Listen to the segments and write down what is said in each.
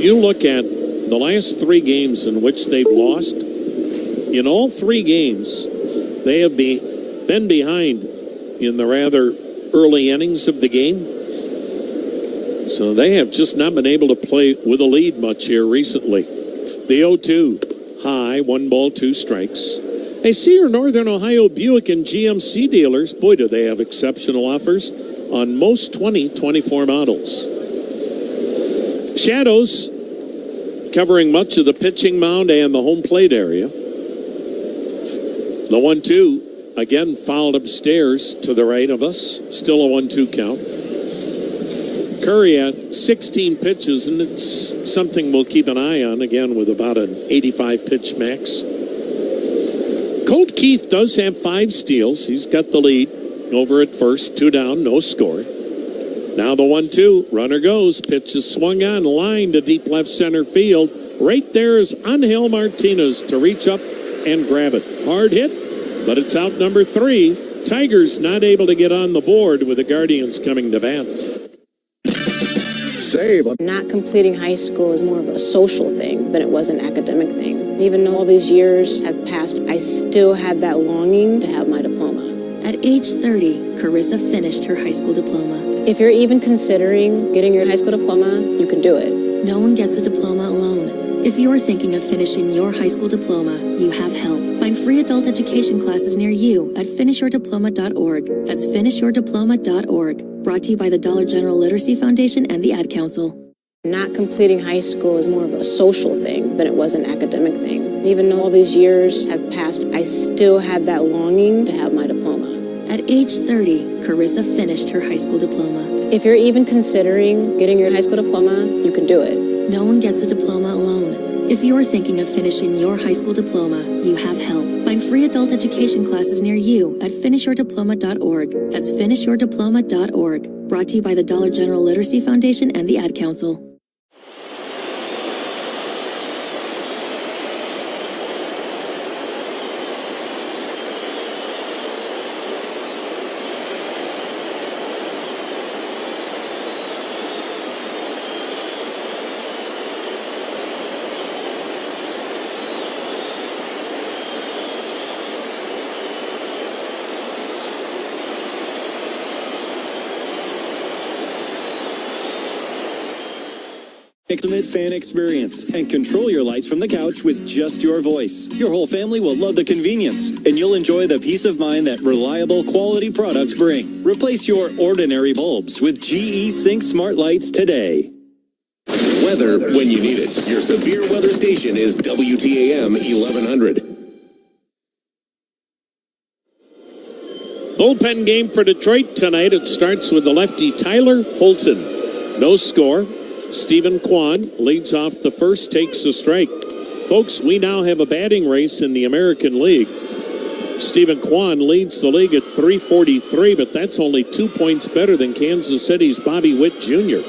You look at the last 3 games in which they've lost. In all 3 games, they have been behind in the rather early innings of the game. So they have just not been able to play with a lead much here recently. The 0-2, high, 1 ball, 2 strikes. Hey, see your Northern Ohio Buick and GMC dealers. Boy, do they have exceptional offers on most 2024 models. Shadows covering much of the pitching mound and the home plate area. The 1-2, again, fouled upstairs to the right of us. Still a 1-2 count. Curry at 16 pitches, and it's something we'll keep an eye on, again, with about an 85 pitch max. Colt Keith does have 5 steals. He's got the lead over at first. 2 down, no score. Now the 1-2, runner goes. Pitch is swung on, line to deep left center field. Right there is Angel Martinez to reach up and grab it. Hard hit, but it's out number 3. Tigers not able to get on the board with the Guardians coming to bat. Not completing high school is more of a social thing than it was an academic thing. Even though all these years have passed, I still had that longing to have my diploma. At age 30, Carissa finished her high school diploma. If you're even considering getting your high school diploma, you can do it. No one gets a diploma alone. If you're thinking of finishing your high school diploma, you have help. Find free adult education classes near you at finishyourdiploma.org. That's finishyourdiploma.org. Brought to you by the Dollar General Literacy Foundation and the Ad Council. Not completing high school is more of a social thing than it was an academic thing. Even though all these years have passed, I still had that longing to have my diploma. At age 30, Carissa finished her high school diploma. If you're even considering getting your high school diploma, you can do it. No one gets a diploma alone. If you're thinking of finishing your high school diploma, you have help. Find free adult education classes near you at finishyourdiploma.org. That's finishyourdiploma.org. Brought to you by the Dollar General Literacy Foundation and the Ad Council. Ultimate fan experience and control your lights from the couch with just your voice. Your whole family will love the convenience, and you'll enjoy the peace of mind that reliable quality products bring. Replace your ordinary bulbs with GE Sync Smart Lights today. Weather when you need it. Your severe weather station is WTAM 1100. Bullpen game for Detroit tonight. It starts with the lefty Tyler Holton. No score. Stephen Kwan leads off the first, takes a strike. Folks, we now have a batting race in the American League. Stephen Kwan leads the league at .343, but that's only 2 points better than Kansas City's Bobby Witt Jr.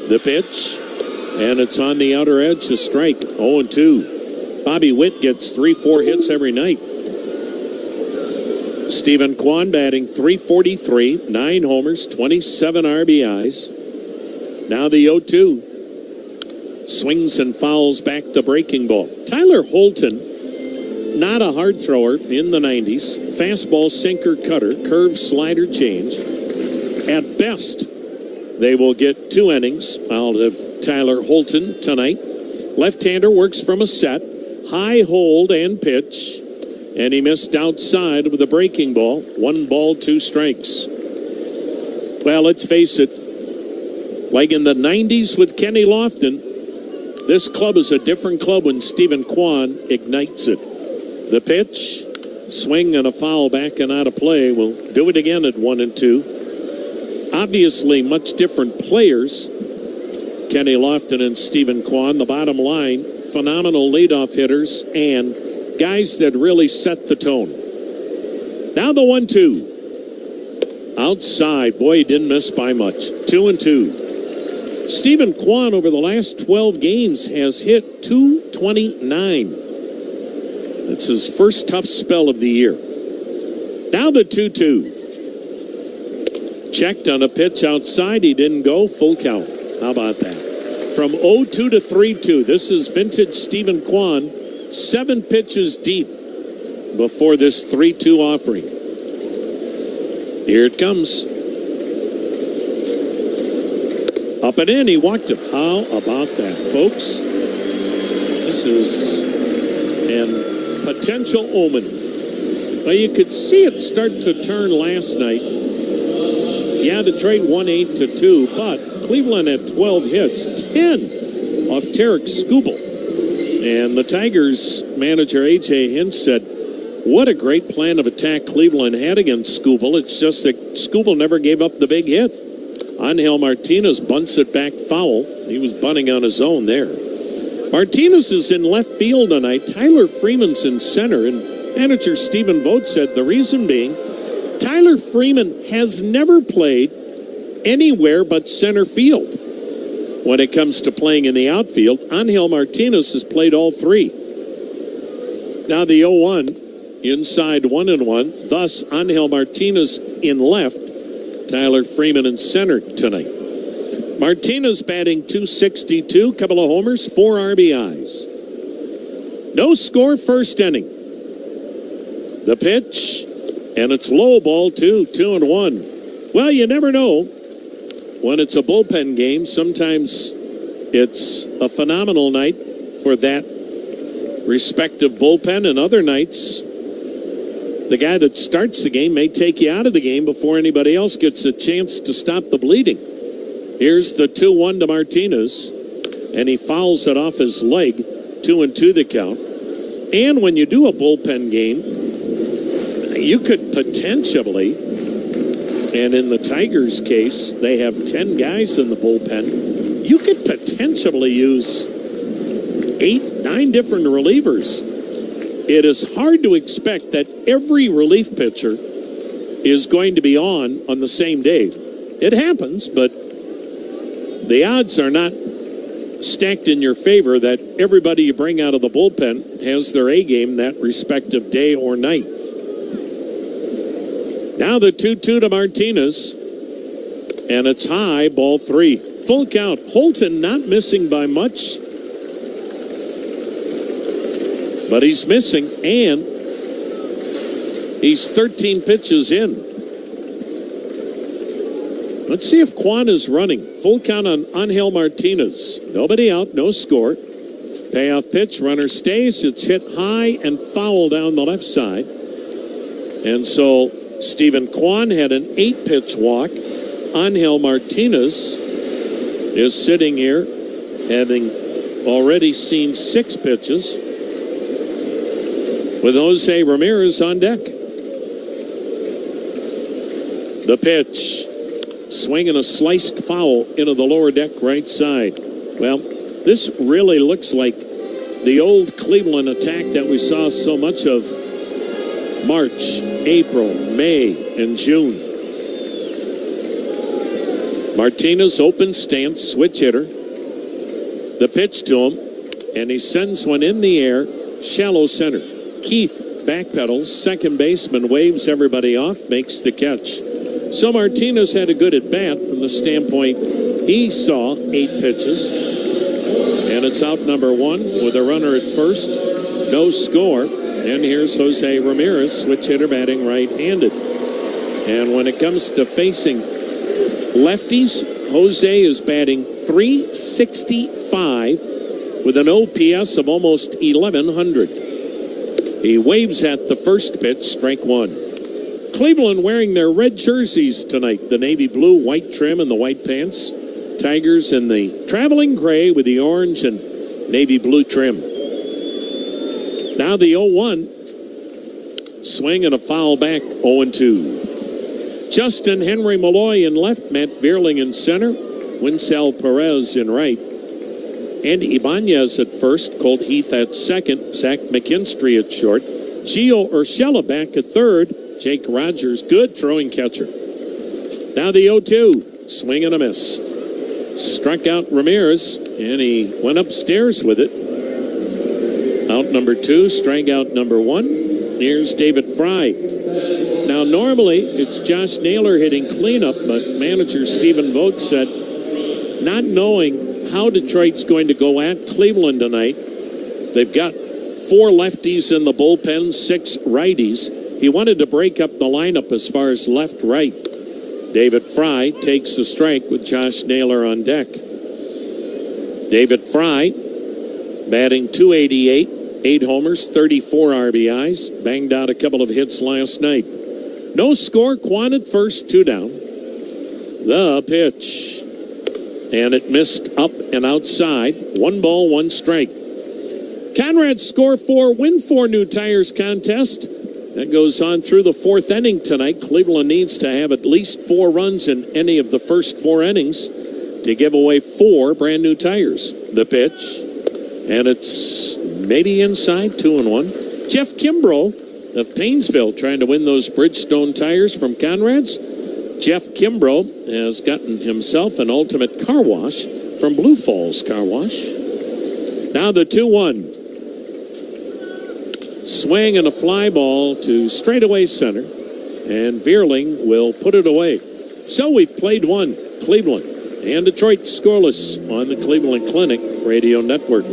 The pitch, and it's on the outer edge, a strike, 0-2. Bobby Witt gets 3-4 hits every night. Stephen Kwan batting .343, 9 homers, 27 RBIs. Now the 0-2. Swings and fouls back to breaking ball. Tyler Holton, not a hard thrower in the 90s. Fastball, sinker, cutter, curve, slider, change. At best, they will get 2 innings out of Tyler Holton tonight. Left-hander works from a set. High hold and pitch. And he missed outside with a breaking ball. 1 ball, 2 strikes. Well, let's face it. Like in the 90s with Kenny Lofton, this club is a different club when Stephen Kwan ignites it. The pitch, swing and a foul back and out of play. We'll do it again at 1-2. Obviously much different players, Kenny Lofton and Stephen Kwan. The bottom line, phenomenal leadoff hitters and guys that really set the tone. Now the 1-2. Outside, boy, he didn't miss by much. 2-2. Stephen Kwan over the last 12 games has hit .229. That's his first tough spell of the year. Now the 2-2. checked on a pitch outside. He didn't go. Full count. How about that? From 0-2 to 3-2. This is vintage Stephen Kwan. 7 pitches deep before this 3-2 offering. Here it comes. Up and in. He walked it. How about that, folks? This is an potential omen. Well, you could see it start to turn last night. Yeah, Detroit won 8-2, but Cleveland had 12 hits, 10 off Tarek Skubal. And the Tigers manager A.J. Hinch said, what a great plan of attack Cleveland had against Skubal. It's just that Skubal never gave up the big hit. Angel Martinez bunts it back foul. He was bunting on his own there. Martinez is in left field tonight. Tyler Freeman's in center. And manager Stephen Vogt said the reason being, Tyler Freeman has never played anywhere but center field. When it comes to playing in the outfield, Angel Martinez has played all 3. Now the 0-1, inside 1-1. Thus, Angel Martinez in left, Tyler Freeman in center tonight. Martinez batting .262, couple of homers, 4 RBIs. No score first inning. The pitch, and it's low ball 2-1. Well, you never know. When it's a bullpen game, sometimes it's a phenomenal night for that respective bullpen, and other nights, the guy that starts the game may take you out of the game before anybody else gets a chance to stop the bleeding. Here's the 2-1 to Martinez, and he fouls it off his leg, 2-2 the count. And when you do a bullpen game, you could potentially, and in the Tigers' case, they have 10 guys in the bullpen. You could potentially use 8-9 different relievers. It is hard to expect that every relief pitcher is going to be on the same day. It happens, but the odds are not stacked in your favor that everybody you bring out of the bullpen has their A game that respective day or night. Now the 2-2 to Martinez, and it's high, ball 3. Full count. Holton not missing by much, but he's missing, and he's 13 pitches in. Let's see if Kwan is running. Full count on Angel Martinez. Nobody out, no score. Payoff pitch, runner stays. It's hit high and foul down the left side. And so Stephen Kwan had an 8-pitch walk. Angel Martinez is sitting here having already seen 6 pitches with Jose Ramirez on deck. The pitch. Swinging a sliced foul into the lower deck right side. Well, this really looks like the old Cleveland attack that we saw so much of March, April, May, and June. Martinez open stance, switch hitter. The pitch to him, and he sends one in the air, shallow center. Keith backpedals, second baseman waves everybody off, makes the catch. So Martinez had a good at-bat from the standpoint he saw 8 pitches. And it's out number 1 with a runner at first. No score. And here's Jose Ramirez, switch hitter batting right-handed. And when it comes to facing lefties, Jose is batting .365 with an OPS of almost 1,100. He waves at the first pitch, strike 1. Cleveland wearing their red jerseys tonight. The navy blue, white trim, and the white pants. Tigers in the traveling gray with the orange and navy blue trim. Now the 0-1. Swing and a foul back, 0-2. Justin Henry Malloy in left, Matt Vierling in center, Winsell Perez in right. Andy Ibanez at first, Colt Heath at second, Zach McKinstry at short, Gio Urshela back at third, Jake Rogers, good throwing catcher. Now the 0-2, swing and a miss. Struck out Ramirez, and he went upstairs with it. Out number 2, strikeout number 1. Here's David Fry. Now, normally it's Josh Naylor hitting cleanup, but manager Stephen Vogt said, not knowing how Detroit's going to go at Cleveland tonight, they've got 4 lefties in the bullpen, 6 righties. He wanted to break up the lineup as far as left-right. David Fry takes the strike with Josh Naylor on deck. David Fry batting .288, 8 homers, 34 RBIs, banged out a couple of hits last night. No score, Kwan at first, 2 down. The pitch. And it missed up and outside. 1 ball, 1 strike. Conrad's Score 4, Win 4 new tires contest. That goes on through the 4th inning tonight. Cleveland needs to have at least 4 runs in any of the first 4 innings to give away 4 brand new tires. The pitch. And it's maybe inside, 2-1. Jeff Kimbrough of Painesville trying to win those Bridgestone tires from Conrad's. Jeff Kimbrough has gotten himself an ultimate car wash from Blue Falls Car Wash. Now the 2-1. Swing and a fly ball to straightaway center. And Veerling will put it away. So we've played 1. Cleveland and Detroit scoreless on the Cleveland Clinic Radio Network.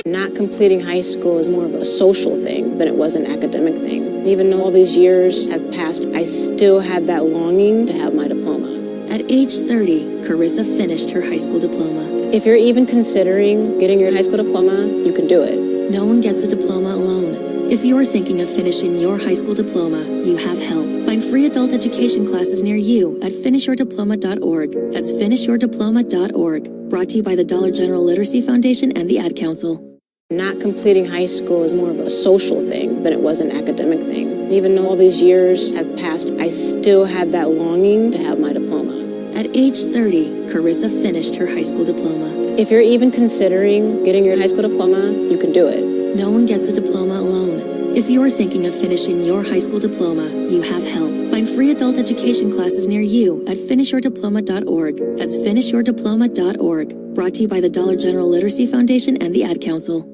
Not completing high school is more of a social thing than it was an academic thing. Even though all these years have passed, I still had that longing to have my diploma. At age 30, Carissa finished her high school diploma. If you're even considering getting your high school diploma, you can do it. No one gets a diploma alone. If you're thinking of finishing your high school diploma, you have help. Find free adult education classes near you at finishyourdiploma.org. That's finishyourdiploma.org. Brought to you by the Dollar General Literacy Foundation and the Ad Council. Not completing high school is more of a social thing than it was an academic thing. Even though all these years have passed, I still had that longing to have my diploma. At age 30, Carissa finished her high school diploma. If you're even considering getting your high school diploma, you can do it. No one gets a diploma alone. If you're thinking of finishing your high school diploma, you have help. Find free adult education classes near you at finishyourdiploma.org. That's finishyourdiploma.org. Brought to you by the Dollar General Literacy Foundation and the Ad Council.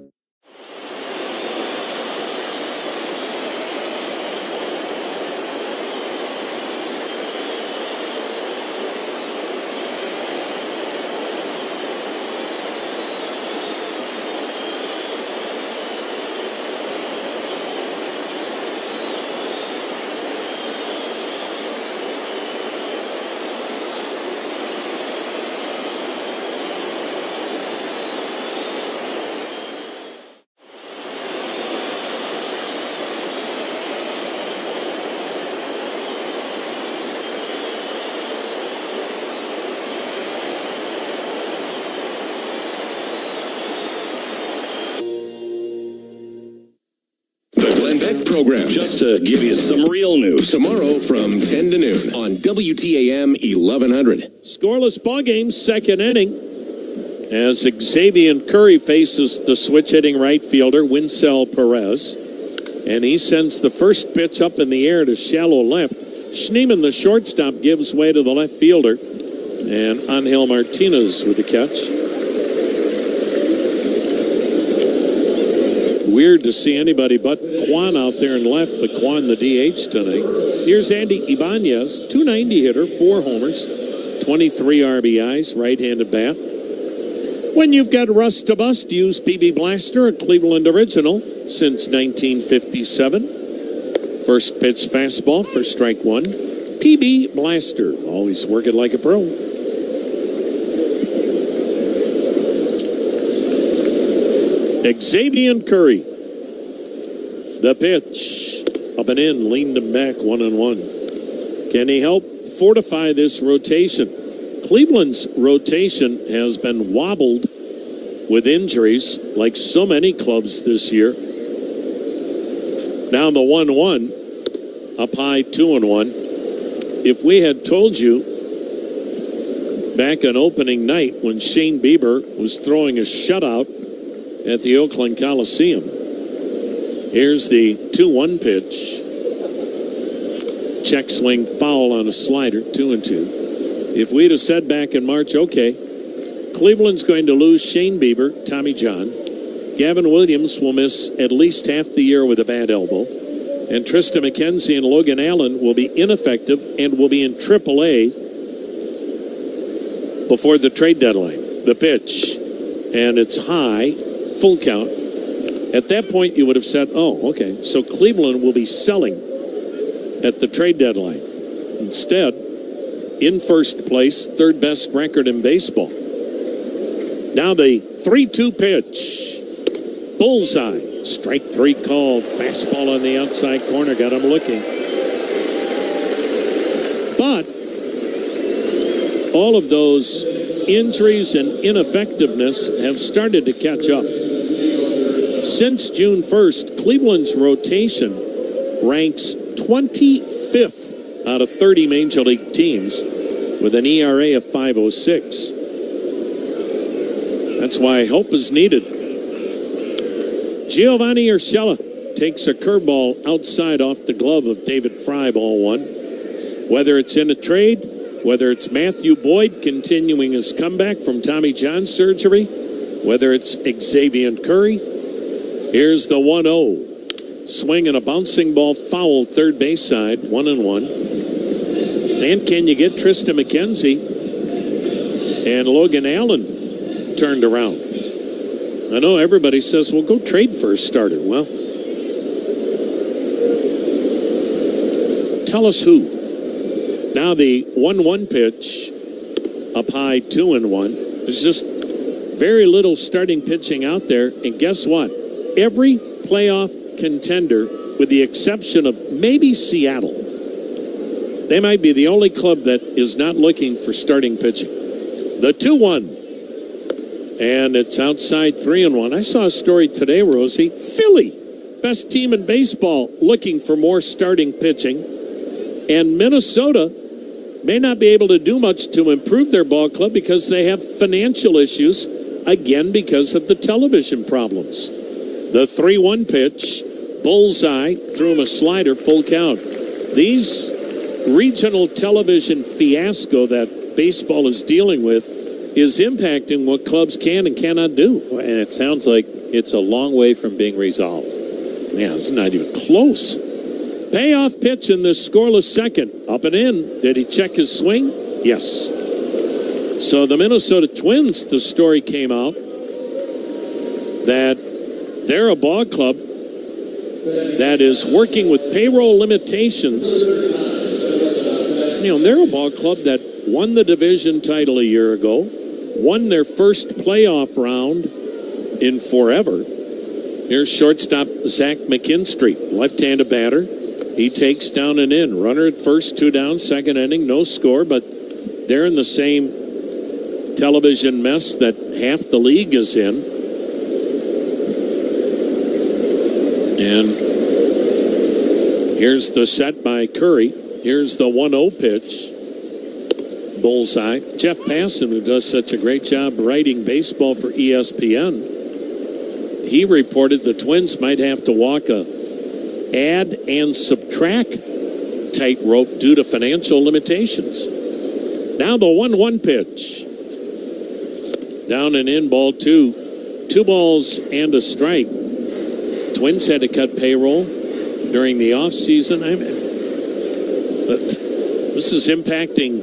Program. Just to give you some real news. Tomorrow from 10 to noon on WTAM 1100. Scoreless ball game, 2nd inning. As Xzavion Curry faces the switch-hitting right fielder, Winsell Perez. And he sends the first pitch up in the air to shallow left. Schneemann, the shortstop, gives way to the left fielder. And Angel Martinez with the catch. Weird to see anybody but Kwan out there in left, but Kwan the DH tonight. Here's Andy Ibanez, 290 hitter, 4 homers, 23 RBIs, right-handed bat. When you've got rust to bust, use PB Blaster, a Cleveland original since 1957. First pitch fastball for strike 1. PB Blaster, always working like a pro. Xzavion Curry. The pitch. Up and in, leaned him back, 1-1. Can he help fortify this rotation? Cleveland's rotation has been wobbled with injuries like so many clubs this year. Now the 1-1, up high, 2-1. If we had told you back on opening night when Shane Bieber was throwing a shutout at the Oakland Coliseum. Here's the 2-1 pitch. Check swing foul on a slider, 2-2. If we'd have said back in March, okay, Cleveland's going to lose Shane Bieber, Tommy John. Gavin Williams will miss at least half the year with a bad elbow. And Tristan McKenzie and Logan Allen will be ineffective and will be in AAA before the trade deadline. The pitch, and it's high, full count. At that point, you would have said, oh, okay, so Cleveland will be selling at the trade deadline. Instead, in first place, third best record in baseball. Now the 3-2 pitch. Bullseye. Strike three called. Fastball on the outside corner. Got him looking. But all of those injuries and ineffectiveness have started to catch up. Since June 1st, Cleveland's rotation ranks 25th out of 30 Major League teams with an ERA of 5.06. That's why help is needed. Giovanni Urshela takes a curveball outside off the glove of David Fry, ball one. Whether it's in a trade, whether it's Matthew Boyd continuing his comeback from Tommy John surgery, whether it's Xzavion Curry, here's the 1-0. Swing and a bouncing ball foul third base side, 1-1. And can you get Tristan McKenzie and Logan Allen turned around? I know everybody says, well, go trade for a starter. Well, tell us who. Now the 1-1 pitch, up high, 2-1. There's just very little starting pitching out there. And guess what? Every playoff contender, with the exception of maybe Seattle, they might be the only club that is not looking for starting pitching. The 2-1. And it's outside 3-1. I saw a story today, Rosie. Philly, best team in baseball, looking for more starting pitching. And Minnesota may not be able to do much to improve their ball club because they have financial issues, again, because of the television problems. The 3-1 pitch, bullseye, threw him a slider, full count. These regional television fiasco that baseball is dealing with is impacting what clubs can and cannot do. And it sounds like it's a long way from being resolved. Yeah, it's not even close. Payoff pitch in this scoreless second. Up and in. Did he check his swing? Yes. So the Minnesota Twins, the story came out that they're a ball club that is working with payroll limitations. You know, they're a ball club that won the division title a year ago, won their first playoff round in forever. Here's shortstop Zach McKinstry, left-handed batter. He takes down and in. Runner at first, 2 down, second inning, no score, but they're in the same television mess that half the league is in. And here's the set by Curry. Here's the 1-0 pitch. Bullseye. Jeff Passan, who does such a great job writing baseball for ESPN, he reported the Twins might have to walk a add and subtract tightrope due to financial limitations. Now the 1-1 pitch. Down and in, ball 2. 2 balls and a strike. Twins had to cut payroll during the offseason. This is impacting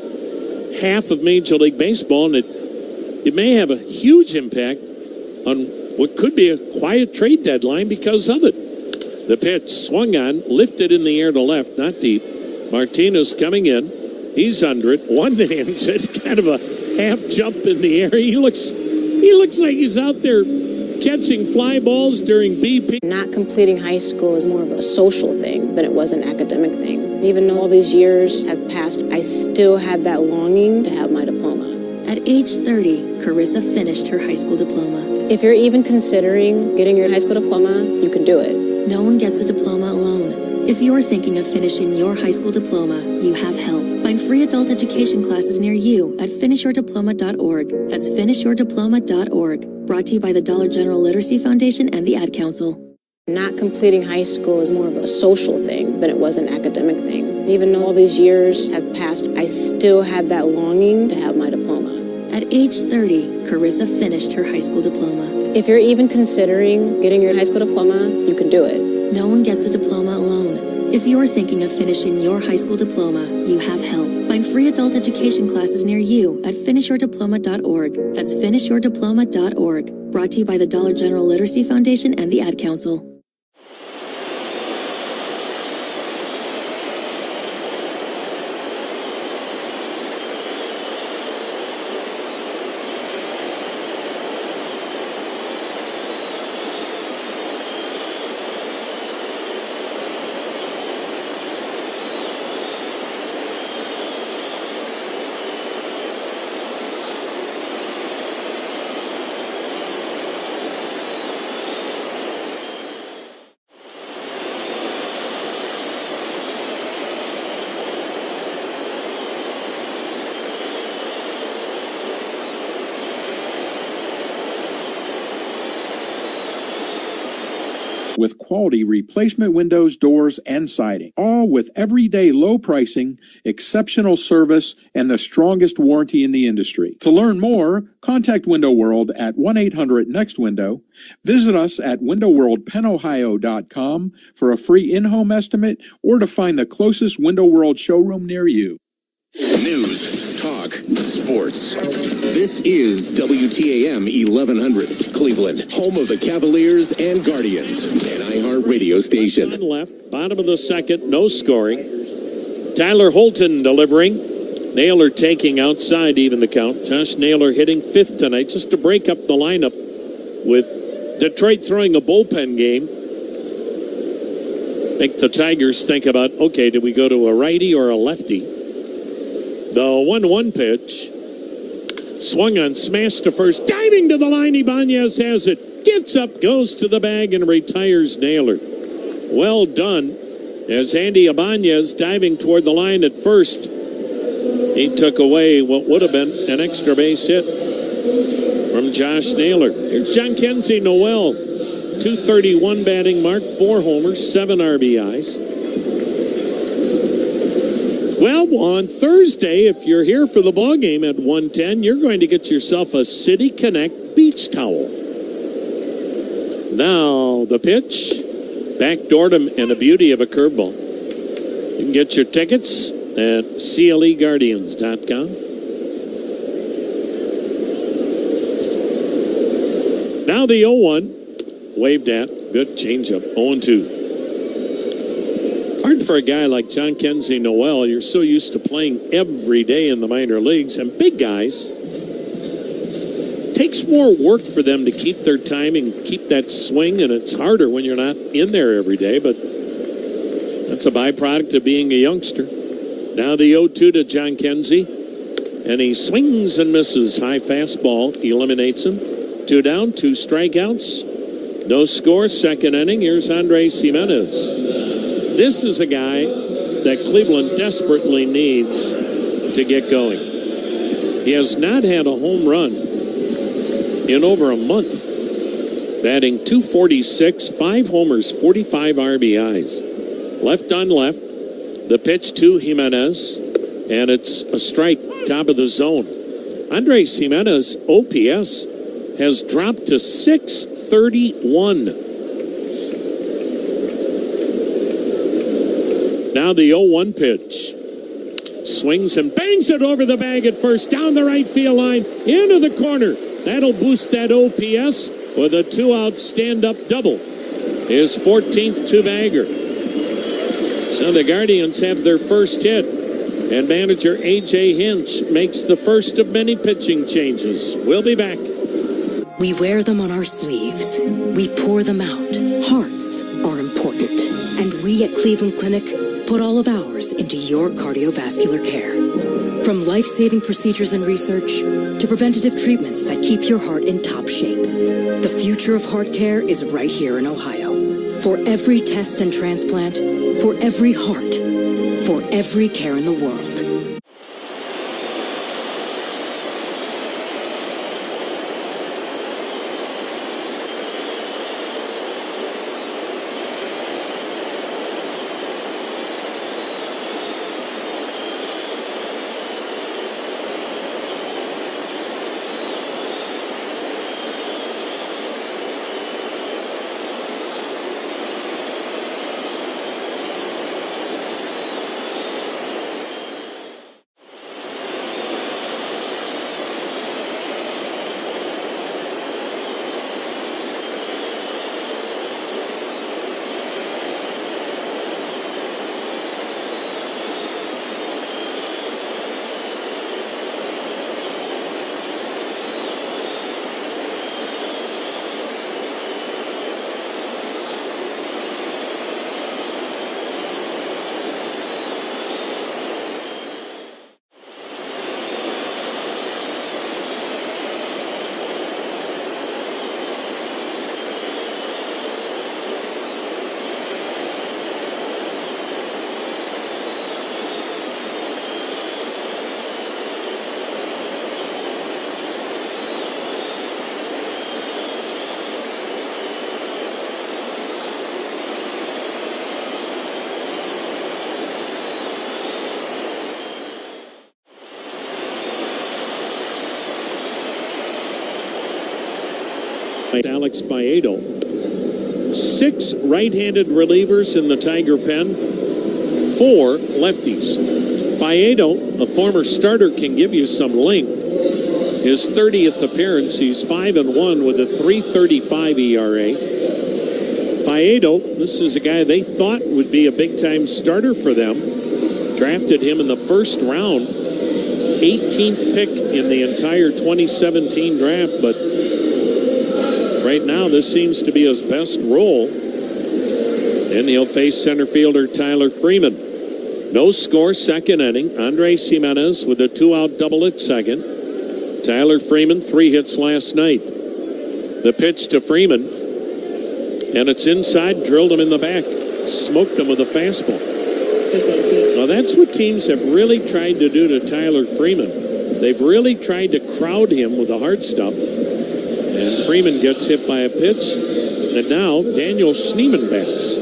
half of Major League Baseball, and it may have a huge impact on what could be a quiet trade deadline because of it. The pitch swung on, lifted in the air to left, not deep. Martinez coming in. He's under it. One-hands it, kind of a half jump in the air. He looks like he's out there catching fly balls during BP. Not completing high school is more of a social thing than it was an academic thing. Even though all these years have passed, I still had that longing to have my diploma. At age 30, Carissa finished her high school diploma. If you're even considering getting your high school diploma, you can do it. No one gets a diploma alone. If you're thinking of finishing your high school diploma, you have help. Find free adult education classes near you at finishyourdiploma.org. That's finishyourdiploma.org. Brought to you by the Dollar General Literacy Foundation and the Ad Council. Not completing high school is more of a social thing than it was an academic thing. Even though all these years have passed, I still had that longing to have my diploma. At age 30, Carissa finished her high school diploma. If you're even considering getting your high school diploma, you can do it. No one gets a diploma alone. If you're thinking of finishing your high school diploma, you have help. Find free adult education classes near you at finishyourdiploma.org. That's finishyourdiploma.org. Brought to you by the Dollar General Literacy Foundation and the Ad Council. With quality replacement windows, doors, and siding. All with everyday low pricing, exceptional service, and the strongest warranty in the industry. To learn more, contact Window World at 1-800-NEXT-WINDOW. Visit us at windowworldpennohio.com for a free in-home estimate or to find the closest Window World showroom near you. News, talk, sports. This is WTAM 1100, Cleveland, home of the Cavaliers and Guardians, an iHeart radio station. Left, bottom of the second, no scoring. Tyler Holton delivering. Naylor taking outside, even the count. Josh Naylor hitting fifth tonight just to break up the lineup with Detroit throwing a bullpen game. Make the Tigers think about, okay, do we go to a righty or a lefty? The 1-1 pitch. Swung on, smashed to first. Diving to the line, Ibanez has it. Gets up, goes to the bag, and retires Naylor. Well done. As Andy Ibanez diving toward the line at first, he took away what would have been an extra base hit from Josh Naylor. Here's John Kenzie Noel. 231 batting mark, 4 homers, 7 RBIs. Well, on Thursday, if you're here for the ball game at 1:10, you're going to get yourself a City Connect beach towel. Now the pitch, backdoored him, and a beauty of a curveball. You can get your tickets at CLEGuardians.com. Now the 0-1, waved at, good changeup, 0-2. Hard for a guy like John Kenzie Noel. You're so used to playing every day in the minor leagues, and big guys, takes more work for them to keep their timing, keep that swing, and it's harder when you're not in there every day, but that's a byproduct of being a youngster. Now the 0-2 to John Kenzie, and he swings and misses. High fastball eliminates him. 2 down, 2 strikeouts, no score, second inning. Here's Andres Jimenez. This is a guy that Cleveland desperately needs to get going. He has not had a home run in over a month. Batting .246, 5 homers, 45 RBIs. Left on left, the pitch to Jimenez, and it's a strike, top of the zone. Andres Jimenez OPS has dropped to .631. Now the 0-1 pitch. Swings and bangs it over the bag at first, down the right field line, into the corner. That'll boost that OPS with a 2-out stand-up double. His 14th two-bagger. So the Guardians have their first hit, and manager A.J. Hinch makes the first of many pitching changes. We'll be back. We wear them on our sleeves. We pour them out. Hearts are important. And we at Cleveland Clinic put all of ours into your cardiovascular care. From life-saving procedures and research to preventative treatments that keep your heart in top shape. The future of heart care is right here in Ohio. For every test and transplant, for every heart, for every care in the world. Alex Faedo. 6 right-handed relievers in the Tiger pen, 4 lefties. Faedo, a former starter, can give you some length. His 30th appearance, he's 5-1 with a 3.35 ERA. Faedo, this is a guy they thought would be a big-time starter for them. Drafted him in the first round, 18th pick in the entire 2017 draft, but right now this seems to be his best role. And he'll face center fielder Tyler Freeman. No score, second inning. Andres Jimenez with a 2-out double at second. Tyler Freeman, 3 hits last night. The pitch to Freeman, and it's inside, drilled him in the back. Smoked him with a fastball. Now that's what teams have really tried to do to Tyler Freeman. They've really tried to crowd him with the hard stuff. And Freeman gets hit by a pitch. And now Daniel Schneemann bats.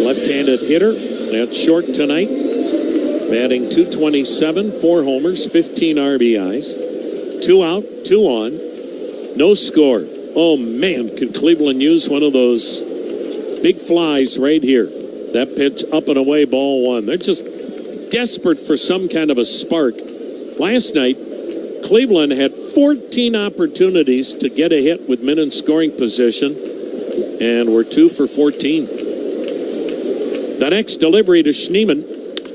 Left-handed hitter. That's short tonight. Batting .227, 4 homers, 15 RBIs. 2 out, 2 on. No score. Oh, man, could Cleveland use one of those big flies right here? That pitch up and away, ball 1. They're just desperate for some kind of a spark. Last night, Cleveland had 14 opportunities to get a hit with men in scoring position, and were 2 for 14. The next delivery to Schneemann,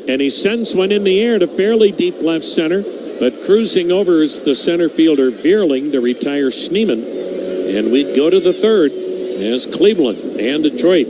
and he sends one in the air to fairly deep left center, but cruising over is the center fielder Veerling to retire Schneemann, and we'd go to the third as Cleveland and Detroit.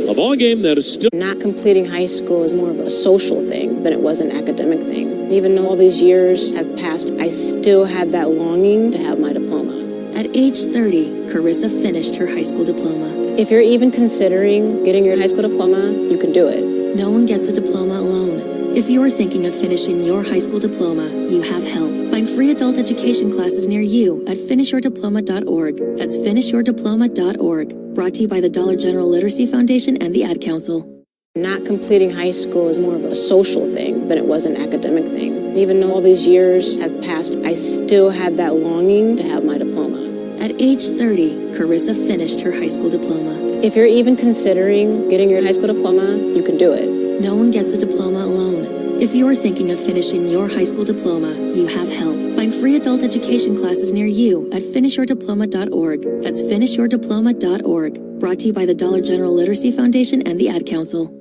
A ball game that is still... Not completing high school is more of a social thing than it was an academic thing. Even though all these years have passed, I still had that longing to have my diploma. At age 30, Carissa finished her high school diploma. If you're even considering getting your high school diploma, you can do it. No one gets a diploma alone. If you're thinking of finishing your high school diploma, you have help. Find free adult education classes near you at finishyourdiploma.org. That's finishyourdiploma.org. Brought to you by the Dollar General Literacy Foundation and the Ad Council. Not completing high school is more of a social thing than it was an academic thing. Even though all these years have passed, I still had that longing to have my diploma. At age 30, Carissa finished her high school diploma. If you're even considering getting your high school diploma, you can do it. No one gets a diploma alone. If you're thinking of finishing your high school diploma, you have help. Find free adult education classes near you at finishyourdiploma.org. That's finishyourdiploma.org. Brought to you by the Dollar General Literacy Foundation and the Ad Council.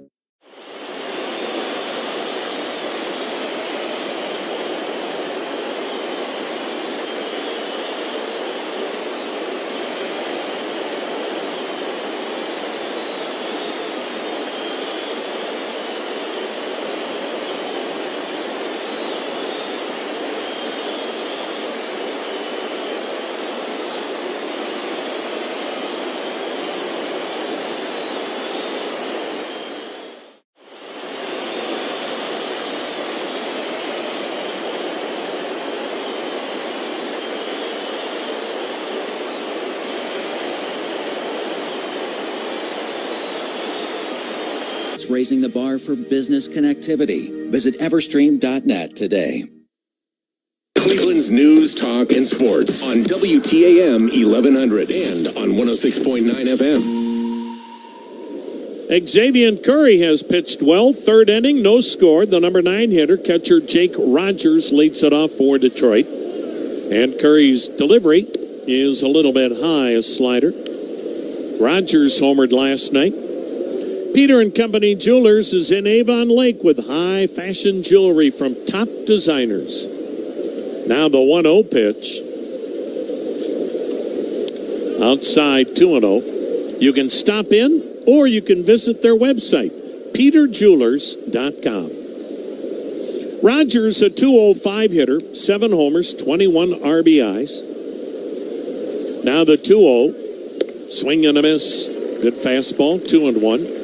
Raising the bar for business connectivity. Visit everstream.net today. Cleveland's news, talk, and sports on WTAM 1100 and on 106.9 FM. Xzavion Curry has pitched well. Third inning, no score. The number 9 hitter, catcher Jake Rogers, leads it off for Detroit. And Curry's delivery is a little bit high, a slider. Rogers homered last night. Peter and Company Jewelers is in Avon Lake with high fashion jewelry from top designers. Now the 1-0 pitch. Outside 2-0. You can stop in or you can visit their website, peterjewelers.com. Rogers, a .205 hitter, 7 homers, 21 RBIs. Now the 2-0. Swing and a miss. Good fastball, 2-1.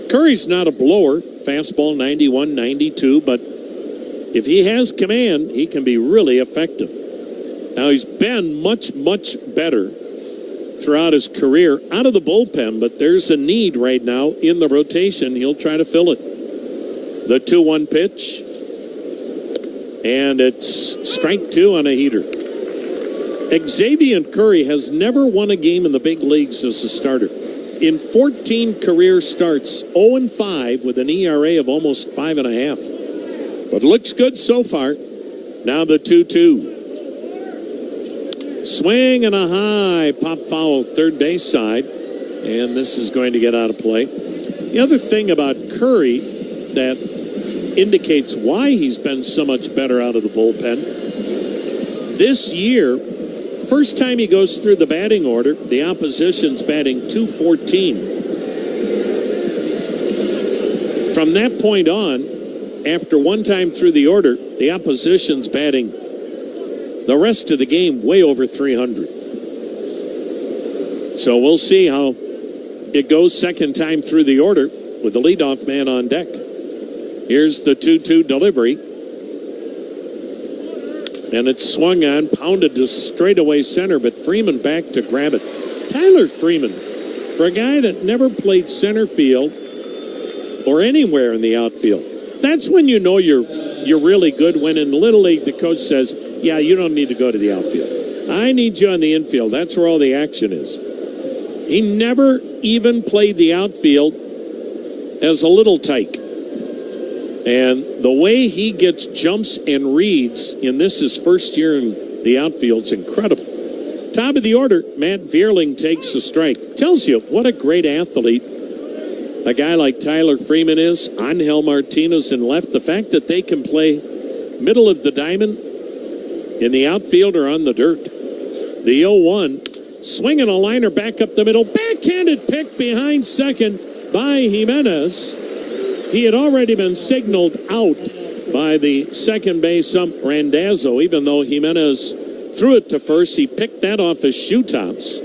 Curry's not a blower. Fastball 91, 92, but if he has command, he can be really effective. Now he's been much, much better throughout his career out of the bullpen, but there's a need right now in the rotation. He'll try to fill it. The 2-1 pitch, and it's strike 2 on a heater. Xzavion Curry has never won a game in the big leagues as a starter. In 14 career starts, 0-5 with an ERA of almost 5.5. But looks good so far. Now the 2-2. Swing and a high. Pop foul third base side. And this is going to get out of play. The other thing about Curry that indicates why he's been so much better out of the bullpen. This year, first time he goes through the batting order, the opposition's batting .214. From that point on, after one time through the order, the opposition's batting the rest of the game way over 300. So we'll see how it goes second time through the order with the leadoff man on deck. Here's the 2-2 delivery. And it's swung on, pounded to straightaway center, but Freeman back to grab it. Tyler Freeman, for a guy that never played center field or anywhere in the outfield, that's when you know you're really good, when in Little League the coach says, yeah, you don't need to go to the outfield. I need you on the infield. That's where all the action is. He never even played the outfield as a little tyke. And the way he gets jumps and reads in his first year in the outfield's incredible. Top of the order, Matt Vierling takes a strike. Tells you what a great athlete a guy like Tyler Freeman is. Angel Martinez in left. The fact that they can play middle of the diamond in the outfield or on the dirt. The 0-1. Swinging a liner back up the middle. Backhanded pick behind second by Jimenez. He had already been signaled out by the second base ump Randazzo. Even though Jimenez threw it to first, he picked that off his shoe tops.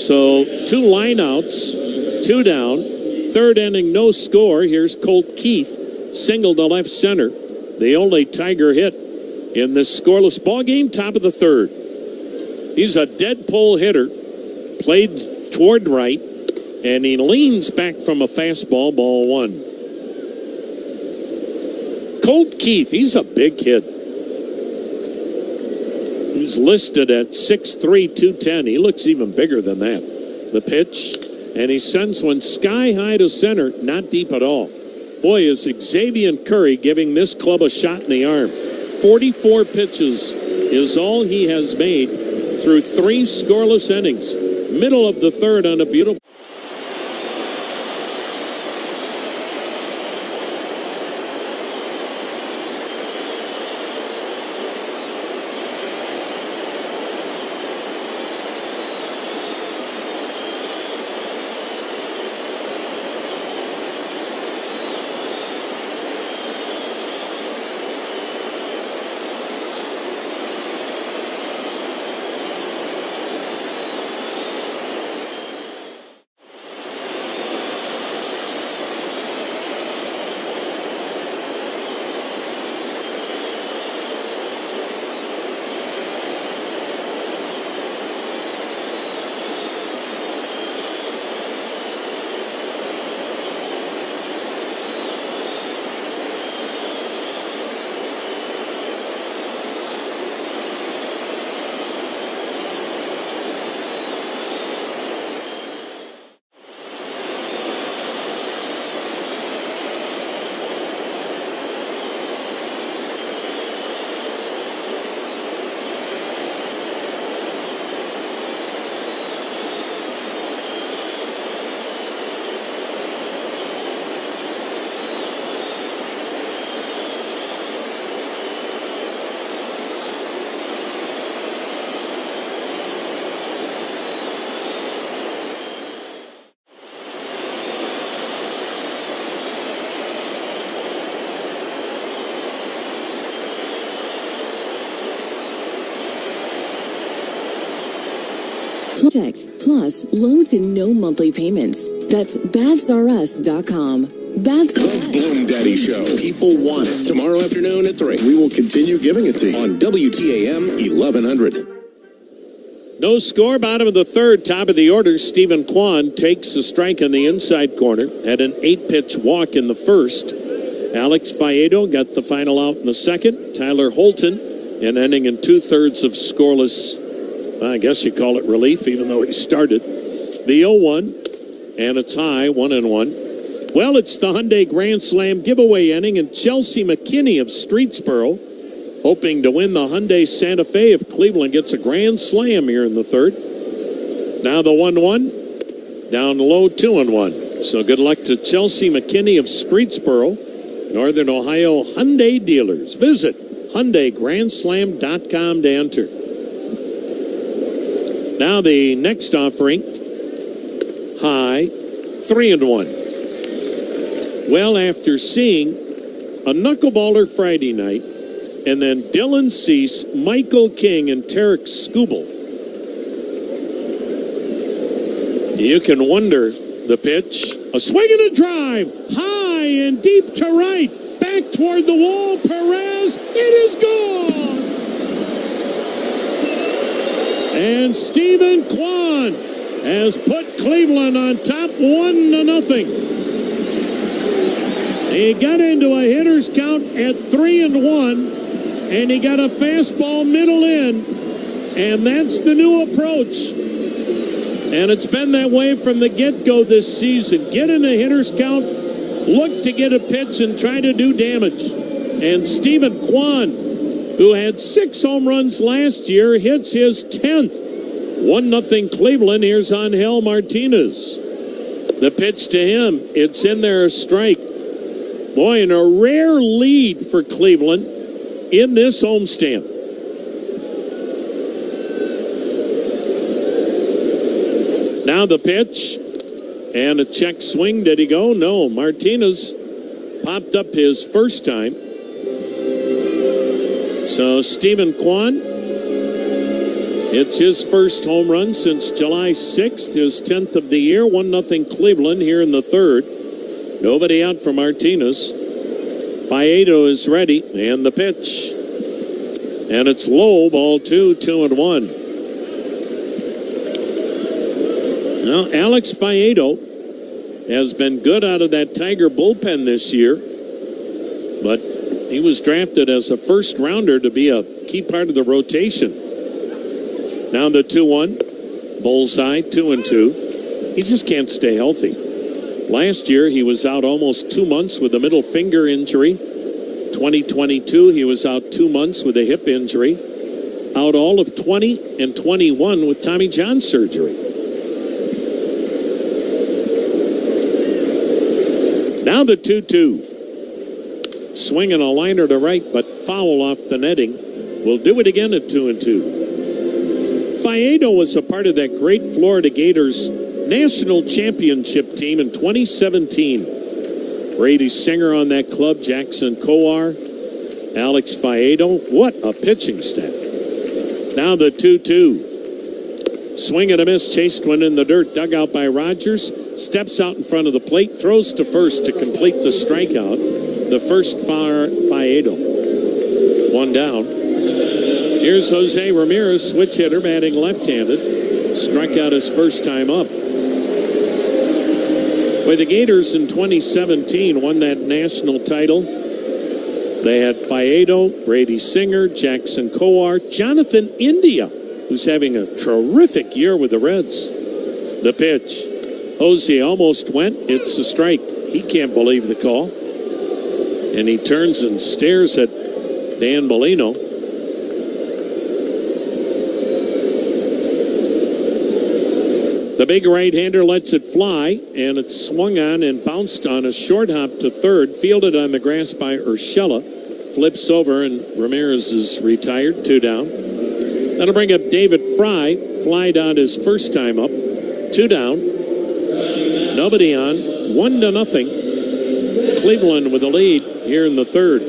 So 2 lineouts, 2 down. Third inning, no score. Here's Colt Keith, single to left center. The only Tiger hit in this scoreless ball game, top of the third. He's a dead pull hitter, played toward right, and he leans back from a fastball, ball 1. Colt Keith, he's a big kid. He's listed at 6'3", 210. He looks even bigger than that. The pitch, and he sends one sky high to center, not deep at all. Boy, is Xzavion Curry giving this club a shot in the arm. 44 pitches is all he has made through 3 scoreless innings. Middle of the third on a beautiful... Protect plus low to no monthly payments. That's bathsrus.com. Baths The Bloom Daddy Show. People want it. Tomorrow afternoon at 3. We will continue giving it to you on WTAM 1100. No score, bottom of the third, top of the order. Stephen Kwan takes a strike in the inside corner. Had an 8-pitch walk in the first. Alex Faedo got the final out in the second. Tyler Holton, an inning and 2/3 of scoreless I guess you call it relief, even though he started. The 0-1, and it's high, 1-1. Well, it's the Hyundai Grand Slam giveaway inning, and Chelsea McKinney of Streetsboro hoping to win the Hyundai Santa Fe if Cleveland gets a Grand Slam here in the third. Now the 1-1, down low, 2-1. So good luck to Chelsea McKinney of Streetsboro, Northern Ohio Hyundai dealers. Visit HyundaiGrandSlam.com to enter. Now the next offering, high, 3-1. Well, after seeing a knuckleballer Friday night, and then Dylan Cease, Michael King, and Tarek Skubal, you can wonder. The pitch, a swing and a drive, high and deep to right, back toward the wall, Perez, it is gone! And Stephen Kwan has put Cleveland on top 1-0. He got into a hitter's count at 3-1, and he got a fastball middle in, and that's the new approach. And it's been that way from the get-go this season. Get in a hitter's count, look to get a pitch, and try to do damage. And Stephen Kwan, who had 6 home runs last year, hits his 10th. 1-0 Cleveland. Here's Angel Martinez. The pitch to him, it's in there, a strike. Boy, and a rare lead for Cleveland in this homestand. Now the pitch, and a check swing. Did he go? No. Martinez popped up his first time. So Stephen Kwan, it's his first home run since July 6th, his 10th of the year. 1-0 Cleveland here in the third. Nobody out for Martinez. Faedo is ready, and the pitch. And it's low, ball 2, 2-1. Now, Alex Faedo has been good out of that Tiger bullpen this year, but he was drafted as a first rounder to be a key part of the rotation. Now the 2-1, bullseye, 2-2. He just can't stay healthy. Last year, he was out almost 2 months with a middle finger injury. 2022, he was out 2 months with a hip injury. Out all of 20 and 21 with Tommy John surgery. Now the 2-2. Swinging a liner to right, but foul off the netting. We'll do it again at 2-2. Faedo was a part of that great Florida Gators national championship team in 2017. Brady Singer on that club, Jackson Kowar, Alex Faedo. What a pitching staff. Now the 2-2. Swing and a miss, chased one in the dirt, dug out by Rogers. Steps out in front of the plate, throws to first to complete the strikeout. The first Faedo. One down. Here's Jose Ramirez, switch hitter, batting left-handed. Struck out his first time up. With the Gators in 2017, won that national title. They had Faedo, Brady Singer, Jackson Kowar, Jonathan India, who's having a terrific year with the Reds. The pitch. Jose almost went. It's a strike. He can't believe the call. And he turns and stares at Dan Bellino. The big right-hander lets it fly, and it's swung on and bounced on a short hop to third, fielded on the grass by Urshela. Flips over, and Ramirez is retired, 2 down. That'll bring up David Fry. Flied out his first time up, 2 down. Nobody on, 1-0. Cleveland with a lead here in the third.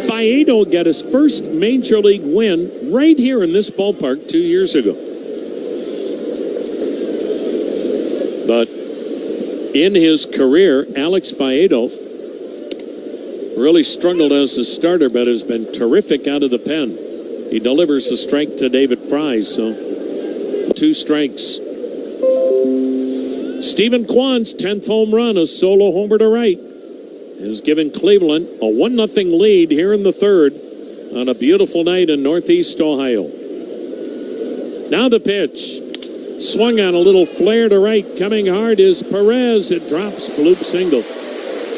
Faedo got his first major league win right here in this ballpark 2 years ago. But in his career, Alex Faedo really struggled as a starter, but has been terrific out of the pen. He delivers a strike to David Fry, so 2 strikes. Stephen Kwan's 10th home run, a solo homer to right, has given Cleveland a 1-0 lead here in the third on a beautiful night in Northeast Ohio. Now the pitch. Swung on a little flare to right. Coming hard is Perez. It drops. Bloop single.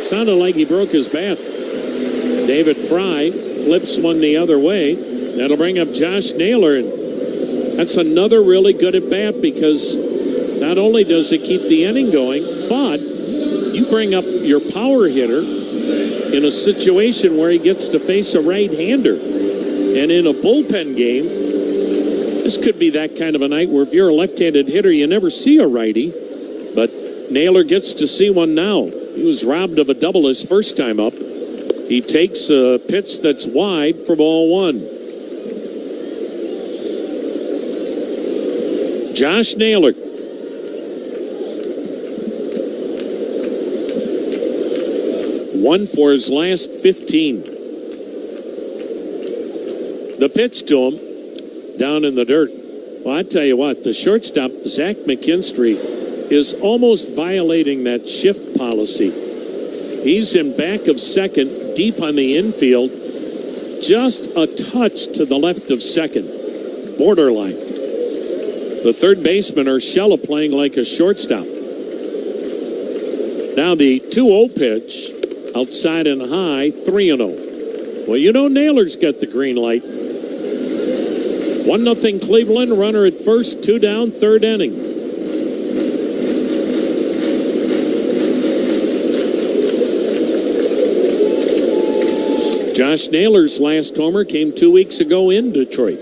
Sounded like he broke his bat. David Fry flips one the other way. That'll bring up Josh Naylor. And that's another really good at bat because not only does it keep the inning going, but you bring up your power hitter in a situation where he gets to face a right-hander. And in a bullpen game, this could be that kind of a night where if you're a left-handed hitter, you never see a righty. But Naylor gets to see one now. He was robbed of a double his first time up. He takes a pitch that's wide for ball one. Josh Naylor. One for his last 15. The pitch to him down in the dirt. Well, I tell you what, the shortstop, Zach McKinstry, is almost violating that shift policy. He's in back of second, deep on the infield, just a touch to the left of second, borderline. The third baseman, Urshela, playing like a shortstop. Now the 2-0 pitch, outside and high, 3-0. Well, you know Naylor's got the green light. 1-0 Cleveland, runner at first, 2 down, third inning. Josh Naylor's last homer came 2 weeks ago in Detroit.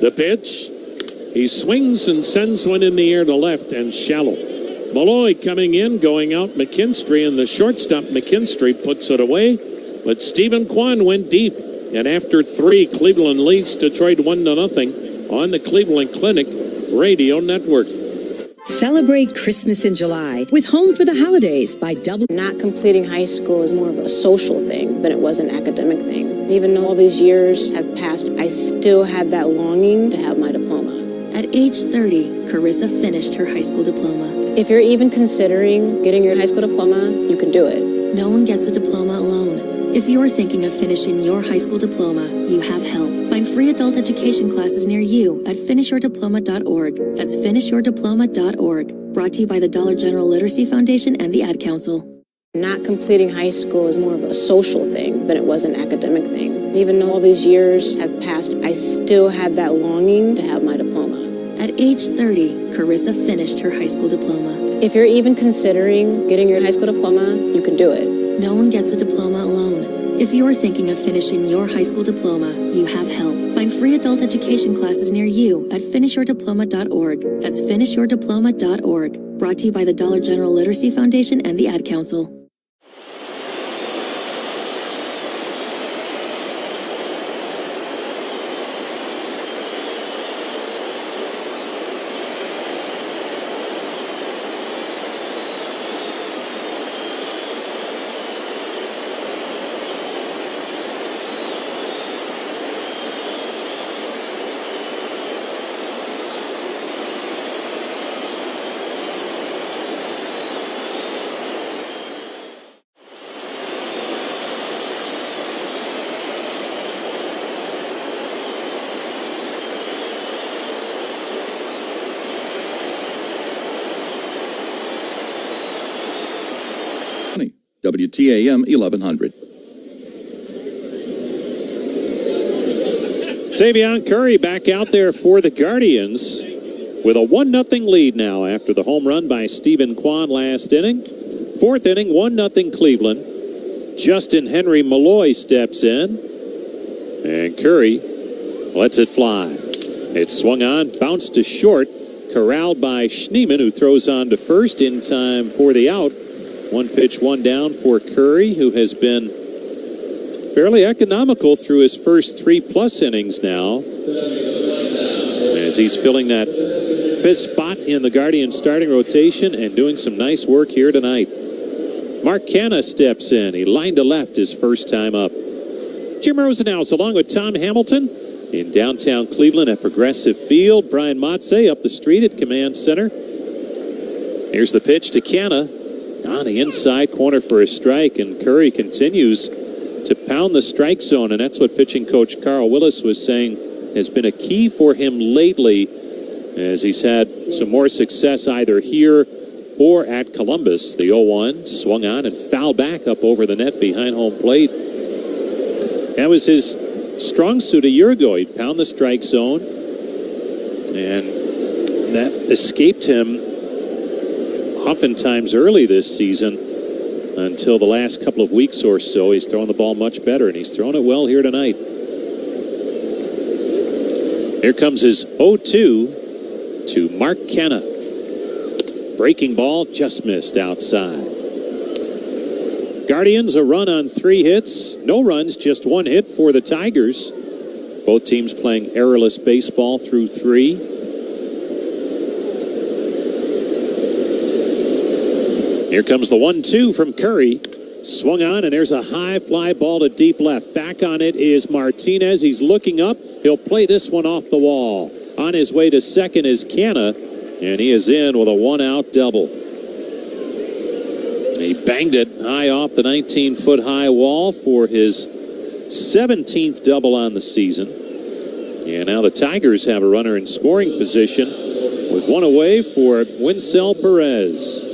The pitch, he swings and sends one in the air to left and shallow. Malloy coming in, going out McKinstry, and the shortstop McKinstry puts it away. But Stephen Kwan went deep. And after 3, Cleveland leads Detroit 1-0 on the Cleveland Clinic Radio Network. Celebrate Christmas in July with Home for the Holidays by Double. Not completing high school is more of a social thing than it was an academic thing. Even though all these years have passed, I still had that longing to have my diploma. At age 30, Carissa finished her high school diploma. If you're even considering getting your high school diploma, you can do it. No one gets a diploma alone. If you're thinking of finishing your high school diploma, you have help. Find free adult education classes near you at finishyourdiploma.org. That's finishyourdiploma.org. Brought to you by the Dollar General Literacy Foundation and the Ad Council. Not completing high school is more of a social thing than it was an academic thing. Even though all these years have passed, I still had that longing to have my diploma. At age 30, Carissa finished her high school diploma. If you're even considering getting your high school diploma, you can do it. No one gets a diploma alone. If you're thinking of finishing your high school diploma, you have help. Find free adult education classes near you at finishyourdiploma.org. That's finishyourdiploma.org. Brought to you by the Dollar General Literacy Foundation and the Ad Council. WTAM 1100. Xzavion Curry back out there for the Guardians with a 1-0 lead now after the home run by Stephen Kwan last inning. Fourth inning, 1-0 Cleveland. Justin Henry Malloy steps in, and Curry lets it fly. It's swung on, bounced to short, corralled by Schneemann, who throws on to first in time for the out. 1 pitch, 1 down for Curry, who has been fairly economical through his first 3+ innings now, as he's filling that 5th spot in the Guardians starting rotation and doing some nice work here tonight. Mark Canha steps in. He lined to left his first time up. Jim Rosenhaus along with Tom Hamilton in downtown Cleveland at Progressive Field. Brian Motze up the street at Command Center. Here's the pitch to Canha. On the inside corner for a strike, and Curry continues to pound the strike zone, and that's what pitching coach Carl Willis was saying has been a key for him lately, as he's had some more success either here or at Columbus. The 0-1 swung on and fouled back up over the net behind home plate. That was his strong suit a year ago. He'd pound the strike zone, and that escaped him oftentimes early this season until the last couple of weeks or so. He's throwing the ball much better, and he's throwing it well here tonight. Here comes his 0-2 to Mark Canha. Breaking ball just missed outside. Guardians a run on 3 hits. No runs, just 1 hit for the Tigers. Both teams playing errorless baseball through 3. Here comes the 1-2 from Curry. Swung on, and there's a high fly ball to deep left. Back on it is Martinez. He's looking up. He'll play this one off the wall. On his way to second is Canha, and he is in with a 1-out double. He banged it high off the 19-foot high wall for his 17th double on the season. And now the Tigers have a runner in scoring position with 1 away for Winsell Perez.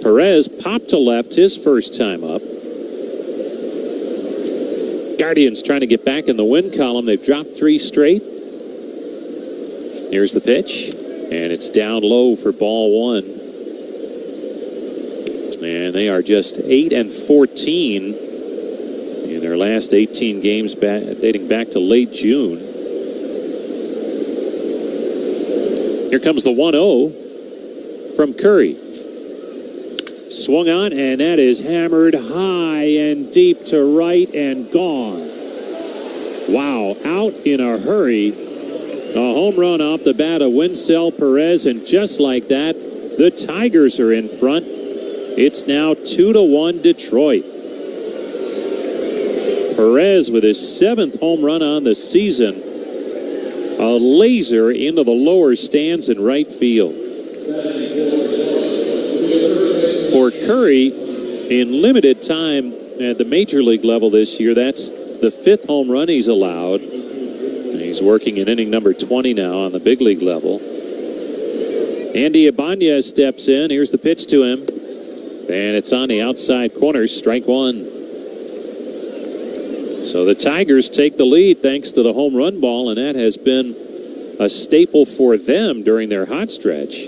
Perez popped to left his first time up. Guardians trying to get back in the win column. They've dropped 3 straight. Here's the pitch, and it's down low for ball 1. And they are just 8-14 in their last 18 games dating back to late June. Here comes the 1-0 from Curry. Swung on, and that is hammered high and deep to right and gone. Wow, out in a hurry. A home run off the bat of Winsell Perez, and just like that, the Tigers are in front. It's now 2-1 Detroit. Perez with his 7th home run on the season. A laser into the lower stands in right field. For Curry, in limited time at the major league level this year, that's the 5th home run he's allowed. He's working in inning number 20 now on the big league level. Andy Ibanez steps in. Here's the pitch to him. And it's on the outside corner, strike 1. So the Tigers take the lead thanks to the home run ball, and that has been a staple for them during their hot stretch.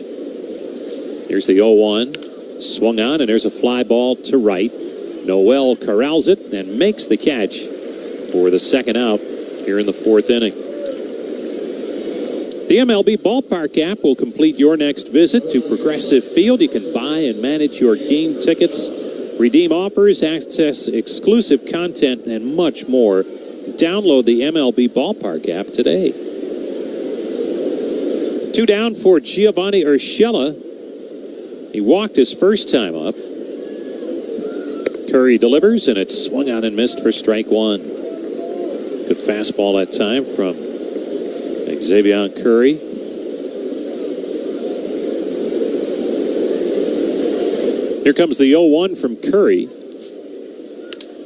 Here's the 0-1. Swung on, and there's a fly ball to right. Noel corrals it and makes the catch for the second out here in the 4th inning. The MLB Ballpark app will complete your next visit to Progressive Field. You can buy and manage your game tickets, redeem offers, access exclusive content, and much more. Download the MLB Ballpark app today. 2 down for Giovanni Urshela. He walked his first time up. Curry delivers, and it's swung on and missed for strike 1. Good fastball that time from Xzavion Curry. Here comes the 0-1 from Curry.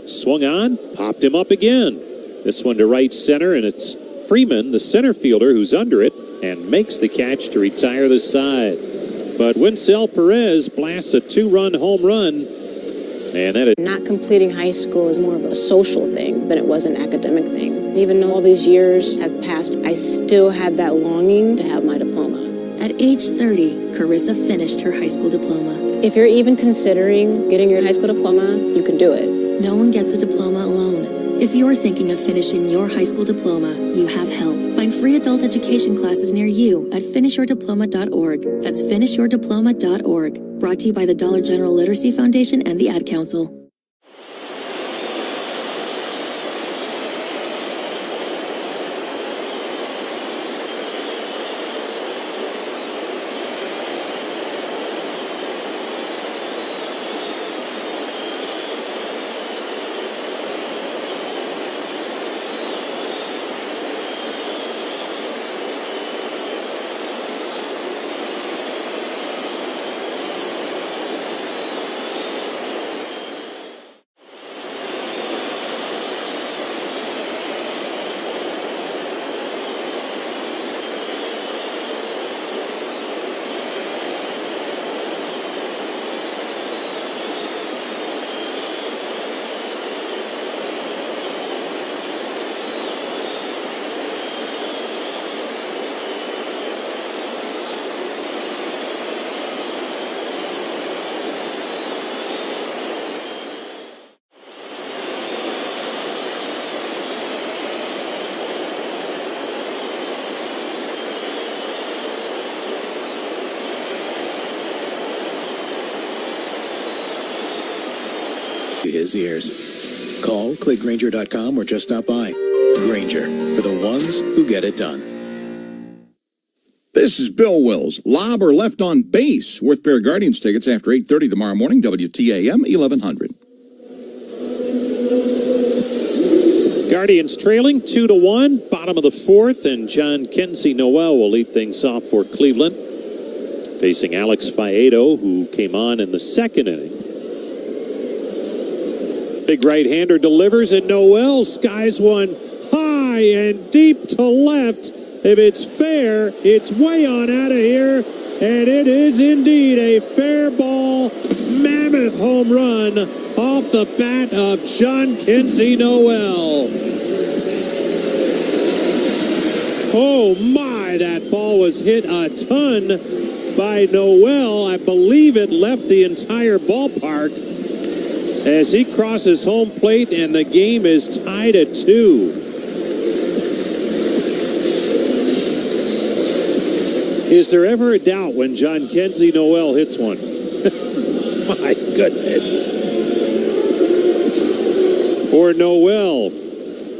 Swung on, popped him up again. This one to right center, and it's Freeman, the center fielder, who's under it and makes the catch to retire the side. But Winsell Perez blasts a 2-run home run. And that is not completing high school is more of a social thing than it was an academic thing. Even though all these years have passed, I still had that longing to have my diploma. At age 30, Carissa finished her high school diploma. If you're even considering getting your high school diploma, you can do it. No one gets a diploma alone. If you're thinking of finishing your high school diploma, you have help. Find free adult education classes near you at finishyourdiploma.org. That's finishyourdiploma.org. Brought to you by the Dollar General Literacy Foundation and the Ad Council. his ears. Call, click Grainger.com, or just stop by. Grainger, for the ones who get it done. This is Bill Wills. Lob or left on base. Worth pair of Guardians tickets after 8:30 tomorrow morning. WTAM 1100. Guardians trailing 2-1, bottom of the fourth, and John Kenzie Noel will lead things off for Cleveland, facing Alex Faedo, who came on in the second inning. Big right-hander delivers, and Noel skies one high and deep to left. If it's fair, it's way on out of here, and it is indeed a fair ball, mammoth home run off the bat of John Kenzie Noel. Oh my, that ball was hit a ton by Noel. I believe it left the entire ballpark as he crosses home plate, and the game is tied at 2. Is there ever a doubt when John Kenzie Noel hits one? My goodness. For Noel,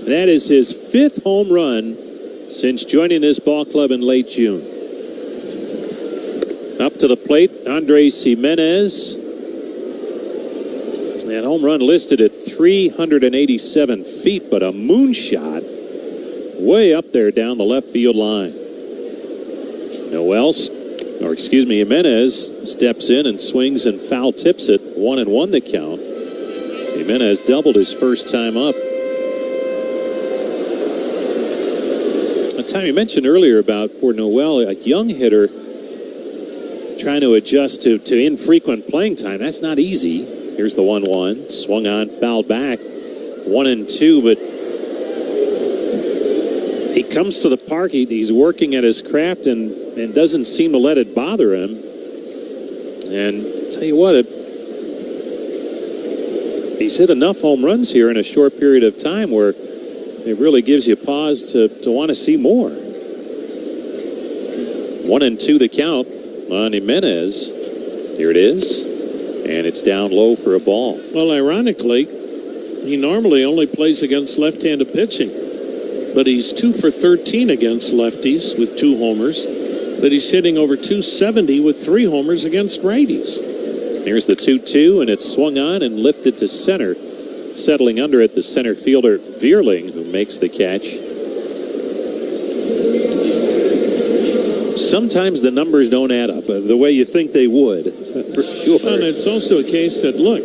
that is his 5th home run since joining this ball club in late June. Up to the plate, Andres Jimenez. That home run listed at 387 feet, but a moonshot way up there down the left field line. Jimenez steps in and swings and foul tips it. 1-1 the count. Jimenez doubled his first time up. Tom, you mentioned earlier about, for Noel, a young hitter trying to adjust to infrequent playing time. That's not easy. Here's the 1-1. Swung on, fouled back. 1-2, but he comes to the park. He's working at his craft and doesn't seem to let it bother him. And tell you what, he's hit enough home runs here in a short period of time where it really gives you pause to want to see more. 1-2 the count on Jimenez. Here it is. And it's down low for a ball. Well, ironically, he normally only plays against left-handed pitching. But he's 2 for 13 against lefties with 2 homers. But he's hitting over 270 with 3 homers against righties. Here's the 2-2, and it's swung on and lifted to center. Settling under it, the center fielder, Vierling, who makes the catch. Sometimes the numbers don't add up the way you think they would, for sure. And it's also a case that, look,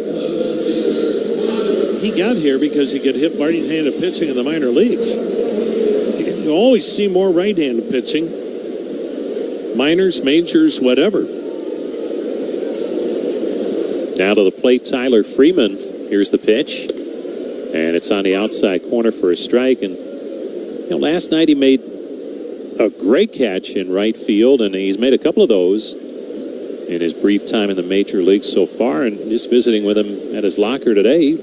he got here because he could hit right-handed pitching in the minor leagues. You always see more right-handed pitching. Minors, majors, whatever. Now to the plate, Tyler Freeman. Here's the pitch. And it's on the outside corner for a strike. And last night he made a great catch in right field, and he's made a couple of those in his brief time in the major leagues so far. And just visiting with him at his locker today,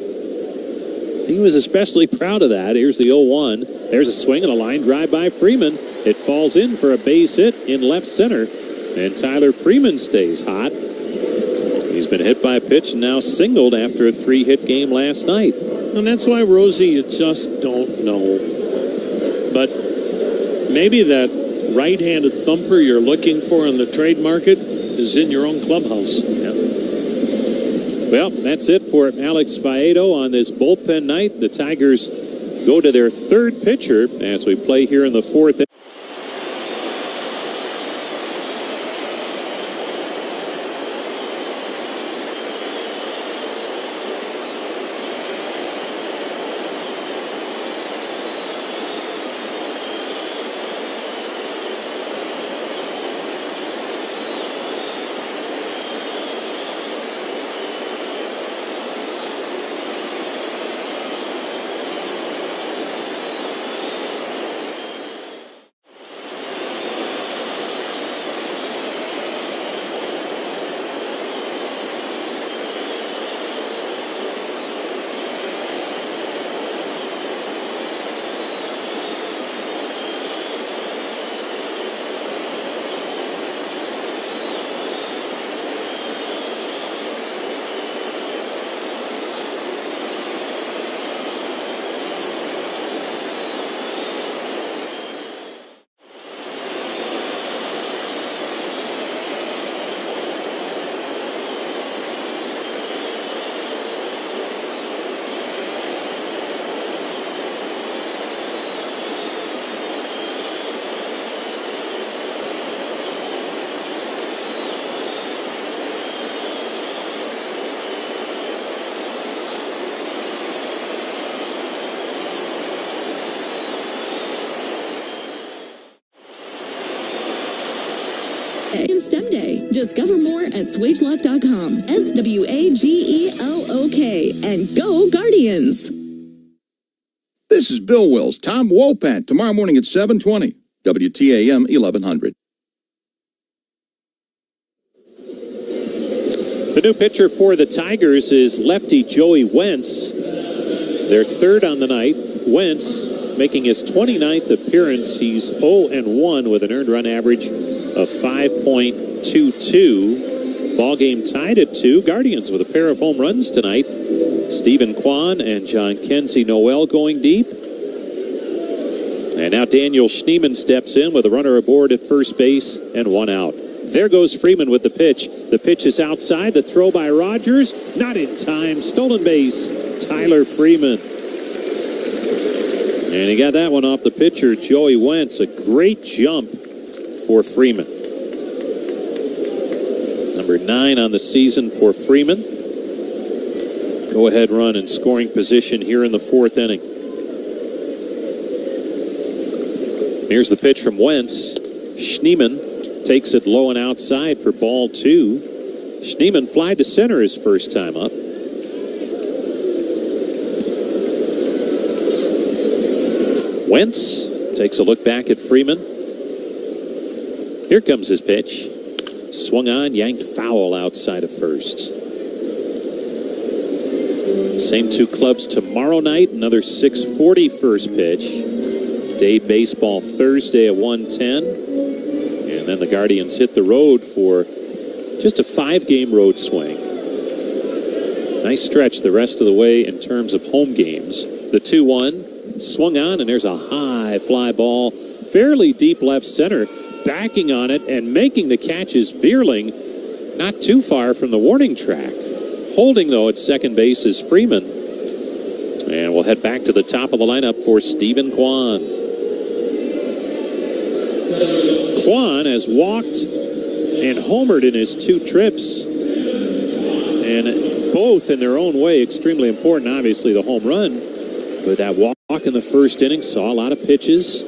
he was especially proud of that. Here's the 0-1. There's a swing and a line drive by Freeman. It falls in for a base hit in left center, and Tyler Freeman stays hot. He's been hit by a pitch and now singled after a 3-hit game last night. And that's why, Rosie, you just don't know. But maybe that right-handed thumper you're looking for in the trade market is in your own clubhouse. Yeah. Well, that's it for Alex Faedo on this bullpen night. The Tigers go to their 3rd pitcher as we play here in the 4th. and STEM Day. Discover more at SwageLock.com. SWAGELOK. And go Guardians. This is Bill Wills, Tom Wopat, tomorrow morning at 7:20, WTAM 1100. The new pitcher for the Tigers is lefty Joey Wentz. Their third on the night. Wentz making his 29th appearance. He's 0-1 with an earned run average of 5.22. Ball game tied at 2. Guardians with a pair of home runs tonight. Stephen Kwan and John Kenzie Noel going deep. And now Daniel Schneemann steps in with a runner aboard at first base and one out. There goes Freeman with the pitch. The pitch is outside. The throw by Rogers. Not in time. Stolen base. Tyler Freeman. And he got that one off the pitcher, Joey Wentz. A great jump for Freeman. Number 9 on the season for Freeman. Go-ahead run in scoring position here in the 4th inning. Here's the pitch from Wentz. Schneemann takes it low and outside for ball 2. Schneemann flied to center his first time up. Wentz takes a look back at Freeman. Here comes his pitch. Swung on, yanked foul outside of first. Same 2 clubs tomorrow night. Another 6:40 first pitch. Day baseball Thursday at 1:10. And then the Guardians hit the road for just a 5-game road swing. Nice stretch the rest of the way in terms of home games. The 2-1 swung on, and there's a high fly ball, fairly deep left center. Backing on it and making the catch is Veerling, not too far from the warning track. Holding, though, at second base is Freeman. And we'll head back to the top of the lineup for Stephen Kwan. Kwan has walked and homered in his 2 trips, and both in their own way extremely important. Obviously the home run, but that walk in the first inning, saw a lot of pitches,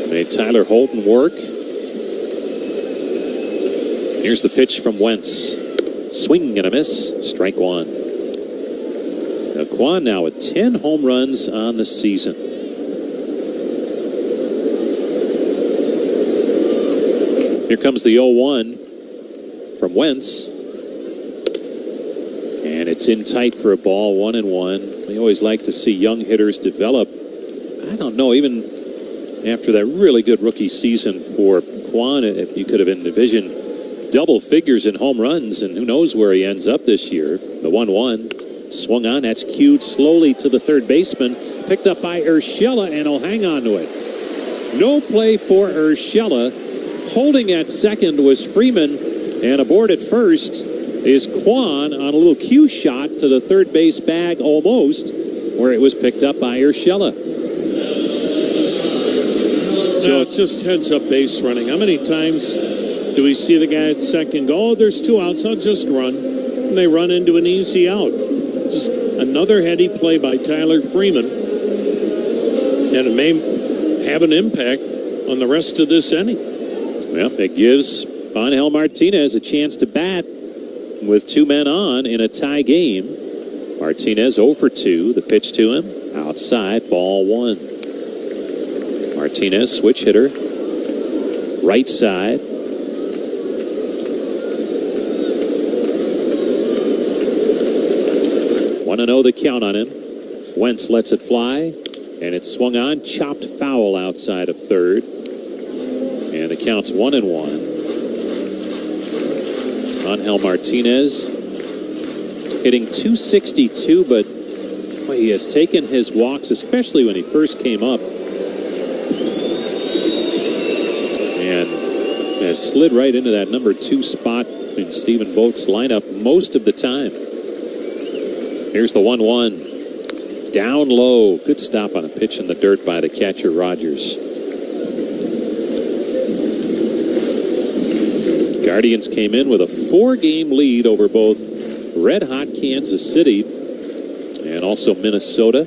made Tyler Holton work. Here's the pitch from Wentz. Swing and a miss, strike 1. Now Kwan now with 10 home runs on the season. Here comes the 0-1 from Wentz. And it's in tight for a ball, 1-1. We always like to see young hitters develop. I don't know, even after that really good rookie season for Kwan, if you could have envisioned double figures in home runs, and who knows where he ends up this year. The 1-1 swung on. That's cued slowly to the third baseman. Picked up by Urshela, and he'll hang on to it. No play for Urshela. Holding at second was Freeman, and aboard at first is Kwan on a little cue shot to the third base bag almost, where it was picked up by Urshela. So it's just heads-up base running. How many times do we see the guy at second go, oh, there's 2 outs, I'll just run. And they run into an easy out. Just another heady play by Tyler Freeman. And it may have an impact on the rest of this inning. Well, it gives Angel Martinez a chance to bat with 2 men on in a tie game. Martinez 0 for 2. The pitch to him. Outside, ball 1. Martinez, switch hitter. Right side. 1-0 the count on him. Wentz lets it fly, and it's swung on. Chopped foul outside of third. And the count's 1-1. Angel Martinez hitting .262, but boy, he has taken his walks, especially when he first came up, and has slid right into that number 2 spot in Stephen Vogt's lineup most of the time. Here's the 1-1. Down low. Good stop on a pitch in the dirt by the catcher, Rogers. Guardians came in with a 4-game lead over both red-hot Kansas City and also Minnesota.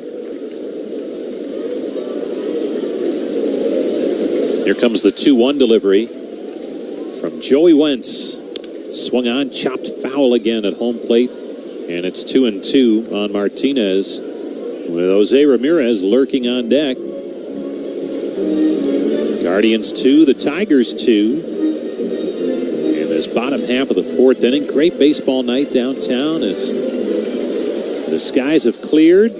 Here comes the 2-1 delivery. from Joey Wentz. Swung on, chopped foul again at home plate. And it's 2-2 on Martinez, with Jose Ramirez lurking on deck. Guardians 2, the Tigers 2. In this bottom half of the fourth inning, great baseball night downtown as the skies have cleared.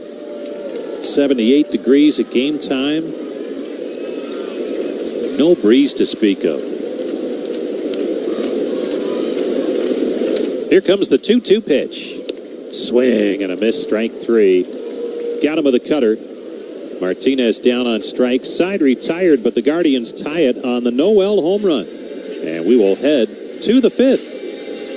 78 degrees at game time. No breeze to speak of. Here comes the 2-2 pitch. Swing and a miss, strike three. Got him with a cutter. Martinez down on strike. Side retired, but the Guardians tie it on the Noel home run. And we will head to the fifth.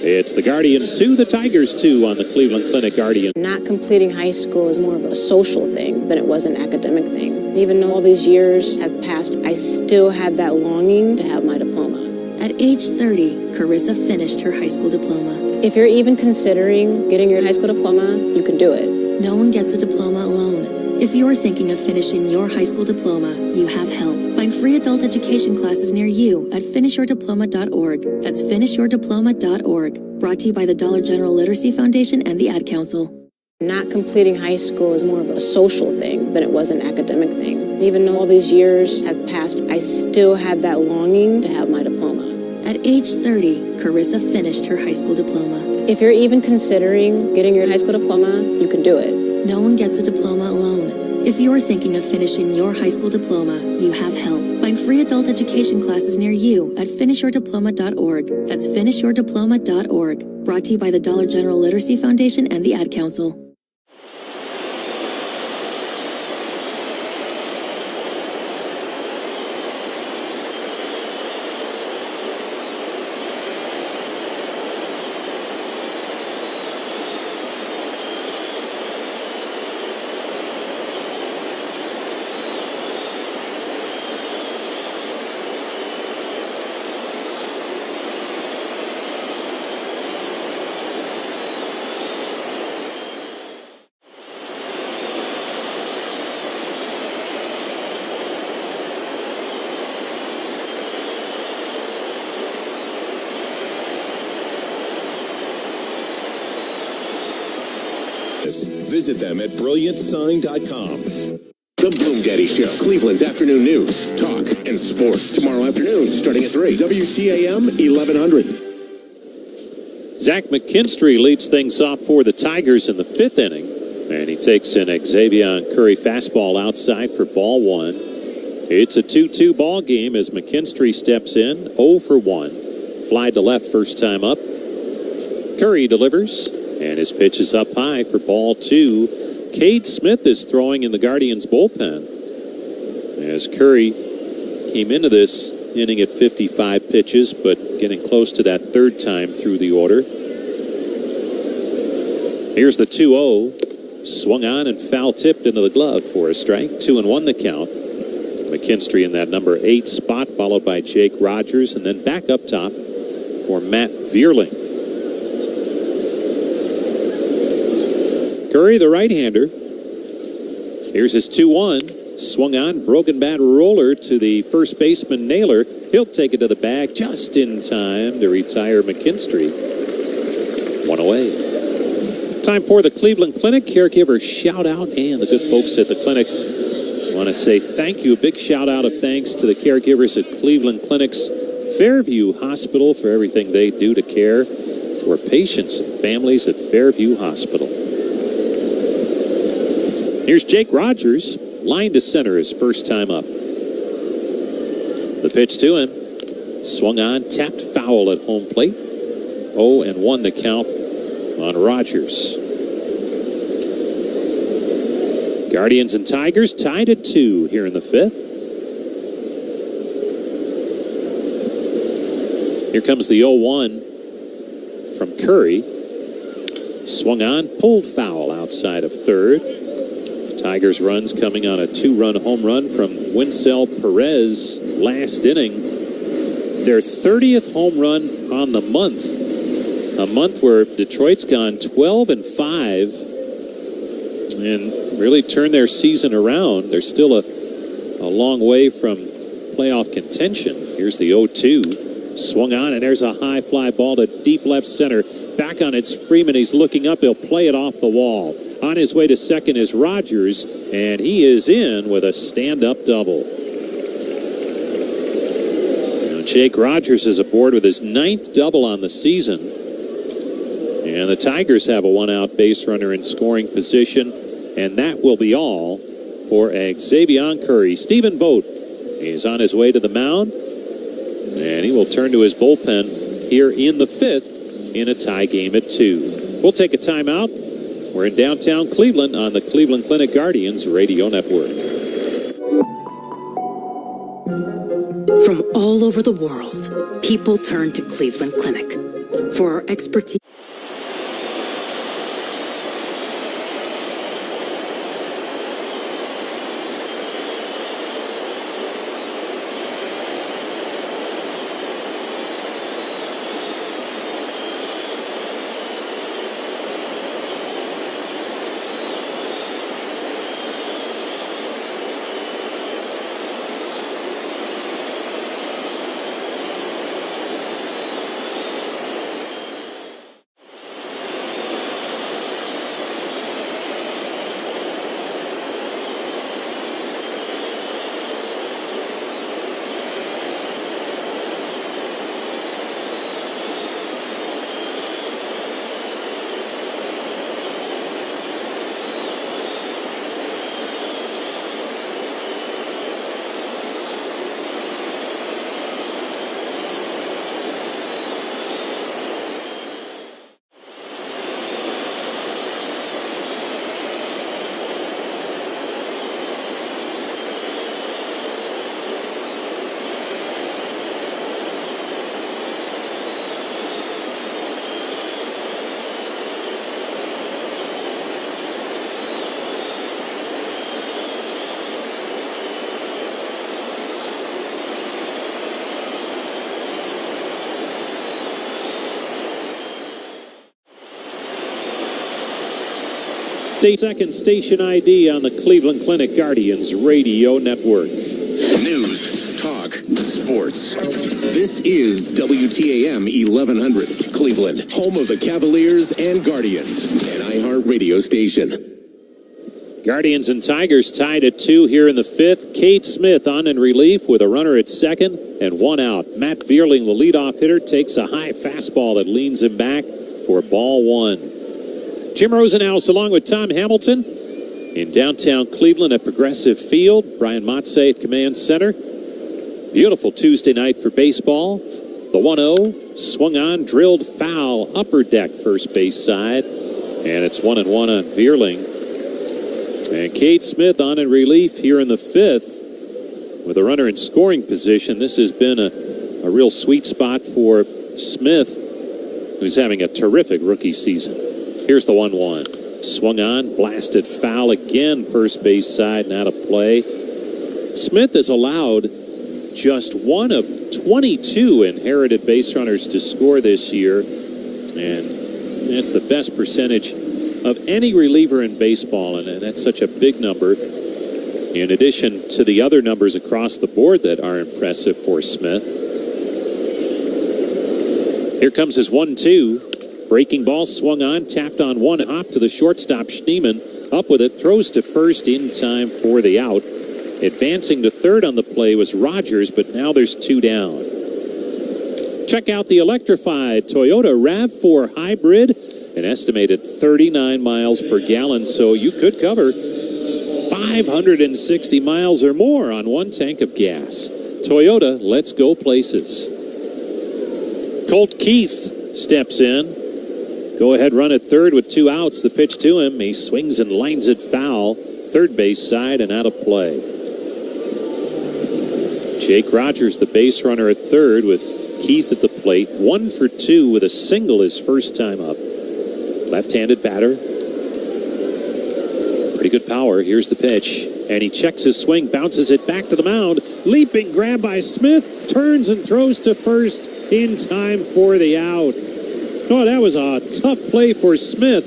It's the Guardians 2, the Tigers 2 on the Cleveland Clinic Guardians. Not completing high school is more of a social thing than it was an academic thing. Even though all these years have passed, I still had that longing to have my diploma. At age 30, Carissa finished her high school diploma. If you're even considering getting your high school diploma, you can do it. No one gets a diploma alone. If you're thinking of finishing your high school diploma, you have help. Find free adult education classes near you at finishyourdiploma.org. That's finishyourdiploma.org. Brought to you by the Dollar General Literacy Foundation and the Ad Council. Not completing high school is more of a social thing than it was an academic thing. Even though all these years have passed, I still had that longing to have my diploma. At age 30, Carissa finished her high school diploma. If you're even considering getting your high school diploma, you can do it. No one gets a diploma alone. If you're thinking of finishing your high school diploma, you have help. Find free adult education classes near you at finishyourdiploma.org. That's finishyourdiploma.org. Brought to you by the Dollar General Literacy Foundation and the Ad Council. Visit them at brilliantsign.com. The Boom Daddy Show, Cleveland's afternoon news, talk, and sports. Tomorrow afternoon, starting at 3. WTAM 1100. Zach McKinstry leads things off for the Tigers in the fifth inning. And he takes in Xzavion Curry fastball outside for ball one. It's a 2-2 ball game as McKinstry steps in, 0 for 1. Fly to left first time up. Curry delivers. And his pitch is up high for ball two. Cade Smith is throwing in the Guardians bullpen. As Curry came into this inning at 55 pitches, but getting close to that third time through the order. Here's the 2-0. Swung on and foul tipped into the glove for a strike. 2-1 the count. McKinstry in that number 8 spot, followed by Jake Rogers, and then back up top for Matt Vierling. Curry, the right-hander. Here's his 2-1. Swung on, broken bat roller to the first baseman Naylor. He'll take it to the bag just in time to retire McKinstry. 1 away. Time for the Cleveland Clinic caregiver shout out, and the good folks at the clinic want to say thank you. A big shout out of thanks to the caregivers at Cleveland Clinic's Fairview Hospital for everything they do to care for patients and families at Fairview Hospital. Here's Jake Rogers, line to center his first time up. The pitch to him. Swung on, tapped foul at home plate. 0-1 the count on Rogers. Guardians and Tigers tied at 2 here in the fifth. Here comes the 0-1 from Curry. Swung on, pulled foul outside of third. Tigers runs coming on a 2-run home run from Winsell Perez last inning. Their 30th home run on the month. A month where Detroit's gone 12-5 and really turned their season around. They're still a long way from playoff contention. Here's the 0-2. Swung on, and there's a high fly ball to deep left center. Back on it's Freeman. He's looking up. He'll play it off the wall. On his way to second is Rogers, and he is in with a stand-up double. Now Jake Rogers is aboard with his 9th double on the season. And the Tigers have a one-out base runner in scoring position, and that will be all for Xzavion Curry. Stephen Vogt is on his way to the mound, and he will turn to his bullpen here in the 5th in a tie game at 2. We'll take a timeout. We're in downtown Cleveland on the Cleveland Clinic Guardians Radio Network. From all over the world, people turn to Cleveland Clinic for our expertise. Second station ID on the Cleveland Clinic Guardians Radio Network. News, talk, sports. This is WTAM 1100, Cleveland, home of the Cavaliers and Guardians, an iHeart radio station. Guardians and Tigers tied at 2 here in the 5th. Kate Smith on in relief with a runner at second and 1 out. Matt Vierling, the leadoff hitter, takes a high fastball that leans him back for ball 1. Jim Rosenhaus along with Tom Hamilton in downtown Cleveland at Progressive Field. Brian Motze at command center. Beautiful Tuesday night for baseball. The 1-0 swung on, drilled foul, upper deck first base side. And it's 1-1 on Vierling. And Kate Smith on in relief here in the 5th with a runner in scoring position. This has been a real sweet spot for Smith, who's having a terrific rookie season. Here's the 1-1. Swung on, blasted foul again, first base side, and out of play. Smith has allowed just 1 of 22 inherited base runners to score this year, and that's the best percentage of any reliever in baseball, and that's such a big number. In addition to the other numbers across the board that are impressive for Smith. Here comes his 1-2. Breaking ball swung on, tapped on one hop to the shortstop. Schneemann up with it, throws to first in time for the out. Advancing to third on the play was Rogers, but now there's 2 down. Check out the electrified Toyota RAV4 Hybrid, an estimated 39 miles per gallon, so you could cover 560 miles or more on one tank of gas. Toyota, let's go places. Colt Keith steps in. Go-ahead run at third with 2 outs. The pitch to him. He swings and lines it foul. Third base side and out of play. Jake Rogers, the base runner at third with Keith at the plate. 1 for 2 with a single his first time up. Left-handed batter. Pretty good power. Here's the pitch. And he checks his swing, bounces it back to the mound. Leaping grab by Smith. Turns and throws to first in time for the out. Oh, that was a tough play for Smith,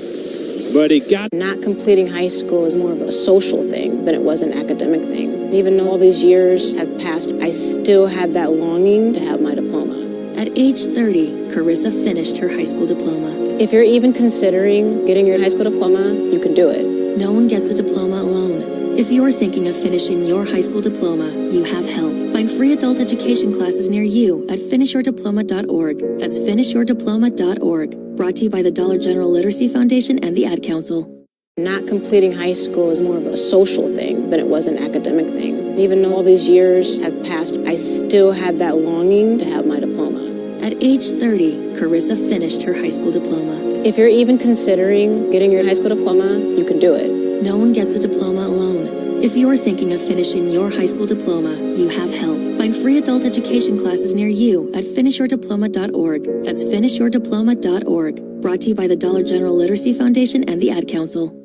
but he got... Not completing high school is more of a social thing than it was an academic thing. Even though all these years have passed, I still had that longing to have my diploma. At age 30, Carissa finished her high school diploma. If you're even considering getting your high school diploma, you can do it. No one gets a diploma alone. If you're thinking of finishing your high school diploma, you have help. Find free adult education classes near you at finishyourdiploma.org. That's finishyourdiploma.org. Brought to you by the Dollar General Literacy Foundation and the Ad Council. Not completing high school is more of a social thing than it was an academic thing. Even though all these years have passed, I still had that longing to have my diploma. At age 30, Carissa finished her high school diploma. If you're even considering getting your high school diploma, you can do it. No one gets a diploma alone. If you're thinking of finishing your high school diploma, you have help. Find free adult education classes near you at finishyourdiploma.org. That's finishyourdiploma.org. Brought to you by the Dollar General Literacy Foundation and the Ad Council.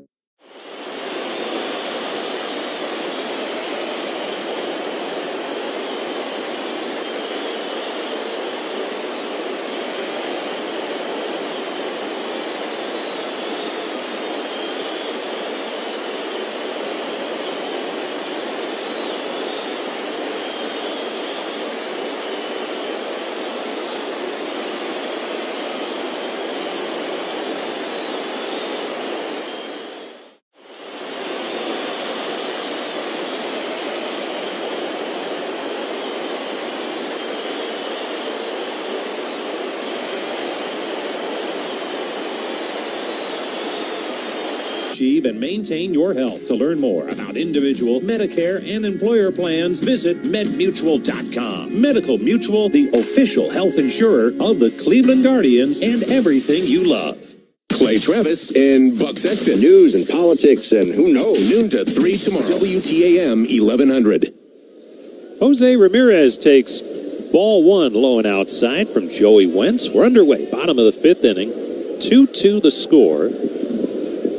And maintain your health. To learn more about individual, Medicare, and employer plans, visit MedMutual.com. Medical Mutual, the official health insurer of the Cleveland Guardians and everything you love. Clay Travis and Buck Sexton. News and politics and who knows. Noon to 3 tomorrow. WTAM 1100. Jose Ramirez takes ball one low and outside from Joey Wentz. We're underway. Bottom of the fifth inning. 2-2 the score.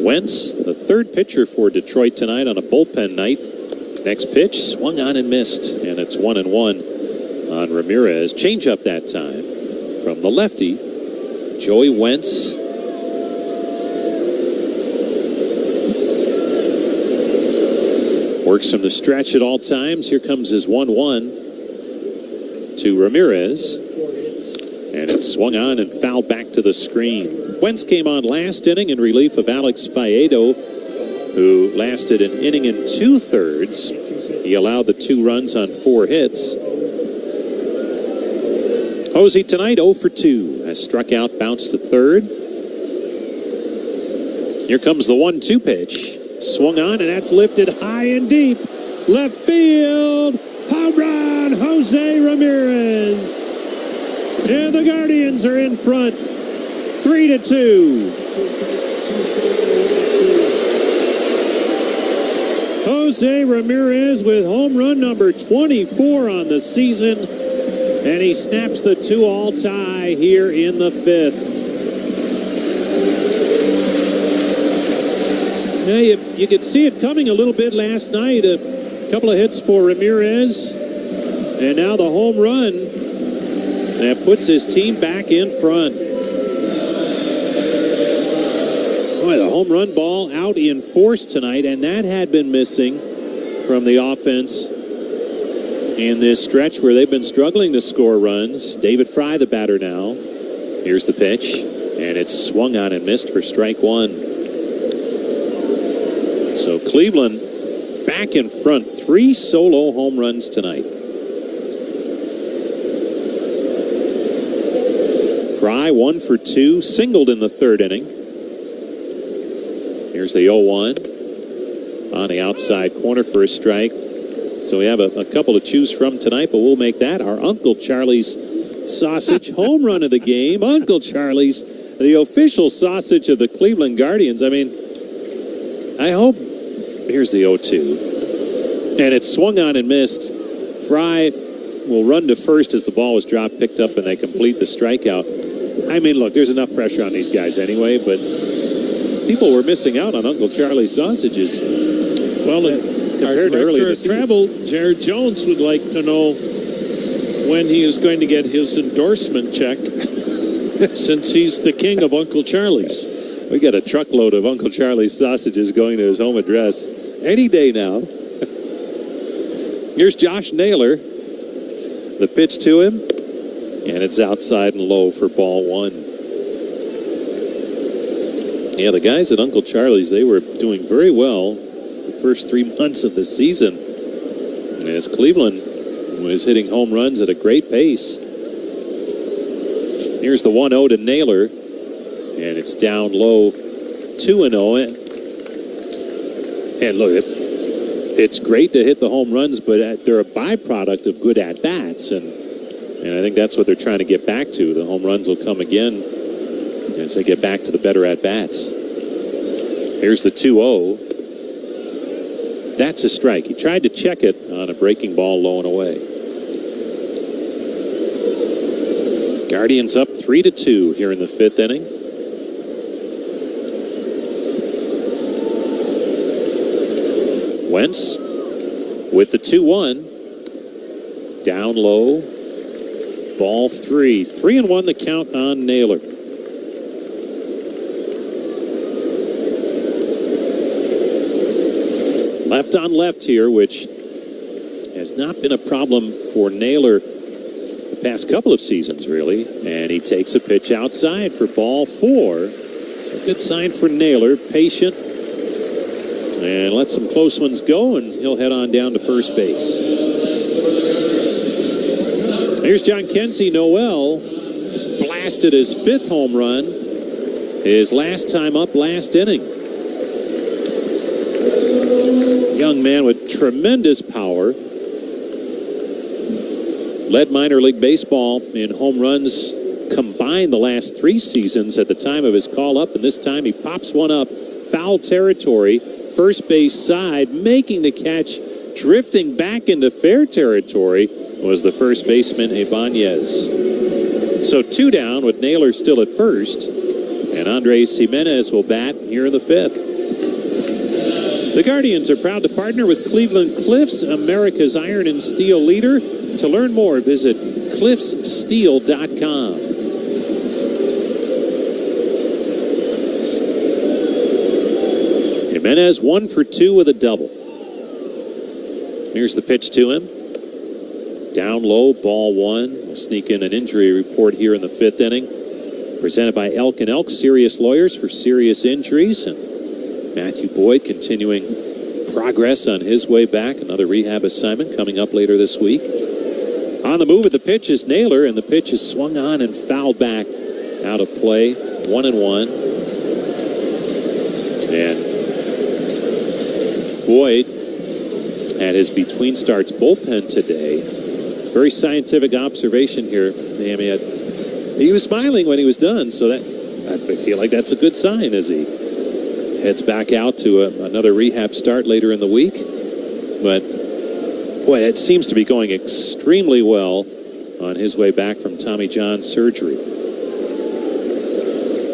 Wentz, the third pitcher for Detroit tonight on a bullpen night. Next pitch, swung on and missed, and it's 1-1 on Ramirez. Change up that time from the lefty, Joey Wentz. Works from the stretch at all times. Here comes his 1-1 to Ramirez. And it's swung on and fouled back to the screen. Wentz came on last inning in relief of Alex Faedo, who lasted an inning and 2/3. He allowed the 2 runs on 4 hits. Jose tonight 0 for 2. Has struck out, bounced to third. Here comes the 1-2 pitch. Swung on, and that's lifted high and deep. Left field. Home run, Jose Ramirez. And the Guardians are in front, 3-2. Jose Ramirez with home run number 24 on the season, and he snaps the 2-all tie here in the fifth. Now you could see it coming a little bit last night. A couple of hits for Ramirez, and now the home run. That puts his team back in front. Boy, the home run ball out in force tonight, and that had been missing from the offense in this stretch where they've been struggling to score runs. David Fry, the batter now. Here's the pitch, and it's swung on and missed for strike one. So Cleveland back in front. 3 solo home runs tonight. Fry 1 for 2, singled in the third inning. Here's the 0-1 on the outside corner for a strike. So we have a couple to choose from tonight, but we'll make that our Uncle Charlie's sausage home run of the game. Uncle Charlie's, the official sausage of the Cleveland Guardians. I mean, I hope. Here's the 0-2. And it's swung on and missed. Fry will run to first as the ball was dropped, picked up, and they complete the strikeout. I mean, look, there's enough pressure on these guys anyway, but people were missing out on Uncle Charlie's sausages. Well, compared to earlier this travel, Jared Jones would like to know when he is going to get his endorsement check, since he's the king of Uncle Charlie's. We got a truckload of Uncle Charlie's sausages going to his home address any day now. Here's Josh Naylor. The pitch to him. And it's outside and low for ball one. Yeah, the guys at Uncle Charlie's, they were doing very well the first 3 months of the season, as Cleveland was hitting home runs at a great pace. Here's the 1-0 to Naylor, and it's down low, 2-0. And look, it's great to hit the home runs, but they're a byproduct of good at-bats, and I think that's what they're trying to get back to. The home runs will come again as they get back to the better at-bats. Here's the 2-0. That's a strike. He tried to check it on a breaking ball low and away. Guardians up 3-2 here in the 5th inning. Wentz with the 2-1. Down low. Ball 3. 3-1 the count on Naylor. Left on left here, which has not been a problem for Naylor the past couple of seasons, really. And he takes a pitch outside for ball 4. So a good sign for Naylor. Patient. And let some close ones go, and he'll head on down to first base. Here's John Kensey Noel. Blasted his 5th home run. His last time up last inning. Young man with tremendous power. Led minor league baseball in home runs combined the last 3 seasons at the time of his call up, and this time he pops one up. Foul territory. First base side, making the catch, drifting back into fair territory was the first baseman, Ibanez. So 2 down with Naylor still at first, and Andres Jimenez will bat here in the 5th. The Guardians are proud to partner with Cleveland Cliffs, America's iron and steel leader. To learn more, visit cliffssteel.com. Jimenez 1 for 2 with a double. Here's the pitch to him. Down low, ball 1. We'll sneak in an injury report here in the 5th inning. Presented by Elk & Elk, serious lawyers for serious injuries. And Matthew Boyd continuing progress on his way back. Another rehab assignment coming up later this week. On the move with the pitch is Naylor, and the pitch is swung on and fouled back out of play. 1-1. And Boyd at his between starts bullpen today. Very scientific observation here. He was smiling when he was done, so that I feel like that's a good sign as he heads back out to another rehab start later in the week. But boy, it seems to be going extremely well on his way back from Tommy John surgery.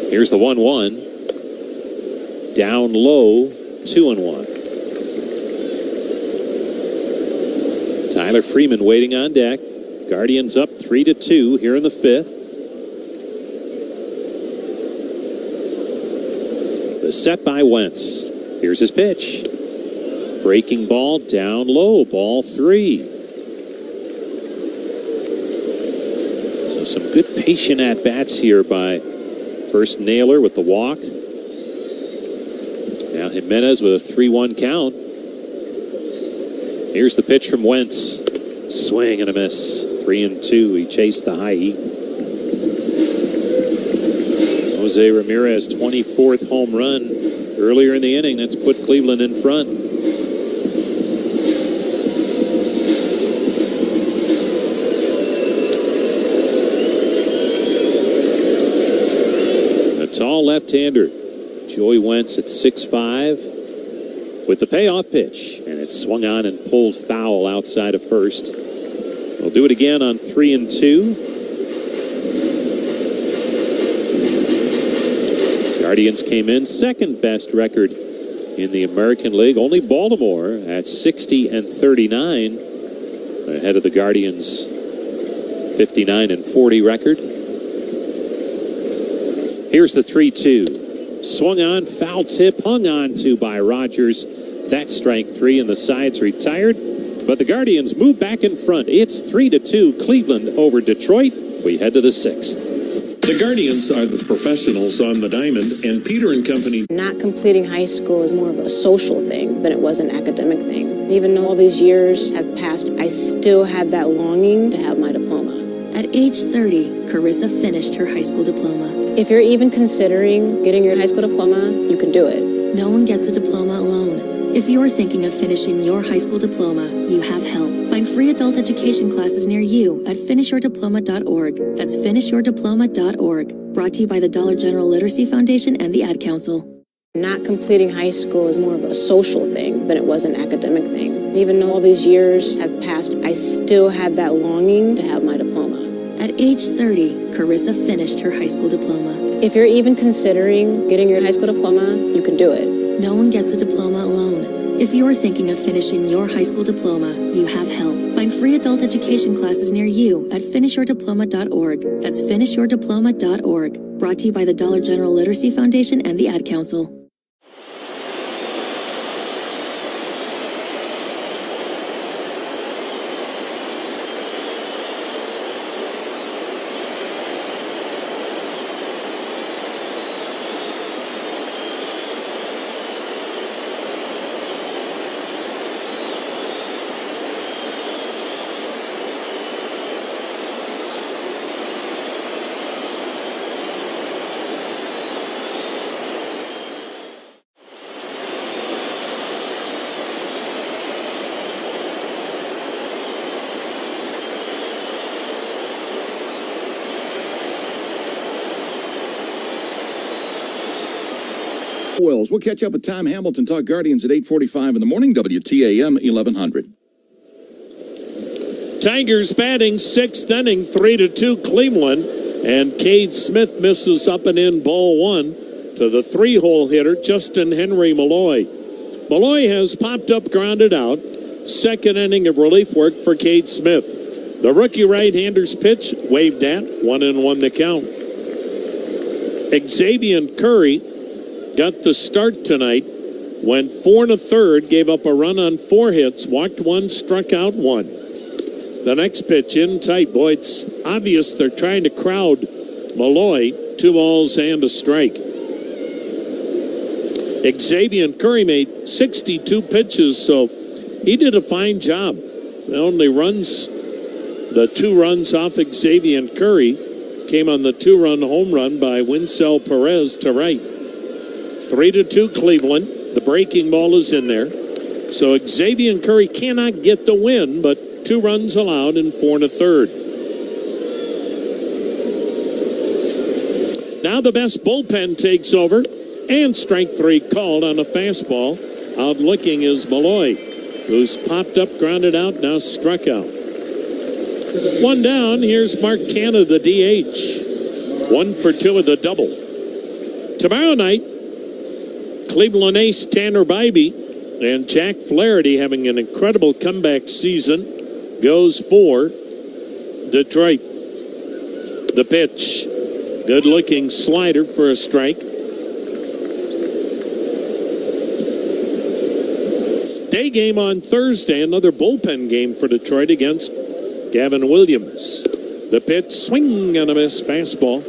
Here's the 1-1. Down low, 2-1. Tyler Freeman waiting on deck. Guardians up 3-2 here in the 5th. The set by Wentz. Here's his pitch. Breaking ball down low, ball 3. So some good patient at-bats here by first Naylor with the walk. Now Jimenez with a 3-1 count. Here's the pitch from Wentz. Swing and a miss. 3-2. He chased the high heat. Jose Ramirez, 24th home run earlier in the inning. That's put Cleveland in front. A tall left-hander, Joey Wentz at 6'5", with the payoff pitch, and it's swung on and pulled foul outside of first. We'll do it again on 3-2. Guardians came in second best record in the American League. Only Baltimore at 60-39 ahead of the Guardians' 59-40 record. Here's the 3-2. Swung on, foul tip, hung on to by Rogers. That's strike 3, and the side's retired. But the Guardians move back in front. It's 3-2 Cleveland over Detroit. We head to the 6th. The Guardians are the professionals on the diamond, and Peter and company. Not completing high school is more of a social thing than it was an academic thing. Even though all these years have passed, I still had that longing to have my diploma. At age 30, Carissa finished her high school diploma. If you're even considering getting your high school diploma, you can do it. No one gets a diploma alone. If you're thinking of finishing your high school diploma, you have help. Find free adult education classes near you at finishyourdiploma.org. That's finishyourdiploma.org. Brought to you by the Dollar General Literacy Foundation and the Ad Council. Not completing high school is more of a social thing than it was an academic thing. Even though all these years have passed, I still had that longing to have my diploma. At age 30, Carissa finished her high school diploma. If you're even considering getting your high school diploma, you can do it. No one gets a diploma alone. If you're thinking of finishing your high school diploma, you have help. Find free adult education classes near you at finishyourdiploma.org. That's finishyourdiploma.org. Brought to you by the Dollar General Literacy Foundation and the Ad Council. Wells. We'll catch up with Tom Hamilton, talk Guardians at 8:45 in the morning, WTAM 1100. Tigers batting 6th inning, 3-2 Cleveland, and Cade Smith misses up and in ball 1 to the 3-hole hitter, Justin Henry Malloy. Malloy has popped up, grounded out. 2nd inning of relief work for Cade Smith. The rookie right-hander's pitch waved at, 1-1 the count. Xzavion Curry got the start tonight, went 4 1/3, gave up a run on 4 hits, walked 1, struck out 1. The next pitch in tight. Boy, it's obvious they're trying to crowd Malloy. 2 balls and a strike. Xzavion Curry made 62 pitches, so he did a fine job. The 2 runs off Xzavion Curry came on the 2-run home run by Winsel Perez to right. 3-2 Cleveland. The breaking ball is in there. So Xzavion Curry cannot get the win, but 2 runs allowed in 4 1/3. Now the best bullpen takes over, and strike 3 called on a fastball. Out looking is Malloy, who's popped up, grounded out, now struck out. 1 down. Here's Mark Canna, the DH. 1 for 2 with a double. Tomorrow night, Cleveland ace Tanner Bybee and Jack Flaherty, having an incredible comeback season, goes for Detroit. The pitch. Good-looking slider for a strike. Day game on Thursday. Another bullpen game for Detroit against Gavin Williams. The pitch, swing and a miss, fastball.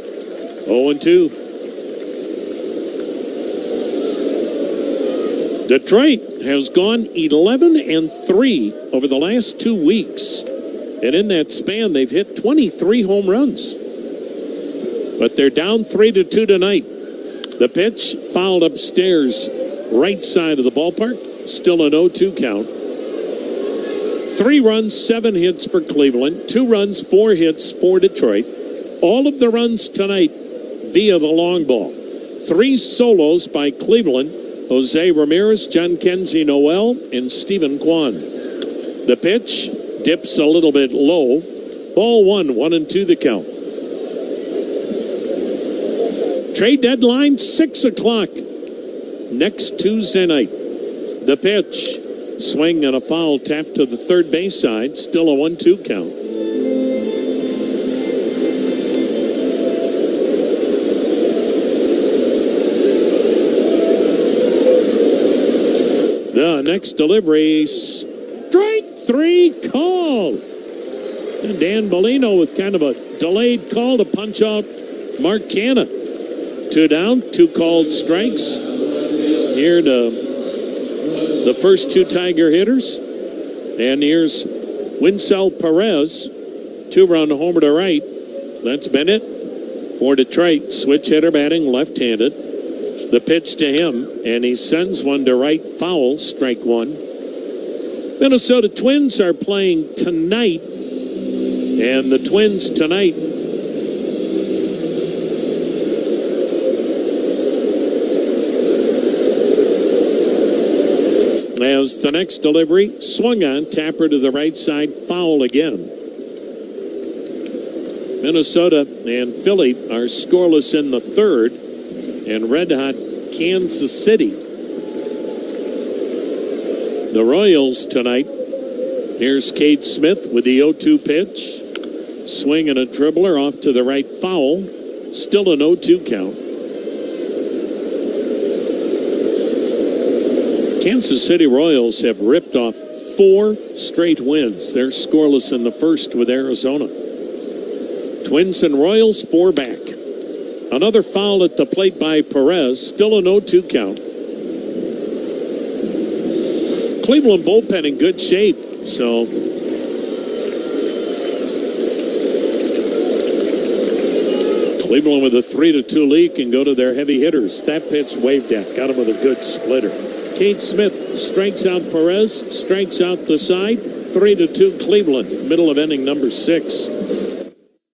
0-2. Detroit has gone 11-3 over the last 2 weeks. And in that span, they've hit 23 home runs. But they're down 3-2 tonight. The pitch fouled upstairs, right side of the ballpark. Still an 0-2 count. 3 runs, 7 hits for Cleveland. 2 runs, 4 hits for Detroit. All of the runs tonight via the long ball. 3 solos by Cleveland. Jose Ramirez, John Kenzie Noel, and Stephen Kwan. The pitch dips a little bit low. Ball 1, 1-2 the count. Trade deadline, 6 o'clock next Tuesday night. The pitch, swing and a foul tap to the third base side. Still a 1-2 count. The next delivery, strike 3 called. And Dan Bellino with kind of a delayed call to punch out Mark Canna. 2 down, 2 called strikes. Here to the first 2 Tiger hitters. And here's Winsell Perez. 2-run homer to right. That's Bennett for Detroit. Switch hitter batting left-handed. The pitch to him, and he sends one to right, foul, strike 1. Minnesota Twins are playing tonight, and the Twins tonight as the next delivery swung on, tapper to the right side, foul again. Minnesota and Philly are scoreless in the third, and red-hot Kansas City. The Royals tonight. Here's Cade Smith with the 0-2 pitch. Swing and a dribbler off to the right, foul. Still an 0-2 count. Kansas City Royals have ripped off 4 straight wins. They're scoreless in the first with Arizona. Twins and Royals 4 back. Another foul at the plate by Perez. Still an 0-2 count. Cleveland bullpen in good shape. So Cleveland with a 3-2 lead can go to their heavy hitters. That pitch waved at. Got him with a good splitter. Cade Smith strikes out Perez. Strikes out the side. 3-2 Cleveland. Middle of inning number 6.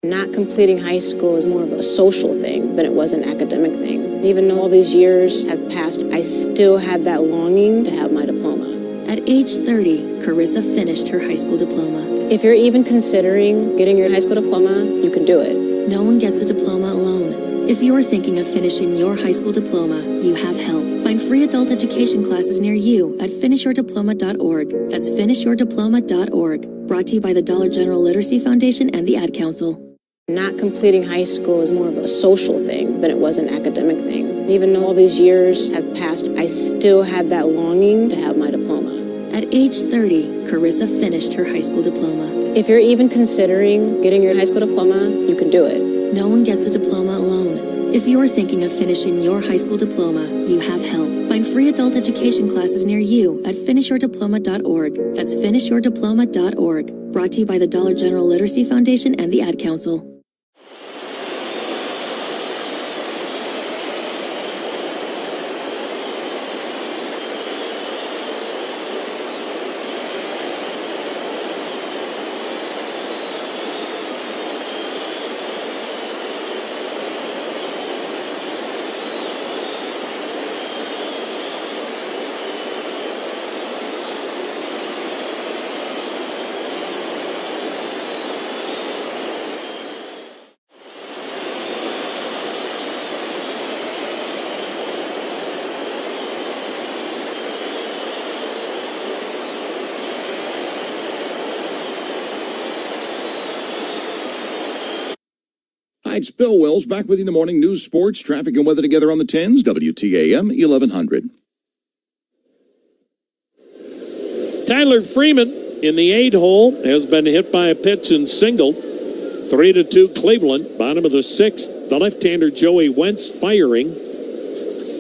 Not completing high school is more of a social thing than it was an academic thing. Even though all these years have passed, I still had that longing to have my diploma. At age 30, Carissa finished her high school diploma. If you're even considering getting your high school diploma, you can do it. No one gets a diploma alone. If you're thinking of finishing your high school diploma, you have help. Find free adult education classes near you at finishyourdiploma.org. That's finishyourdiploma.org. Brought to you by the Dollar General Literacy Foundation and the Ad Council. Not completing high school is more of a social thing than it was an academic thing. Even though all these years have passed, I still had that longing to have my diploma. At age 30, Carissa finished her high school diploma. If you're even considering getting your high school diploma, you can do it. No one gets a diploma alone. If you're thinking of finishing your high school diploma, you have help. Find free adult education classes near you at finishyourdiploma.org. That's finishyourdiploma.org. Brought to you by the Dollar General Literacy Foundation and the Ad Council. It's Bill Wills back with you in the morning news, sports, traffic, and weather together on the 10s, WTAM 1100. Tyler Freeman in the 8 hole has been hit by a pitch and singled. 3-2 Cleveland, bottom of the 6th. The left-hander Joey Wentz firing,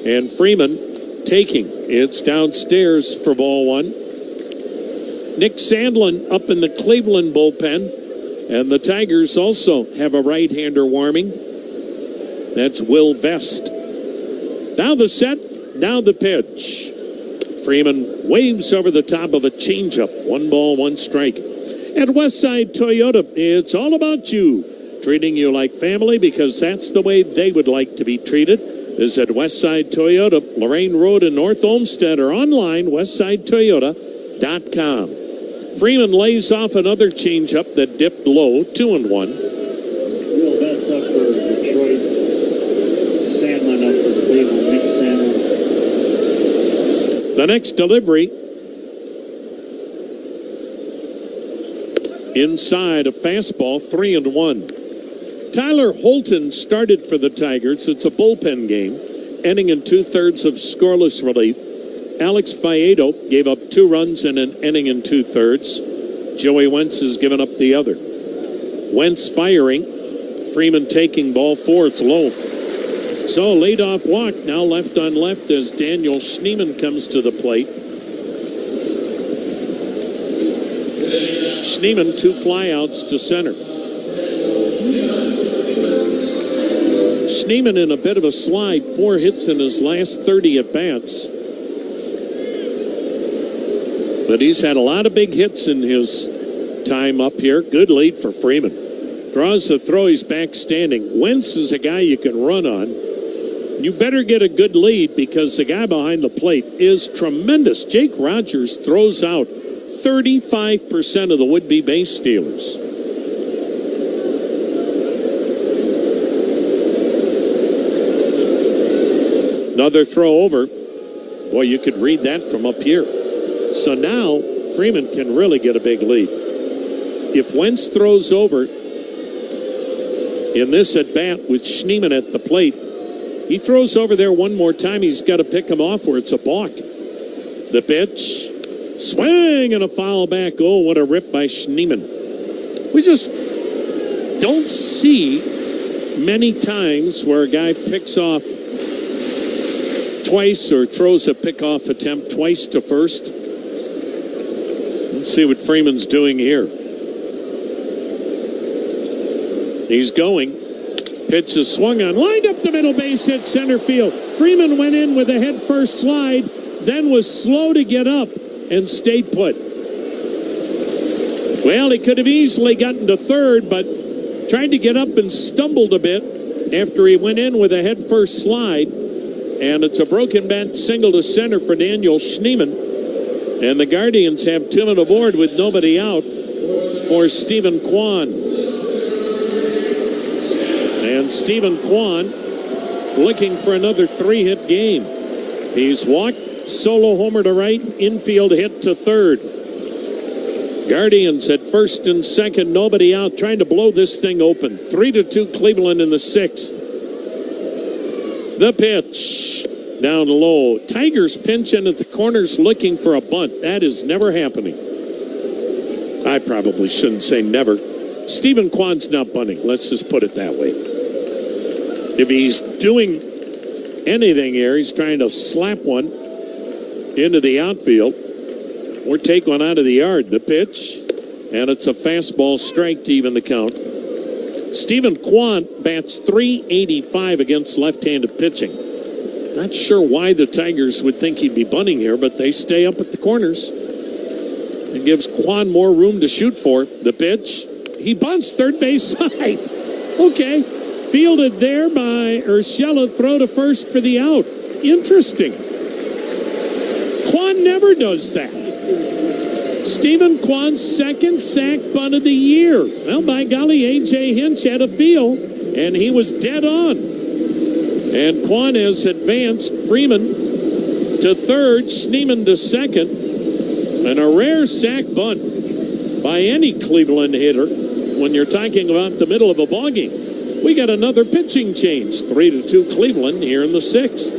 and Freeman taking. It's downstairs for ball 1. Nick Sandlin up in the Cleveland bullpen. And the Tigers also have a right-hander warming. That's Will Vest. Now the set, now the pitch. Freeman waves over the top of a changeup. 1 ball, 1 strike. At Westside Toyota, it's all about you. Treating you like family because that's the way they would like to be treated. Visit Westside Toyota, Lorraine Road in North Olmsted, or online, westsidetoyota.com. Freeman lays off another changeup that dipped low, 2-1. Will Vest up for Detroit. Sandlin up for Cleveland. Nick Sandlin. The next delivery. Inside a fastball, 3-1. Tyler Holton started for the Tigers. It's a bullpen game, ending in 2/3 of scoreless relief. Alex Faedo gave up 2 runs in an inning in 2/3. Joey Wentz has given up the other. Wentz firing. Freeman taking ball 4. It's low. So leadoff walk now left on left as Daniel Schneemann comes to the plate. Schneemann 2 flyouts to center. Schneemann in a bit of a slide, 4 hits in his last 30 at-bats. But he's had a lot of big hits in his time up here. Good lead for Freeman. Draws the throw, he's back standing. Wentz is a guy you can run on. You better get a good lead because the guy behind the plate is tremendous. Jake Rogers throws out 35% of the would-be base stealers. Another throw over. Boy, you could read that from up here. So now Freeman can really get a big lead. If Wentz throws over in this at-bat with Schneemann at the plate, he throws over there one more time. He's got to pick him off or it's a balk. The pitch. Swing and a foul back. Oh, what a rip by Schneemann. We just don't see many times where a guy picks off twice or throws a pickoff attempt twice to first. Let's see what Freeman's doing here. He's going. Pitch is swung on. Lined up the middle base, hit center field. Freeman went in with a head first slide, then was slow to get up and stayed put. Well, he could have easily gotten to third, but tried to get up and stumbled a bit after he went in with a head first slide. And it's a broken bat single to center for Daniel Schneemann. And the Guardians have 2 men aboard with nobody out for Stephen Kwan. And Stephen Kwan looking for another 3-hit game. He's walked, solo homer to right, infield hit to third. Guardians at first and second, nobody out, trying to blow this thing open. 3-2 Cleveland in the 6th. The pitch down low. Tigers pinching at the corners looking for a bunt. That is never happening. I probably shouldn't say never. Stephen Kwan's not bunting. Let's just put it that way. If he's doing anything here, he's trying to slap one into the outfield or take one out of the yard. The pitch, and it's a fastball strike to even the count. Stephen Kwan bats .385 against left-handed pitching. Not sure why the Tigers would think he'd be bunting here, but they stay up at the corners. It gives Kwan more room to shoot for. The pitch, he bunts third base side. Okay, fielded there by Urshela, throw to first for the out. Interesting. Kwan never does that. Stephen Kwan's second sack bunt of the year. Well, by golly, A.J. Hinch had a feel, and he was dead on. And Kwan has advanced Freeman to third, Schneemann to second, and a rare sack bunt by any Cleveland hitter when you're talking about the middle of a ballgame. We got another pitching change, 3-2 Cleveland here in the 6th.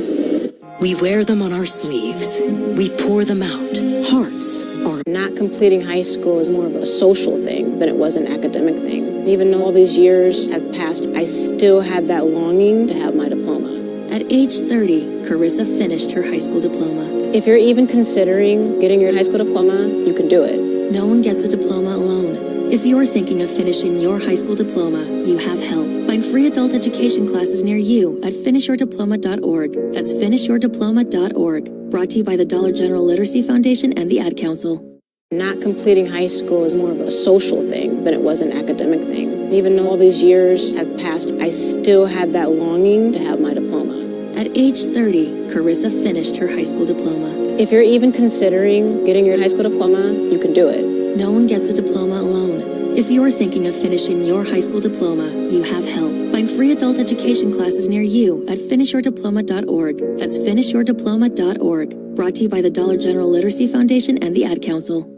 We wear them on our sleeves. We pour them out. Hearts are... Not completing high school is more of a social thing than it was an academic thing. Even though all these years have passed, I still had that longing to have my diploma. At age 30, Carissa finished her high school diploma. If you're even considering getting your high school diploma, you can do it. No one gets a diploma alone. If you're thinking of finishing your high school diploma, you have help. Find free adult education classes near you at finishyourdiploma.org. That's finishyourdiploma.org. Brought to you by the Dollar General Literacy Foundation and the Ad Council. Not completing high school is more of a social thing than it was an academic thing. Even though all these years have passed, I still had that longing to have my diploma. At age 30, Carissa finished her high school diploma. If you're even considering getting your high school diploma, you can do it. No one gets a diploma alone. If you're thinking of finishing your high school diploma, you have help. Find free adult education classes near you at finishyourdiploma.org. That's finishyourdiploma.org. Brought to you by the Dollar General Literacy Foundation and the Ad Council.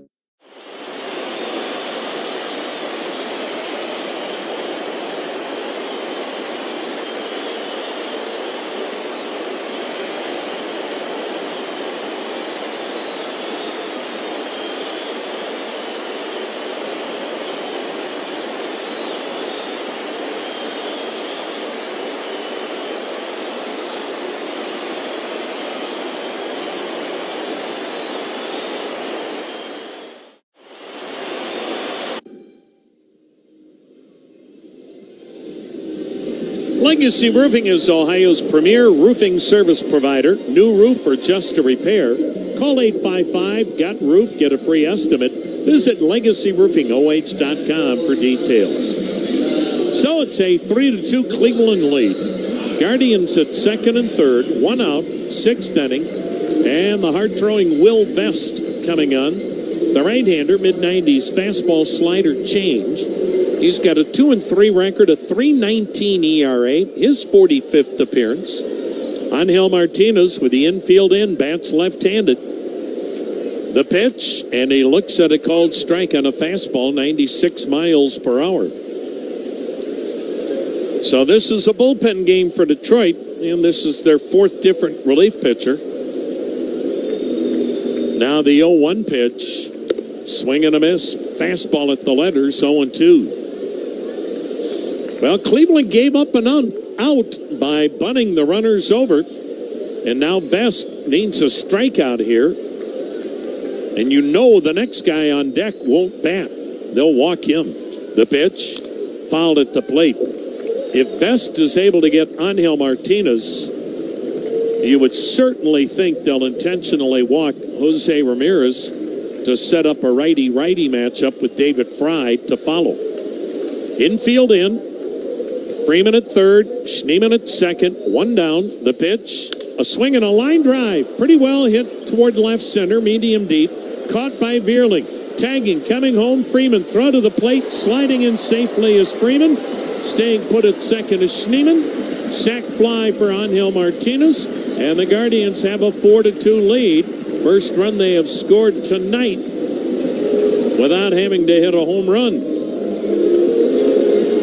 Legacy Roofing is Ohio's premier roofing service provider. New roof or just a repair? Call 855-GOT-ROOF. Get a free estimate. Visit LegacyRoofingOH.com for details. So it's a 3-2 Cleveland lead. Guardians at second and third. One out, sixth inning. And the hard-throwing Will Vest coming on. The right-hander, mid-90s fastball slider change. He's got a 2-3 record, a 3.19 ERA, his 45th appearance. Angel Martinez with the infield in, bats left-handed. The pitch, and he looks at a called strike on a fastball, 96 miles per hour. So this is a bullpen game for Detroit, and this is their fourth different relief pitcher. Now the 0-1 pitch, swing and a miss, fastball at the letters, 0-2. Well, Cleveland gave up an out by bunting the runners over. And now Vest needs a strikeout here. And you know the next guy on deck won't bat. They'll walk him. The pitch, fouled at the plate. If Vest is able to get Angel Martinez, you would certainly think they'll intentionally walk Jose Ramirez to set up a righty-righty matchup with David Fry to follow. Infield in. Freeman at third, Schneemann at second, one down. The pitch, a swing and a line drive. Pretty well hit toward left center, medium deep. Caught by Veerling. Tagging, coming home, Freeman. Throw to the plate, sliding in safely is Freeman. Staying put at second is Schneemann. Sac fly for Angel Martinez. And the Guardians have a 4-2 lead. First run they have scored tonight without having to hit a home run.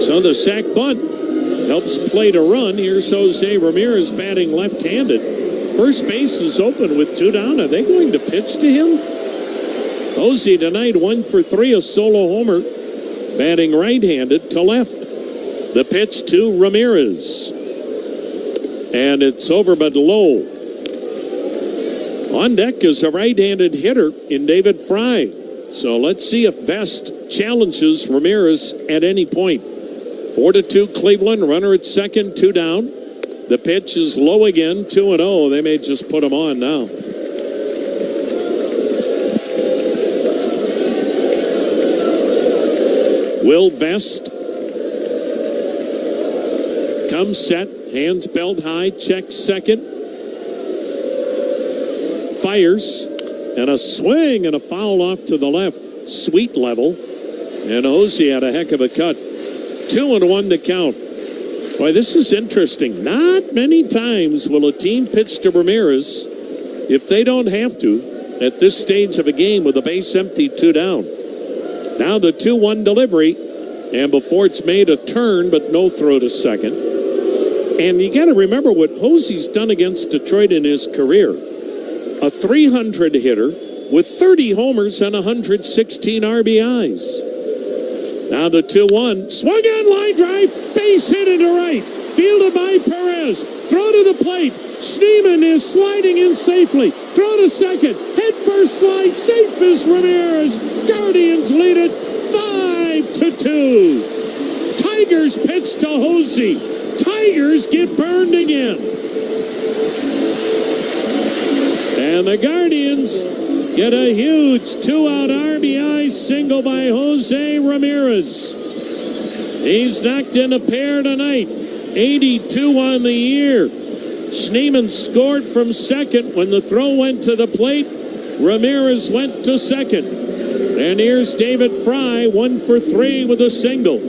So the sac bunt helps play to run. Here's Jose Ramirez batting left-handed. First base is open with two down. Are they going to pitch to him? Jose tonight 1 for 3, a solo homer. Batting right-handed to left. The pitch to Ramirez. And it's over but low. On deck is a right-handed hitter in David Fry. So let's see if Vest challenges Ramirez at any point. 4-2 Cleveland, runner at second, two down. The pitch is low again, 2-0. They may just put him on now. Will Vest comes set, hands belt high, checks second. Fires, and a swing and a foul off to the left. Sweet level. And Jose had a heck of a cut. 2-1 to count. Boy, this is interesting. Not many times will a team pitch to Ramirez if they don't have to at this stage of a game with a base empty, two down. Now the 2-1 delivery, and before it's made a turn, but no throw to second. And you got to remember what Jose's done against Detroit in his career. A 300 hitter with 30 homers and 116 RBIs. Now the 2-1, swung on, line drive, base hit into right, fielded by Perez, throw to the plate, Schneemann is sliding in safely, throw to second, head first slide, safe is Ramirez, Guardians lead it 5-2. Tigers pitch to Jose, Tigers get burned again. And the Guardians get a huge two-out RBI single by Jose Ramirez. He's knocked in a pair tonight. 82 on the year. Schneemann scored from second when the throw went to the plate. Ramirez went to second. And here's David Fry, 1 for 3 with a single.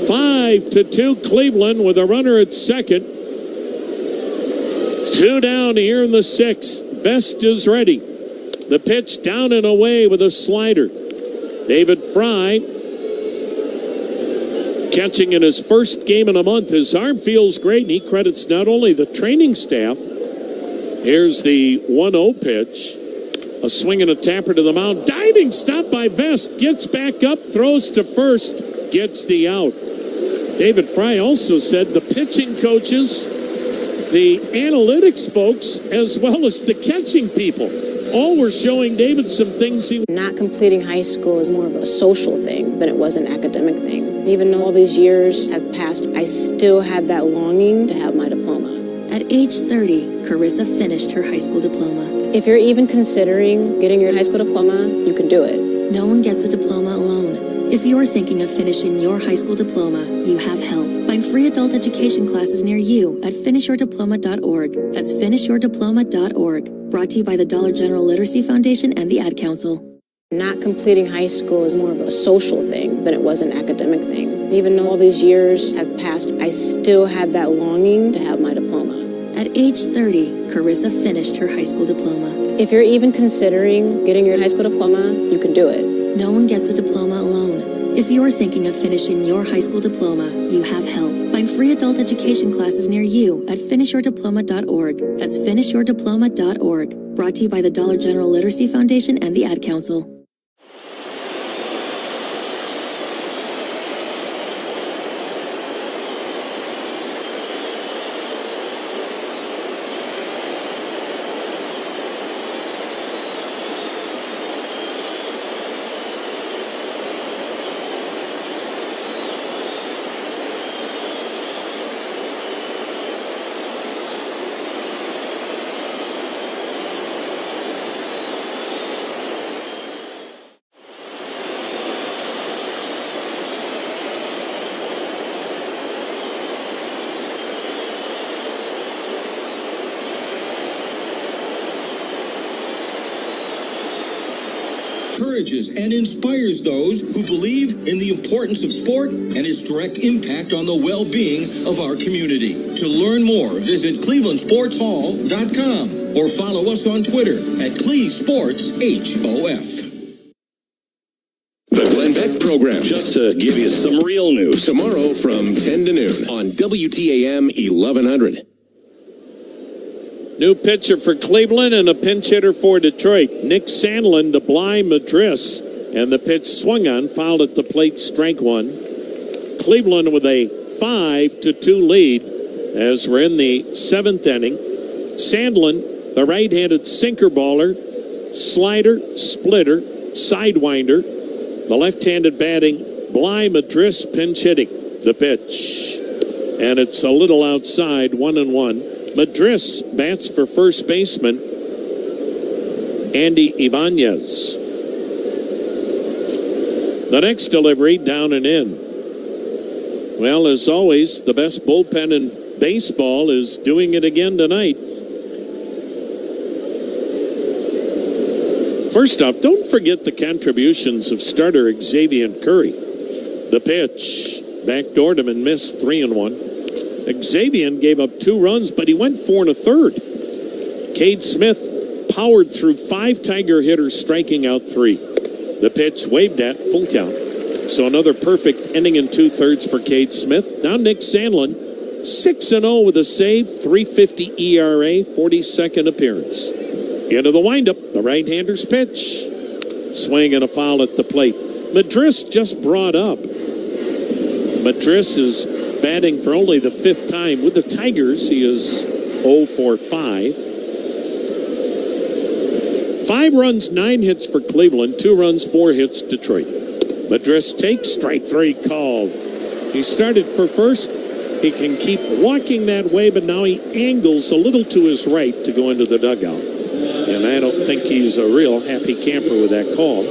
5-2 Cleveland with a runner at second. Two down here in the sixth. Vest is ready. The pitch down and away with a slider. David Fry catching in his first game in a month. His arm feels great, and he credits not only the training staff. Here's the 1-0 pitch. A swing and a tapper to the mound. Diving stop by Vest. Gets back up, throws to first, gets the out. David Fry also said the pitching coaches, the analytics folks, as well as the catching people, all were showing David some things he... Not completing high school is more of a social thing thing than it was an academic thing. Even though all these years have passed, I still had that longing to have my diploma. At age 30, Carissa finished her high school diploma. If you're even considering getting your high school diploma, you can do it. No one gets a diploma alone. If you're thinking of finishing your high school diploma, you have help. Find free adult education classes near you at finishyourdiploma.org. That's finishyourdiploma.org. Brought to you by the Dollar General Literacy Foundation and the Ad Council. Not completing high school is more of a social thing than it was an academic thing. Even though all these years have passed, I still had that longing to have my diploma. At age 30, Carissa finished her high school diploma. If you're even considering getting your high school diploma, you can do it. No one gets a diploma alone. If you're thinking of finishing your high school diploma, you have help. Find free adult education classes near you at finishyourdiploma.org. That's finishyourdiploma.org. Brought to you by the Dollar General Literacy Foundation and the Ad Council. Encourages and inspires those who believe in the importance of sport and its direct impact on the well-being of our community. To learn more, visit clevelandsportshall.com or follow us on Twitter at CleveSportsHOF. The Glenn Beck Program. Just to give you some real news. Tomorrow from 10 to noon on WTAM 1100. New pitcher for Cleveland and a pinch hitter for Detroit. Nick Sandlin to Bly Madris. And the pitch swung on, fouled at the plate, strike one. Cleveland with a 5-2 lead as we're in the seventh inning. Sandlin, the right-handed sinker baller, slider, splitter, sidewinder. The left-handed batting, Bly Madris pinch hitting. The pitch. And it's a little outside, 1-1. Madris bats for first baseman Andy Ibanez. The next delivery down and in. Well, as always, the best bullpen in baseball is doing it again tonight. First off, don't forget the contributions of starter Xzavion Curry. The pitch, backdoored him and missed, 3-1. Xzavion gave up 2 runs, but he went 4 1/3. Cade Smith powered through 5 Tiger hitters, striking out 3. The pitch waved at, full count. So another perfect inning and 2/3 for Cade Smith. Now Nick Sandlin, 6-0 with a save, 3.50 ERA, 42nd appearance. Into the windup, the right-hander's pitch. Swing and a foul at the plate. Madris just brought up. Madris is batting for only the 5th time. With the Tigers, he is 0 for 5. 5 runs, 9 hits for Cleveland. 2 runs, 4 hits Detroit. Madris takes, strike 3 called. He started for first. He can keep walking that way, but now he angles a little to his right to go into the dugout. And I don't think he's a real happy camper with that call.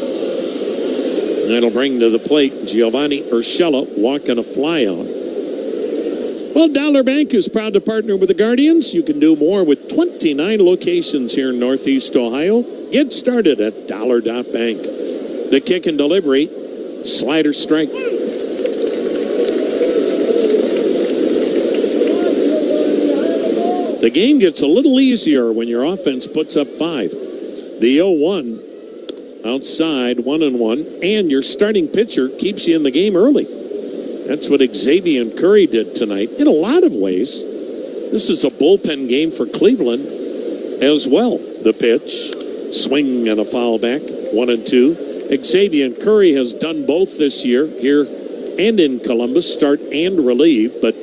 That'll bring to the plate Giovanni Urshela walking a flyout. Well, Dollar Bank is proud to partner with the Guardians. You can do more with 29 locations here in Northeast Ohio. Get started at dollar.bank. The kick and delivery, slider strike. The game gets a little easier when your offense puts up 5. The 0-1 outside, 1-1, and your starting pitcher keeps you in the game early. That's what Xzavion Curry did tonight. In a lot of ways, this is a bullpen game for Cleveland as well. The pitch, swing and a foul back, 1-2. Xzavion Curry has done both this year, here and in Columbus, start and relieve. But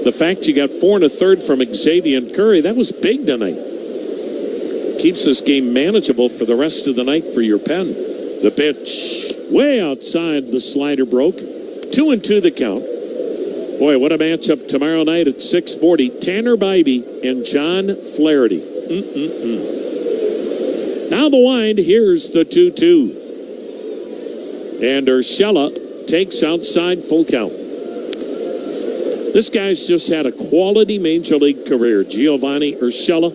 the fact you got 4 1/3 from Xzavion Curry, that was big tonight. Keeps this game manageable for the rest of the night for your pen. The pitch way outside, the slider broke. 2-2 the count. Boy, what a matchup tomorrow night at 6:40. Tanner Bybee and John Flaherty. Now the wind. Here's the 2-2. And Urshela takes outside, full count. This guy's just had a quality major league career. Giovanni Urshela.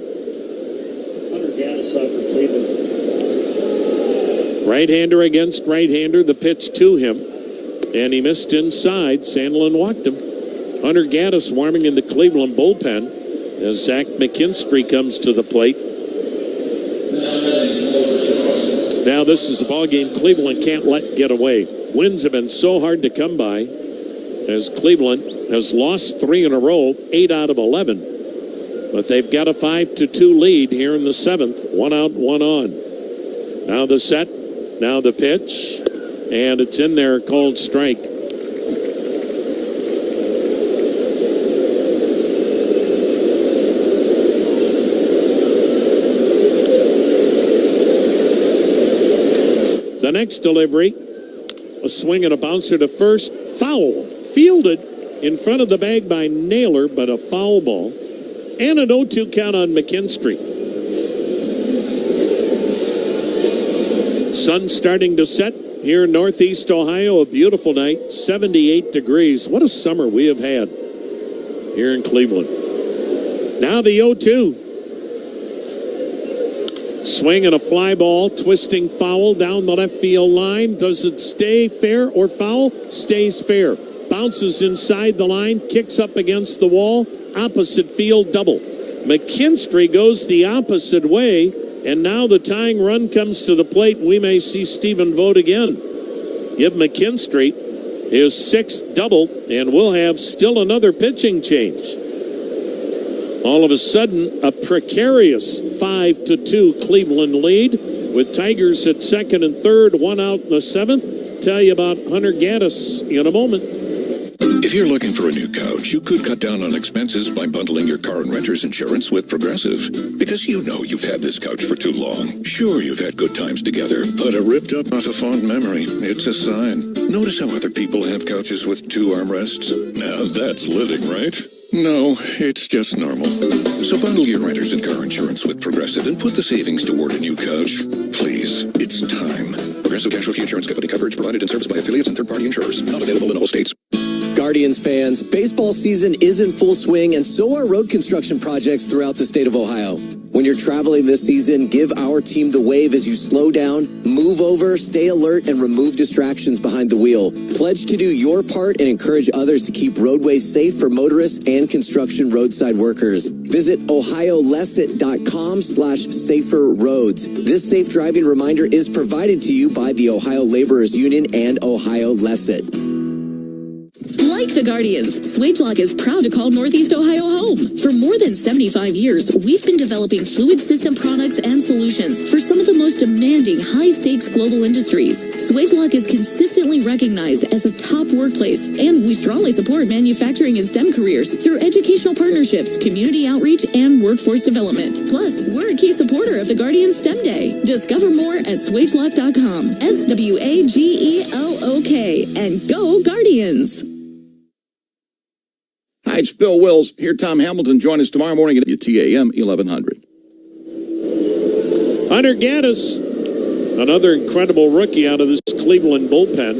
Right-hander against right-hander. The pitch to him. And he missed inside. Sandlin walked him. Hunter Gaddis warming in the Cleveland bullpen as Zach McKinstry comes to the plate. Now this is a ball game Cleveland can't let get away. Wins have been so hard to come by as Cleveland has lost 3 in a row, 8 out of 11. But they've got a 5-2 lead here in the 7th. 1 out, 1 on. Now the set, now the pitch, and it's in there, called strike. The next delivery, a swing and a bouncer to first, foul. Fielded in front of the bag by Naylor, but a foul ball. And an 0-2 count on McKinstry. Sun starting to set here in Northeast Ohio. A beautiful night, 78 degrees. What a summer we have had here in Cleveland. Now the 0-2. Swing and a fly ball, twisting foul down the left field line. Does it stay fair or foul? Stays fair. Bounces inside the line, kicks up against the wall. Opposite field double. McKinstry goes the opposite way, and now the tying run comes to the plate. We may see Stephen Vogt again. Give McKinstry his 6th double, and we'll have still another pitching change. All of a sudden, a precarious 5-2 Cleveland lead with Tigers at 2nd and 3rd, 1 out in the 7th. Tell you about Hunter Gaddis in a moment. If you're looking for a new couch, you could cut down on expenses by bundling your car and renter's insurance with Progressive. Because you know you've had this couch for too long. Sure, you've had good times together, but a ripped up not a fond memory. It's a sign. Notice how other people have couches with 2 armrests? Now that's living, right? No, it's just normal. So bundle your renters and car insurance with Progressive and put the savings toward a new couch. Please, it's time. Progressive Casualty Insurance Company coverage provided in service by affiliates and third-party insurers. Not available in all states. Guardians fans, baseball season is in full swing, and so are road construction projects throughout the state of Ohio. When you're traveling this season, give our team the wave as you slow down, move over, stay alert, and remove distractions behind the wheel. Pledge to do your part and encourage others to keep roadways safe for motorists and construction roadside workers. Visit ohiolesset.com/saferroads. This safe driving reminder is provided to you by the Ohio Laborers Union and Ohio Lesset. Like the Guardians, SwageLock is proud to call Northeast Ohio home. For more than 75 years, we've been developing fluid system products and solutions for some of the most demanding high-stakes global industries. SwageLock is consistently recognized as a top workplace, and we strongly support manufacturing and STEM careers through educational partnerships, community outreach, and workforce development. Plus, we're a key supporter of the Guardians STEM Day. Discover more at SwageLock.com. SWAGELOK. And go Guardians! Hi, it's Bill Wills. Here, Tom Hamilton. Join us tomorrow morning at TAM 1100. Hunter Gaddis, another incredible rookie out of this Cleveland bullpen.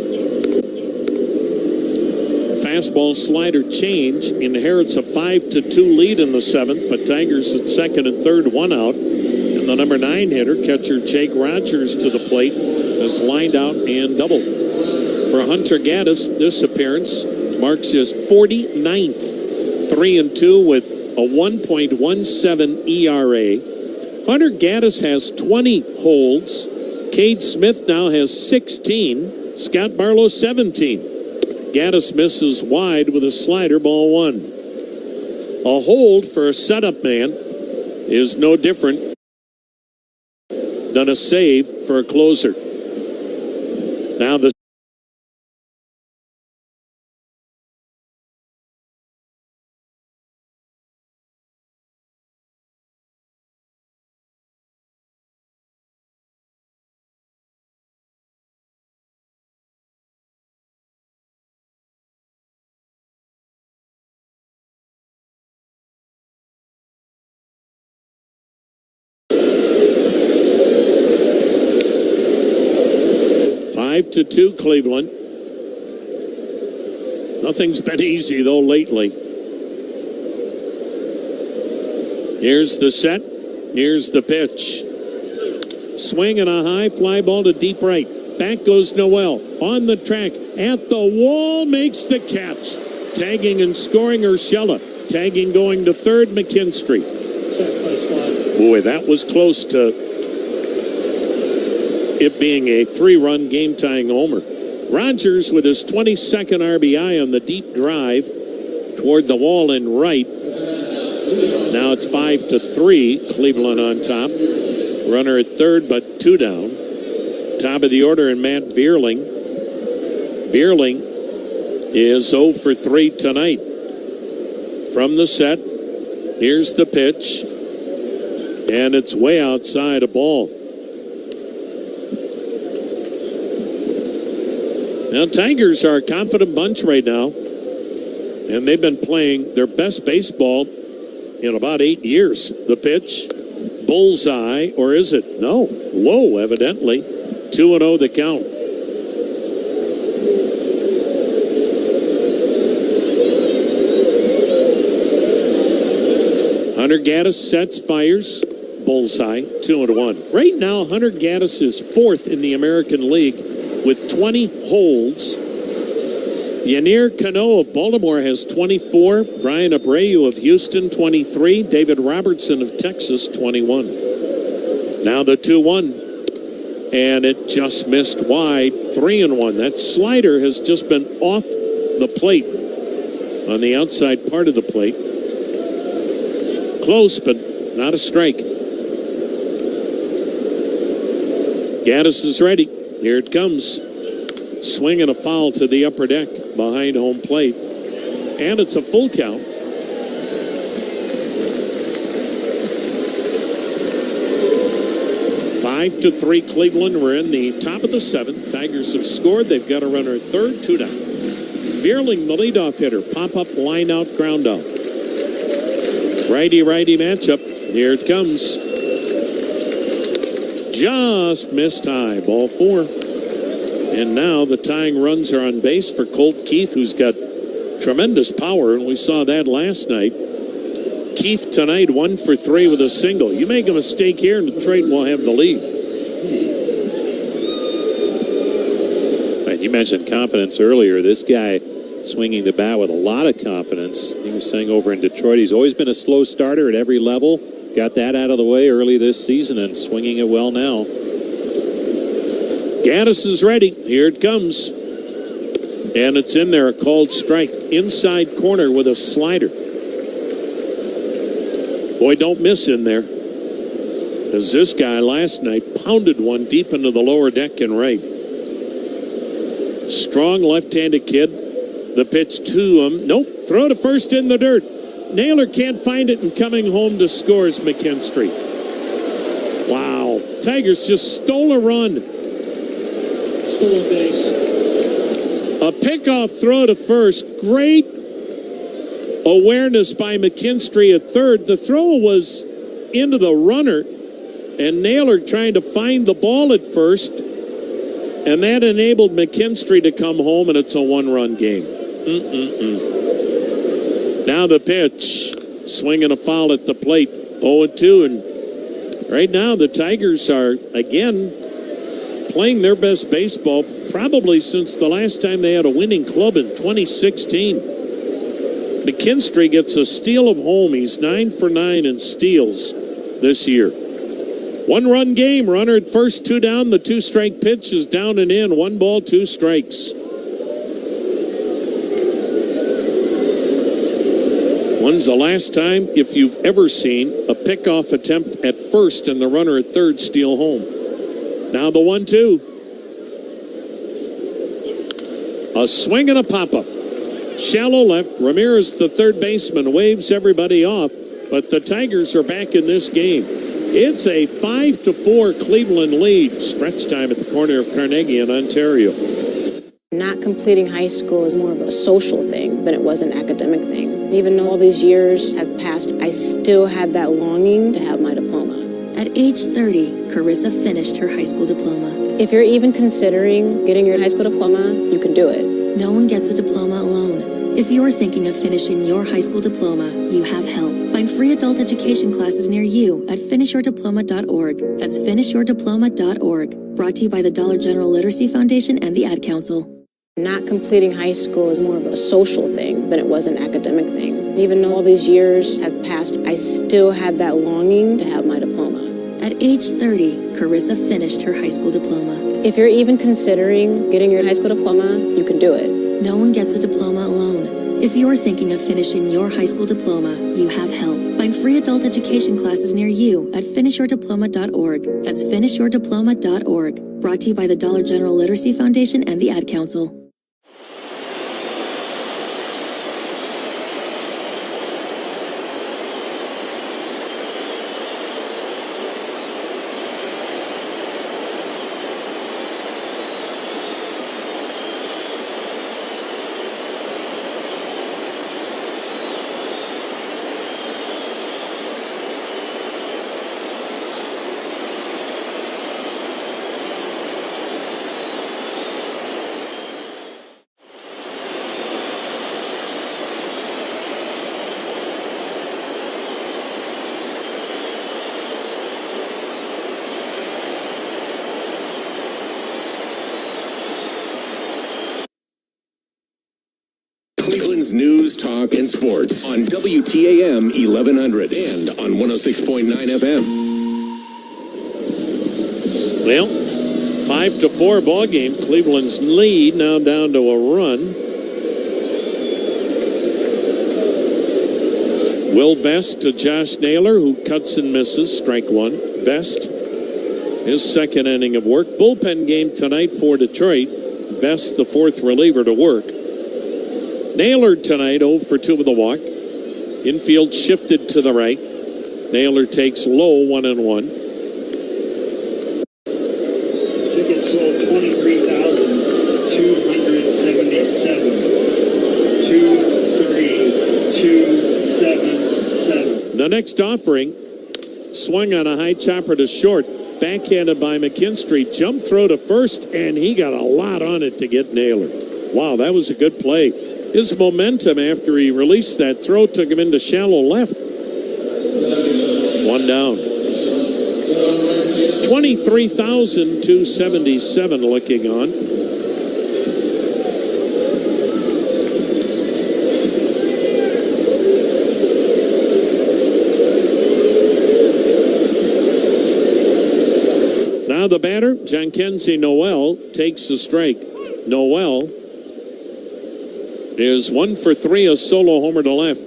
Fastball slider change, inherits a 5-2 lead in the 7th, but Tigers at 2nd and 3rd, 1 out. And the number 9 hitter, catcher Jake Rogers, to the plate, is lined out and doubled. For Hunter Gaddis, this appearance marks his 49th. 3-2 with a 1.17 ERA. Hunter Gaddis has 20 holds. Cade Smith now has 16. Scott Barlow 17. Gaddis misses wide with a slider, ball 1. A hold for a setup man is no different than a save for a closer. Now the 5-2 Cleveland. Nothing's been easy, though, lately. Here's the set. Here's the pitch. Swing and a high fly ball to deep right. Back goes Noel. On the track. At the wall. Makes the catch. Tagging and scoring Urshela. Tagging going to third, McKinstry. Boy, that was close to it being a 3-run game-tying homer. Rogers with his 22nd RBI on the deep drive toward the wall in right. Now it's 5-3, Cleveland on top. Runner at third, but 2 down. Top of the order, and Matt Vierling. Vierling is 0 for 3 tonight. From the set, here's the pitch, and it's way outside a ball. Now, Tigers are a confident bunch right now, and they've been playing their best baseball in about 8 years. The pitch, bullseye, or is it? No, low, evidently. 2-0 the count. Hunter Gaddis sets, fires, bullseye, 2-1. Right now, Hunter Gaddis is 4th in the American League with 20 holds. Yanir Cano of Baltimore has 24. Brian Abreu of Houston, 23. David Robertson of Texas, 21. Now the 2-1. And it just missed wide, 3-1. That slider has just been off the plate, on the outside part of the plate. Close, but not a strike. Gaddis is ready. Here it comes. Swing and a foul to the upper deck behind home plate. And it's a full count. Five to 3 Cleveland. We're in the top of the 7th. Tigers have scored. They've got a runner at third, 2 down. Vierling, the leadoff hitter. Pop-up, line-out, ground out. Righty-righty matchup. Here it comes. Just missed high. Ball 4. And now the tying runs are on base for Colt Keith, who's got tremendous power, and we saw that last night. Keith tonight 1 for 3 with a single. You make a mistake here, and Detroit will have the lead. You mentioned confidence earlier. This guy swinging the bat with a lot of confidence. He was saying over in Detroit, he's always been a slow starter at every level. Got that out of the way early this season and swinging it well now. Gaddis is ready. Here it comes. And it's in there, a called strike. Inside corner with a slider. Boy, don't miss in there. As this guy last night pounded one deep into the lower deck and right. Strong left-handed kid. The pitch to him. Nope. Throw to first in the dirt. Naylor can't find it, and coming home to score is McKinstry. Wow. Tigers just stole a run. Stolen base. A pickoff throw to first. Great awareness by McKinstry at third. The throw was into the runner, and Naylor trying to find the ball at first, and that enabled McKinstry to come home, and it's a 1-run game. Now the pitch. Swing and a foul at the plate. 0-2, and right now the Tigers are, again, playing their best baseball probably since the last time they had a winning club in 2016. McKinstry gets a steal of home. He's 9 for 9 in steals this year. 1-run game. Runner at first, 2 down. The 2-strike pitch is down and in. 1 ball, 2 strikes. When's the last time, if you've ever seen, a pickoff attempt at first and the runner at third steal home? Now the 1-2. A swing and a pop-up. Shallow left. Ramirez, the third baseman, waves everybody off, but the Tigers are back in this game. It's a 5-4 Cleveland lead. Stretch time at the corner of Carnegie in Ontario. Not completing high school is more of a social thing than it was an academic thing. Even though all these years have passed, I still had that longing to have my diploma. At age 30, Carissa finished her high school diploma. If you're even considering getting your high school diploma, you can do it. No one gets a diploma alone. If you're thinking of finishing your high school diploma, you have help. Find free adult education classes near you at finishyourdiploma.org. That's finishyourdiploma.org. Brought to you by the Dollar General Literacy Foundation and the Ad Council. Not completing high school is more of a social thing than it was an academic thing. Even though all these years have passed, I still had that longing to have my diploma. At age 30, Carissa finished her high school diploma. If you're even considering getting your high school diploma, you can do it. No one gets a diploma alone. If you're thinking of finishing your high school diploma, you have help. Find free adult education classes near you at finishyourdiploma.org. That's finishyourdiploma.org. Brought to you by the Dollar General Literacy Foundation and the Ad Council. Cleveland's news, talk, and sports on WTAM 1100 and on 106.9 FM. Well, 5-4 ball game. Cleveland's lead now down to a run. Will Vest to Josh Naylor, who cuts and misses. Strike one. Vest, his second inning of work. Bullpen game tonight for Detroit. Vest, the fourth reliever to work. Naylor tonight 0 for 2 with a walk. Infield shifted to the right. Naylor takes low 1-1. Tickets sold 23,277. 23277. The next offering, swung on a high chopper to short, backhanded by McKinstry, jump throw to first, and he got a lot on it to get Naylor. Wow, that was a good play. His momentum after he released that throw took him into shallow left. One down. 23,277 looking on. Now the batter, Jhankenzie Noel, takes the strike. Noel is 1 for 3, a solo homer to left.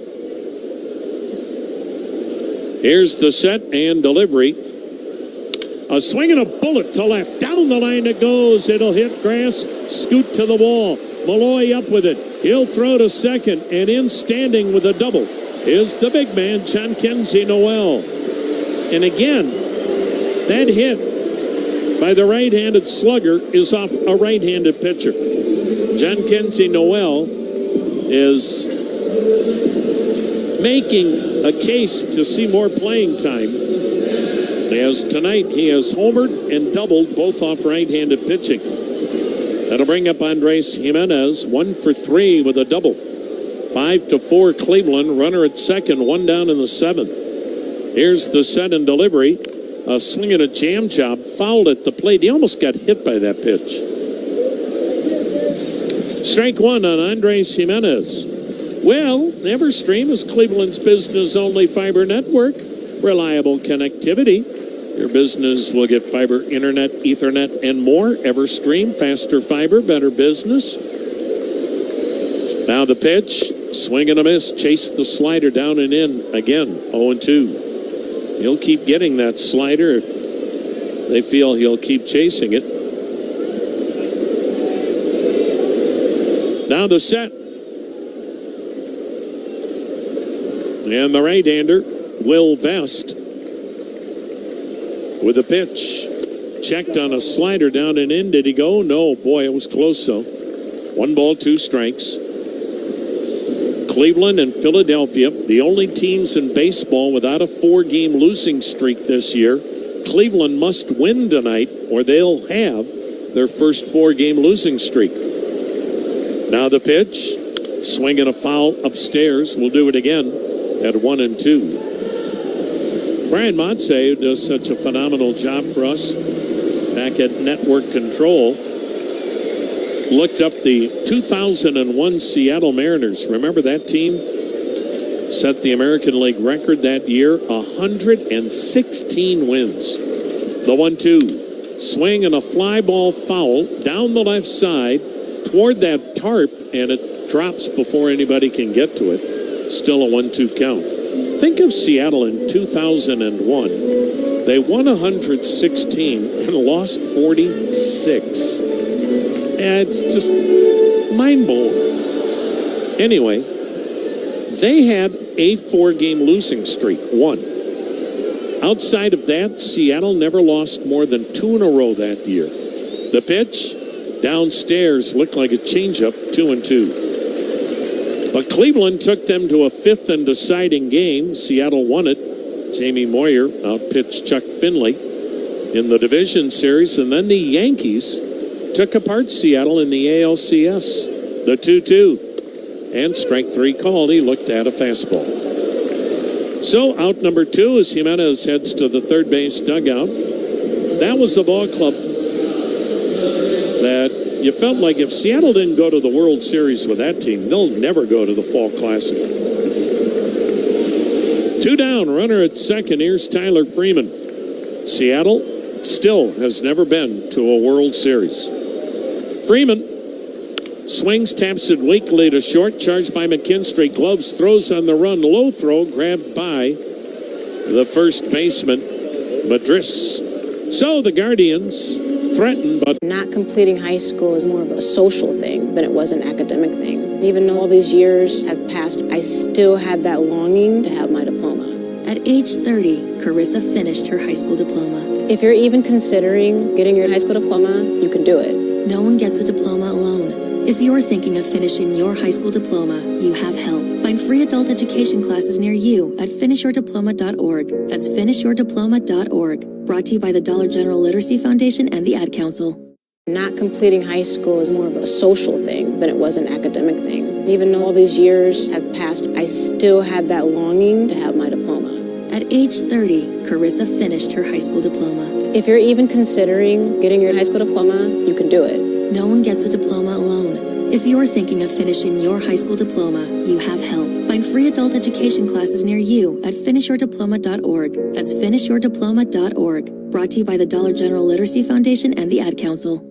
Here's the set and delivery. A swing and a bullet to left. Down the line it goes. It'll hit grass, scoot to the wall. Malloy up with it. He'll throw to second, and in standing with a double is the big man, Jhankenzie Noel. And again, that hit by the right-handed slugger is off a right-handed pitcher. Jhankenzie Noel is making a case to see more playing time. As tonight he has homered and doubled, both off right-handed pitching. That'll bring up Andres Jimenez, 1 for 3 with a double. 5-4 Cleveland, runner at second, one down in the seventh. Here's the set and delivery. A swing and a jam job, fouled at the plate. He almost got hit by that pitch. Strike one on Andres Jimenez. Well, Everstream is Cleveland's business-only fiber network. Reliable connectivity. Your business will get fiber, internet, Ethernet, and more. Everstream, faster fiber, better business. Now the pitch, swing and a miss. Chase the slider down and in again, 0-2. He'll keep getting that slider if they feel he'll keep chasing it. Now the set. And the right-hander, Will Vest, with a pitch. Checked on a slider down and in. Did he go? No. Boy, it was close, though. 1 ball, 2 strikes. Cleveland and Philadelphia, the only teams in baseball without a 4-game losing streak this year. Cleveland must win tonight, or they'll have their first 4-game losing streak. Now the pitch, swinging a foul upstairs. We'll do it again at 1-2. Brian Montse, who does such a phenomenal job for us back at Network Control, looked up the 2001 Seattle Mariners. Remember that team? Set the American League record that year, 116 wins. The 1-2. Swing and a fly ball foul down the left side toward that tarp, and it drops before anybody can get to it. Still a 1-2 count. Think of Seattle in 2001. They won 116 and lost 46. It's just mind-blowing. Anyway, they had a 4-game losing streak, 1. Outside of that, Seattle never lost more than 2 in a row that year. The pitch, downstairs, looked like a changeup, 2-2. But Cleveland took them to a 5th and deciding game. Seattle won it. Jamie Moyer outpitched Chuck Finley in the division series. And then the Yankees took apart Seattle in the ALCS. The 2-2. And strike 3 called. He looked at a fastball. So out number 2 as Jimenez heads to the third base dugout. That was a ball club that you felt like if Seattle didn't go to the World Series with that team, they'll never go to the Fall Classic. 2 down, runner at second. Here's Tyler Freeman. Seattle still has never been to a World Series. Freeman swings, taps it weakly to short, charged by McKinstry. Gloves, throws on the run, low throw, grabbed by the first baseman, Madris. So the Guardians threatened, but not completing high school is more of a social thing than it was an academic thing. Even though all these years have passed, I still had that longing to have my diploma. At age 30, Carissa finished her high school diploma. If you're even considering getting your high school diploma, you can do it. No one gets a diploma alone. If you're thinking of finishing your high school diploma, you have help. Find free adult education classes near you at finishyourdiploma.org. That's finishyourdiploma.org. Brought to you by the Dollar General Literacy Foundation and the Ad Council. Not completing high school is more of a social thing than it was an academic thing. Even though all these years have passed, I still had that longing to have my diploma. At age 30, Carissa finished her high school diploma. If you're even considering getting your high school diploma, you can do it. No one gets a diploma alone. If you're thinking of finishing your high school diploma, you have help. Find free adult education classes near you at finishyourdiploma.org. That's finishyourdiploma.org. Brought to you by the Dollar General Literacy Foundation and the Ad Council.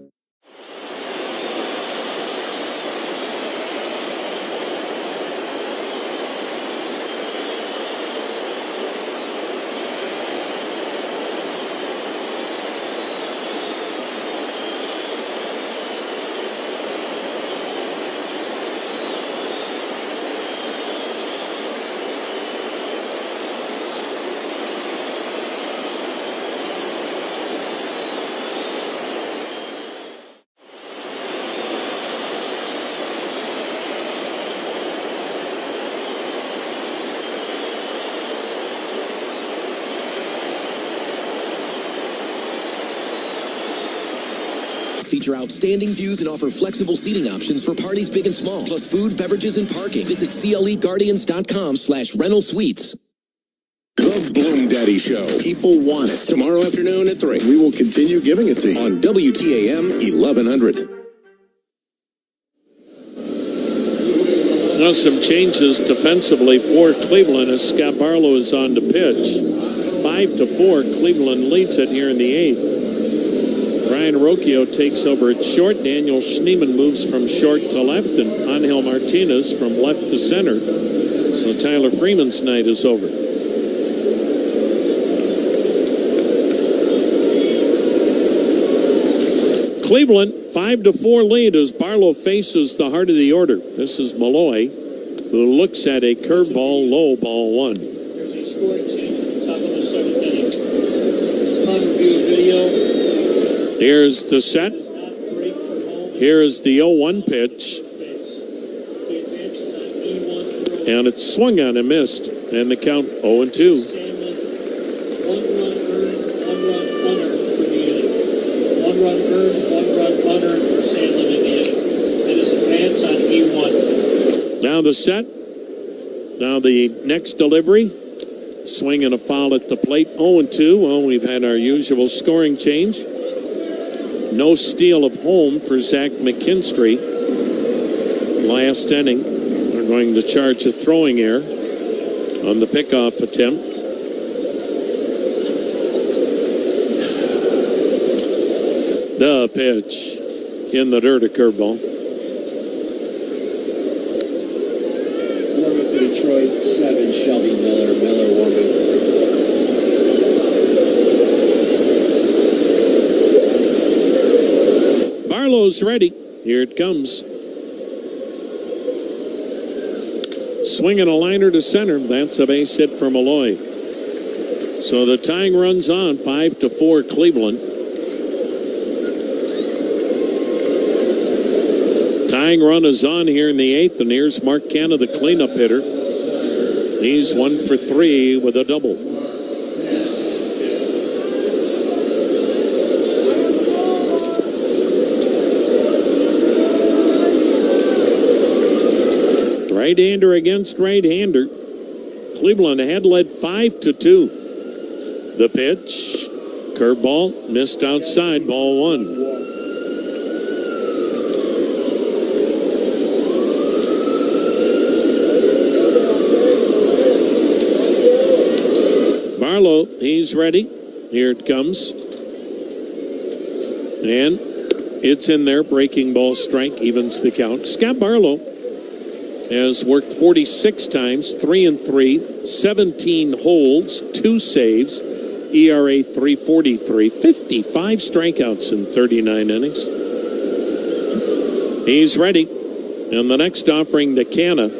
Feature outstanding views and offer flexible seating options for parties big and small, plus food, beverages, and parking. Visit CLEguardians.com/rental suites. The Bloom Daddy Show. People want it. Tomorrow afternoon at 3. We will continue giving it to you on WTAM 1100. Now some changes defensively for Cleveland as Scott Barlow is on to pitch. 5-4, Cleveland leads it here in the 8th. Brian Rocchio takes over at short. Daniel Schneemann moves from short to left, and Angel Martinez from left to center. So Tyler Freeman's night is over. Cleveland, 5-4 lead as Barlow faces the heart of the order. This is Malloy, who looks at a curveball, low, ball 1. There's a scoring change at the top of the 7th inning. Upon review video. Here's the set. Here is the 0-1 pitch. And it's swung on and missed. And the count 0-2. 1 run earned, 1 run unearned for the inning. 1 1 run earned, 1 run unearned for Sandlin in the inning. That is advance on E1. Now the set. Now the next delivery. Swing and a foul at the plate. 0-2. Well, we've had our usual scoring change. No steal of home for Zach McKinstry. Last inning. They're going to charge a throwing error on the pickoff attempt. The pitch in the dirt, a curveball. Warming for Detroit, 7, Shelby Miller. Miller warming. Barlow's ready. Here it comes. Swinging a liner to center. That's a base hit for Malloy. So the tying runs on, 5-4 Cleveland. Tying run is on here in the 8th, and here's Mark Canna, the cleanup hitter. He's 1 for 3 with a double. Right-hander against right-hander. Cleveland had led 5-2. The pitch, curveball, missed outside, ball 1. Barlow, he's ready. Here it comes. And it's in there. Breaking ball strike evens the count. Scott Barlow has worked 46 times, 3-3, 17 holds, 2 saves, ERA 3.43, 55 strikeouts in 39 innings. He's ready. And the next offering to Canna.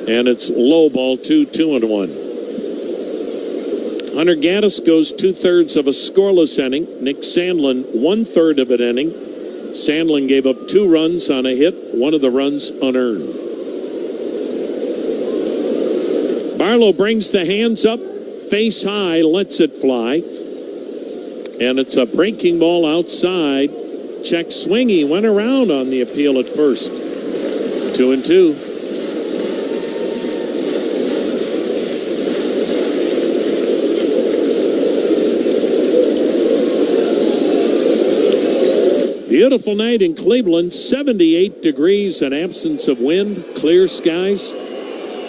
And it's low ball 2, 2-1. Hunter Gaddis goes 2/3 of a scoreless inning. Nick Sandlin 1/3 of an inning. Sandlin gave up 2 runs on a hit, 1 of the runs unearned. Barlow brings the hands up, face high, lets it fly. And it's a breaking ball outside. Check swing. He went around on the appeal at first. 2-2. Beautiful night in Cleveland, 78 degrees, an absence of wind, clear skies.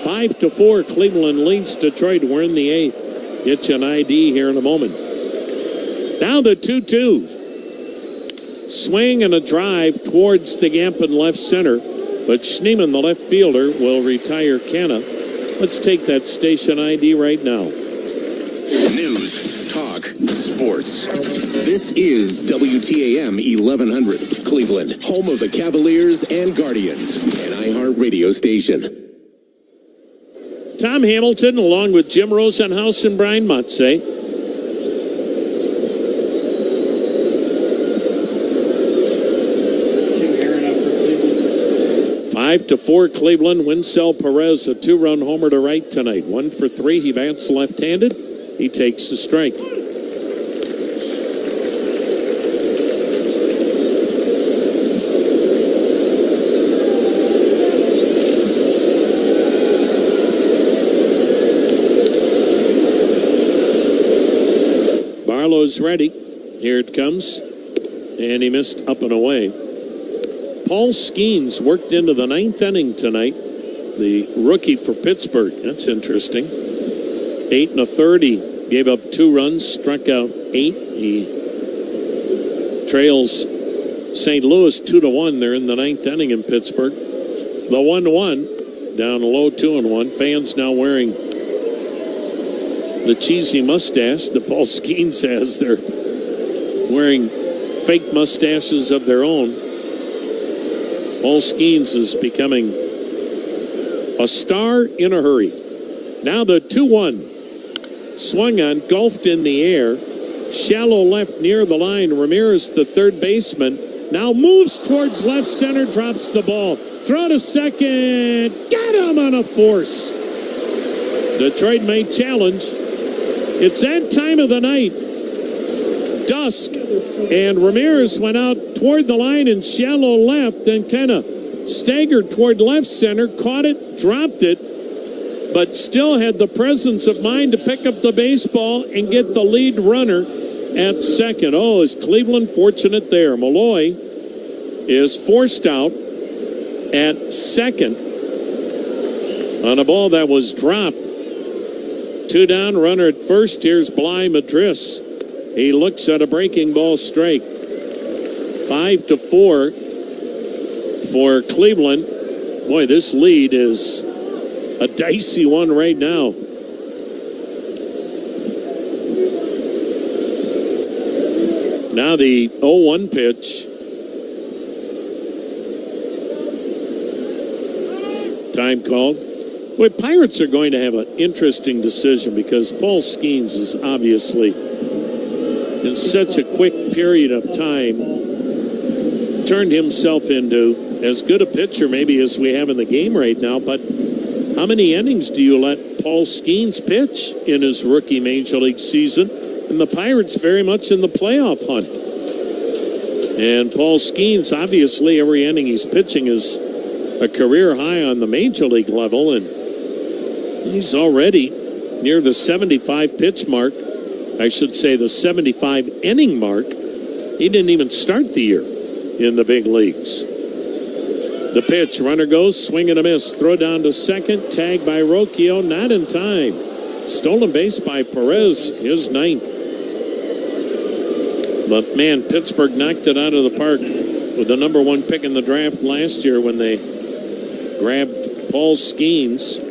5-4, Cleveland leads Detroit. We're in the 8th. Get you an ID here in a moment. Now the 2-2. Swing and a drive towards the gap in left center, but Schneemann, the left fielder, will retire Canna. Let's take that station ID right now. News, talk, sports. This is WTAM 1100, Cleveland, home of the Cavaliers and Guardians, an iHeartRadio station. Tom Hamilton, along with Jim Rosenhaus and Brian Matze. Tim Herron up for Cleveland. 5-4 Cleveland. Winsell Perez, a 2-run homer to right tonight. 1 for 3. He bats left-handed. He takes the strike. Barlow's ready. Here it comes. And he missed up and away. Paul Skeens worked into the 9th inning tonight. The rookie for Pittsburgh. That's interesting. 8 1/3. He gave up 2 runs, struck out 8. He trails St. Louis 2-1. They're in the 9th inning in Pittsburgh. The 1-1 down low 2-1. Fans now wearing the cheesy mustache that Paul Skeens has. They're wearing fake mustaches of their own. Paul Skeens is becoming a star in a hurry. Now the 2-1. Swung on, golfed in the air. Shallow left near the line. Ramirez, the third baseman, now moves towards left center, drops the ball. Throw to second. Got him on a force. Detroit may challenge. It's that time of the night. dusk, and Ramirez went out toward the line in shallow left, then kind of staggered toward left center, caught it, dropped it, but still had the presence of mind to pick up the baseball and get the lead runner at second. Oh, is Cleveland fortunate there? Malloy is forced out at second on a ball that was dropped. 2 down, runner at first. Here's Bly Madris. He looks at a breaking ball strike. 5-4 for Cleveland. Boy, this lead is a dicey one right now. Now the 0-1 pitch. Time called. Boy, Pirates are going to have an interesting decision because Paul Skeens is obviously, in such a quick period of time, turned himself into as good a pitcher maybe as we have in the game right now. But how many innings do you let Paul Skeens pitch in his rookie Major League season? And the Pirates very much in the playoff hunt. And Paul Skeens, obviously, every inning he's pitching is a career high on the Major League level, and he's already near the 75 pitch mark. I should say the 75 inning mark. He didn't even start the year in the big leagues. The pitch, runner goes, swing and a miss. Throw down to second, tagged by Rocchio, not in time. Stolen base by Perez, his 9th. But man, Pittsburgh knocked it out of the park with the number 1 pick in the draft last year when they grabbed Paul Skeens.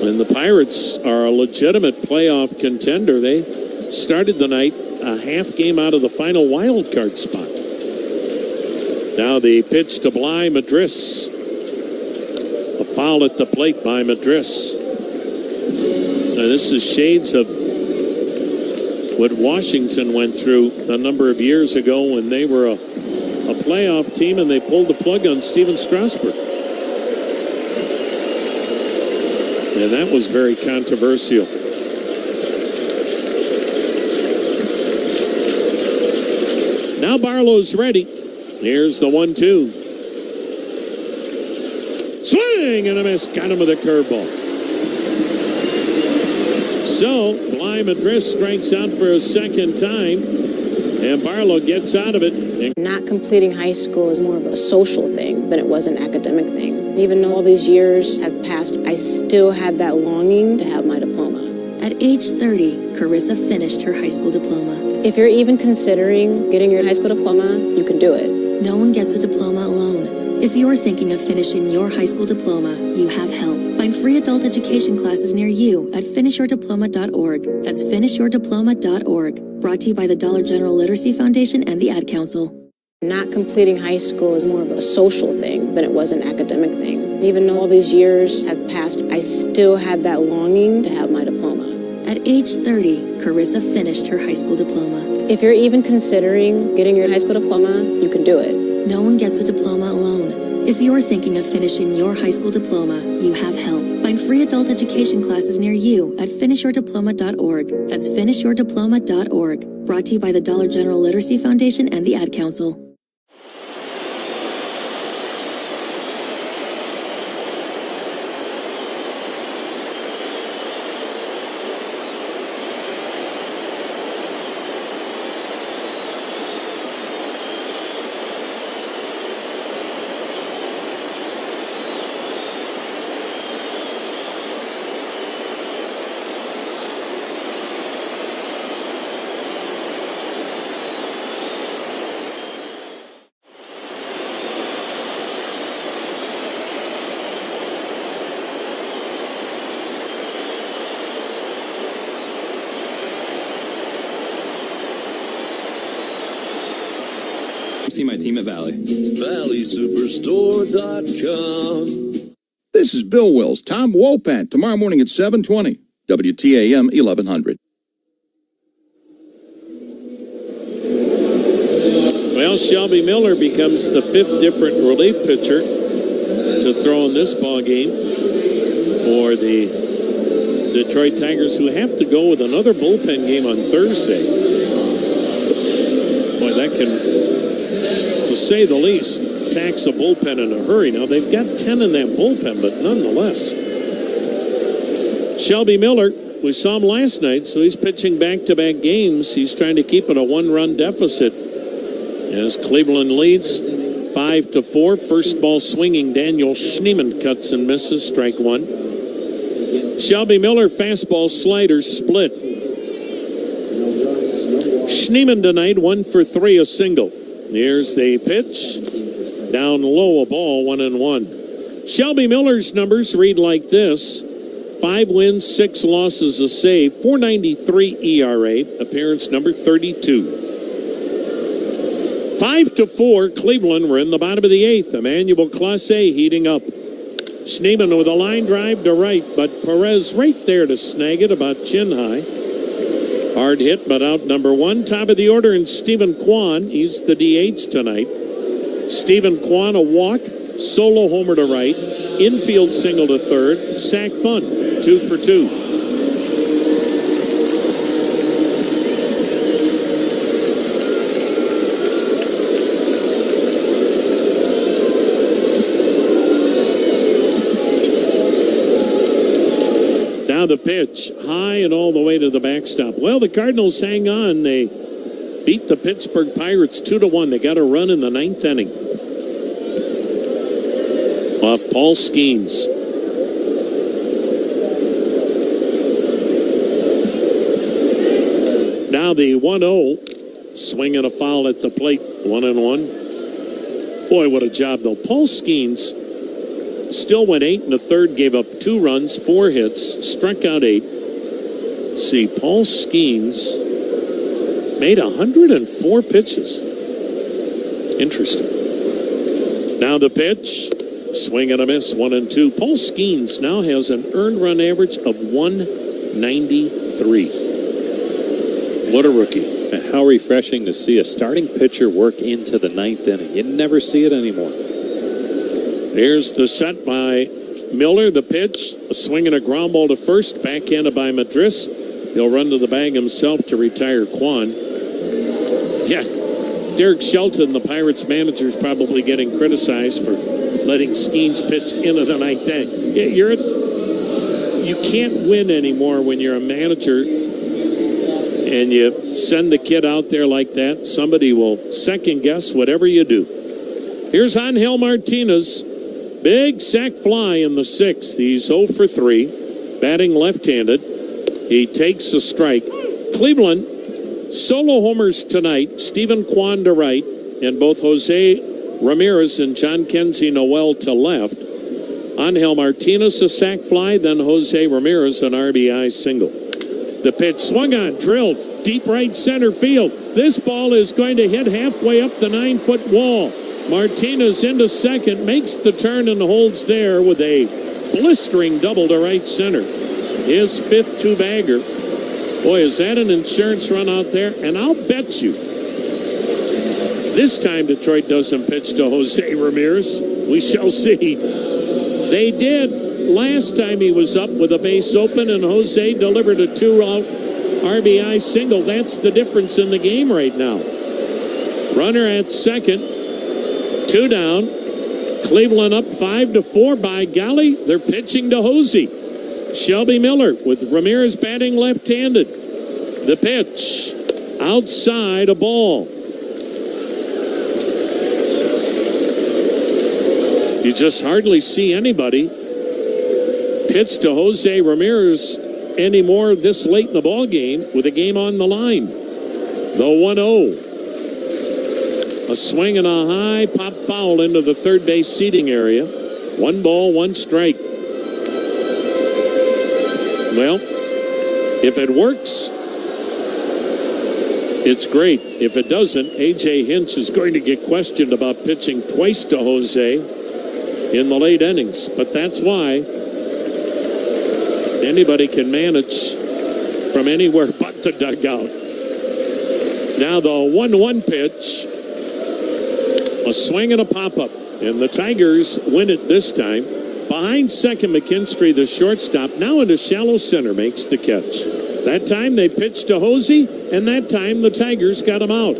And the Pirates are a legitimate playoff contender. They started the night a half game out of the final wild card spot. Now the pitch to Bly Madris. A foul at the plate by Madris. Now this is shades of what Washington went through a number of years ago when they were a playoff team and they pulled the plug on Steven Strasburg. And that was very controversial. Now Barlow's ready. Here's the 1-2. Swing and a miss. Got him with a curveball. So Bly Madris strikes out for a second time, and Barlow gets out of it. Not completing high school is more of a social thing than it was an academic thing. Even though all these years have passed, I still had that longing to have my diploma. At age 30, Carissa finished her high school diploma. If you're even considering getting your high school diploma, you can do it. No one gets a diploma alone. If you're thinking of finishing your high school diploma, you have help. Find free adult education classes near you at finishyourdiploma.org. That's finishyourdiploma.org. Brought to you by the Dollar General Literacy Foundation and the Ad Council. Not completing high school is more of a social thing than it was an academic thing. Even though all these years have passed, I still had that longing to have my diploma. At age 30, Carissa finished her high school diploma. If you're even considering getting your high school diploma, you can do it. No one gets a diploma alone. If you're thinking of finishing your high school diploma, you have help. Find free adult education classes near you at finishyourdiploma.org. That's finishyourdiploma.org. Brought to you by the Dollar General Literacy Foundation and the Ad Council. See my team at Valley. ValleySuperstore.com. This is Bill Wills, Tom Wopat, tomorrow morning at 7:20, WTAM 1100. Well, Shelby Miller becomes the 5th different relief pitcher to throw in this ball game for the Detroit Tigers, who have to go with another bullpen game on Thursday. that can, to say the least, tax a bullpen in a hurry. Now, they've got 10 in that bullpen, but nonetheless. Shelby Miller, we saw him last night, so he's pitching back-to-back games. He's trying to keep it a one-run deficit as Cleveland leads 5-4. First ball swinging, Daniel Schneemann cuts and misses, strike one. Shelby Miller, fastball slider split. Schneemann tonight, 1 for 3, a single. Here's the pitch. Down low, a ball, 1-1. Shelby Miller's numbers read like this: 5 wins, 6 losses, a save, .493 ERA, appearance number 32. 5-4, Cleveland. We're in the bottom of the 8th. Emmanuel Clase heating up. Schneemann with a line drive to right, but Perez right there to snag it about chin high. Hard hit, but out number 1. Top of the order, and Stephen Kwan. He's the DH tonight. Stephen Kwan, a walk, solo homer to right, infield single to third, sac bunt, 2 for 2. Now the pitch, high and all the way to the backstop. Well, the Cardinals hang on. They beat the Pittsburgh Pirates 2-1. They got a run in the 9th inning off Paul Skeens. Now the 1-0, swing and a foul at the plate, 1-1. Boy, what a job though. Paul Skeens still went 8 1/3, gave up 2 runs, 4 hits, struck out 8. Let's see, Paul Skeens made 104 pitches. Interesting. Now the pitch, swing and a miss, 1-2. Paul Skeens now has an earned run average of 193. What a rookie. And how refreshing to see a starting pitcher work into the 9th inning. You never see it anymore. Here's the set by Miller. The pitch, a swing and a ground ball to first, backhanded by Madris. He'll run to the bag himself to retire Kwan. Yeah, Derek Shelton, the Pirates manager, is probably getting criticized for letting Skeens pitch into the 9th inning. You can't win anymore when you're a manager and you send the kid out there like that. Somebody will second guess whatever you do. Here's Angel Martinez. Big sac fly in the 6th. He's 0 for 3, batting left-handed. He takes a strike. Cleveland, solo homers tonight. Stephen Kwan to right, and both Jose Ramirez and John Kenzie Noel to left. Angel Martinez a sac fly, then Jose Ramirez an RBI single. The pitch swung on, drilled, deep right center field. This ball is going to hit halfway up the 9-foot wall. Martinez into second, makes the turn and holds there with a blistering double to right center. His 5th two-bagger. Boy, is that an insurance run out there? And I'll bet you this time Detroit doesn't pitch to Jose Ramirez. We shall see. They did last time he was up with a base open, and Jose delivered a 2-out RBI single. That's the difference in the game right now. Runner at second. 2 down. Cleveland up 5-4. By golly, they're pitching to Hosey. Shelby Miller with Ramirez batting left-handed. The pitch outside, a ball. You just hardly see anybody pitch to Jose Ramirez anymore this late in the ball game with a game on the line. The 1-0. A swing and a high pop foul into the third base seating area. 1 ball, 1 strike. Well, if it works, it's great. If it doesn't, A.J. Hinch is going to get questioned about pitching twice to Jose in the late innings. But that's why anybody can manage from anywhere but the dugout. Now the 1-1 pitch. A swing and a pop-up, and the Tigers win it this time. Behind second, McKinstry, the shortstop, now into shallow center, makes the catch. That time they pitched to Hosey, and that time the Tigers got him out.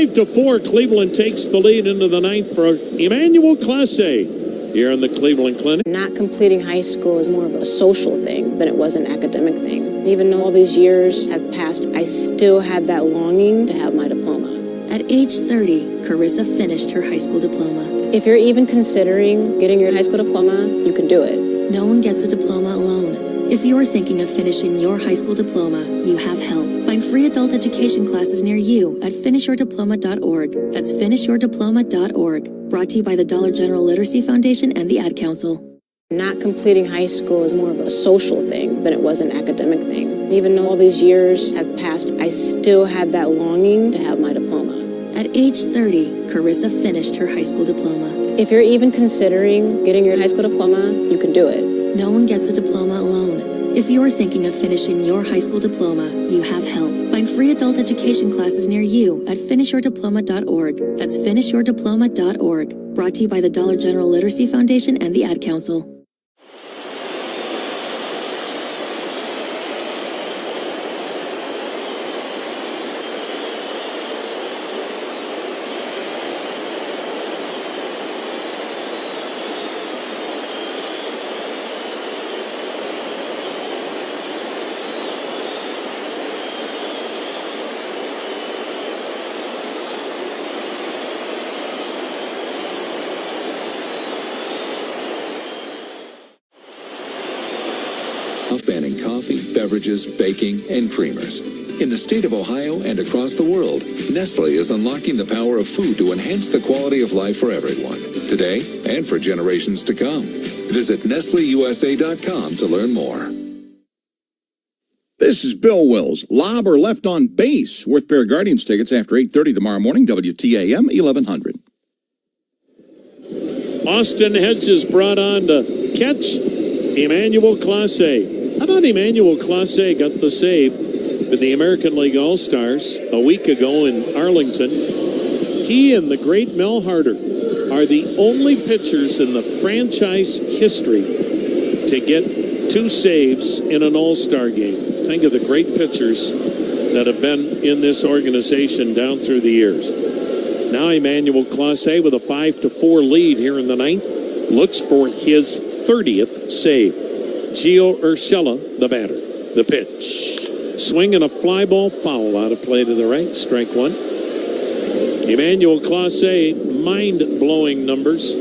5-4, Cleveland takes the lead into the ninth for Emmanuel Clase here in the Cleveland Clinic. Not completing high school is more of a social thing than it was an academic thing. Even though all these years have passed, I still had that longing to have my diploma. At age 30, Carissa finished her high school diploma. If you're even considering getting your high school diploma, you can do it. No one gets a diploma alone. If you're thinking of finishing your high school diploma, you have help. Find free adult education classes near you at finishyourdiploma.org. That's finishyourdiploma.org. Brought to you by the Dollar General Literacy Foundation and the Ad Council. Not completing high school is more of a social thing than it was an academic thing. Even though all these years have passed, I still had that longing to have my diploma. At age 30, Carissa finished her high school diploma. If you're even considering getting your high school diploma, you can do it. No one gets a diploma alone. If you're thinking of finishing your high school diploma, you have help. Find free adult education classes near you at finishyourdiploma.org. That's finishyourdiploma.org. Brought to you by the Dollar General Literacy Foundation and the Ad Council. Banning coffee, beverages, baking, and creamers. In the state of Ohio and across the world, Nestle is unlocking the power of food to enhance the quality of life for everyone, today and for generations to come. Visit NestleUSA.com to learn more. This is Bill Wills. Lob or left on base. Worth pair of Guardians tickets after 8:30 tomorrow morning. WTAM 1100. Austin Hedges is brought on to catch Emmanuel Clase. How about Emmanuel Clase got the save with the American League All-Stars a week ago in Arlington? He and the great Mel Harder are the only pitchers in the franchise history to get 2 saves in an All-Star game. Think of the great pitchers that have been in this organization down through the years. Now Emmanuel Clase with a 5-4 lead here in the ninth looks for his 30th save. Gio Urshela, the batter. The pitch. Swing and a fly ball foul out of play to the right. Strike one. Emmanuel Clase, mind-blowing numbers.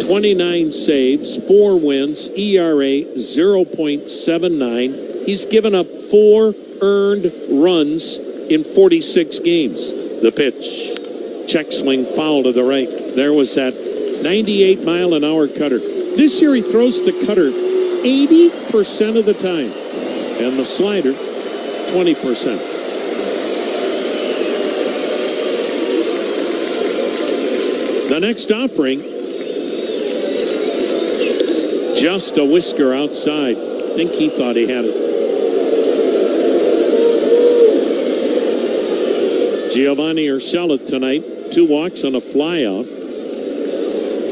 29 saves, 4 wins, ERA 0.79. He's given up 4 earned runs in 46 games. The pitch. Check swing foul to the right. There was that 98-mile-an-hour cutter. This year he throws the cutter 80% of the time, and the slider 20%. The next offering, just a whisker outside. I think he thought he had it. Giovanni Urshela tonight, 2 walks and a flyout.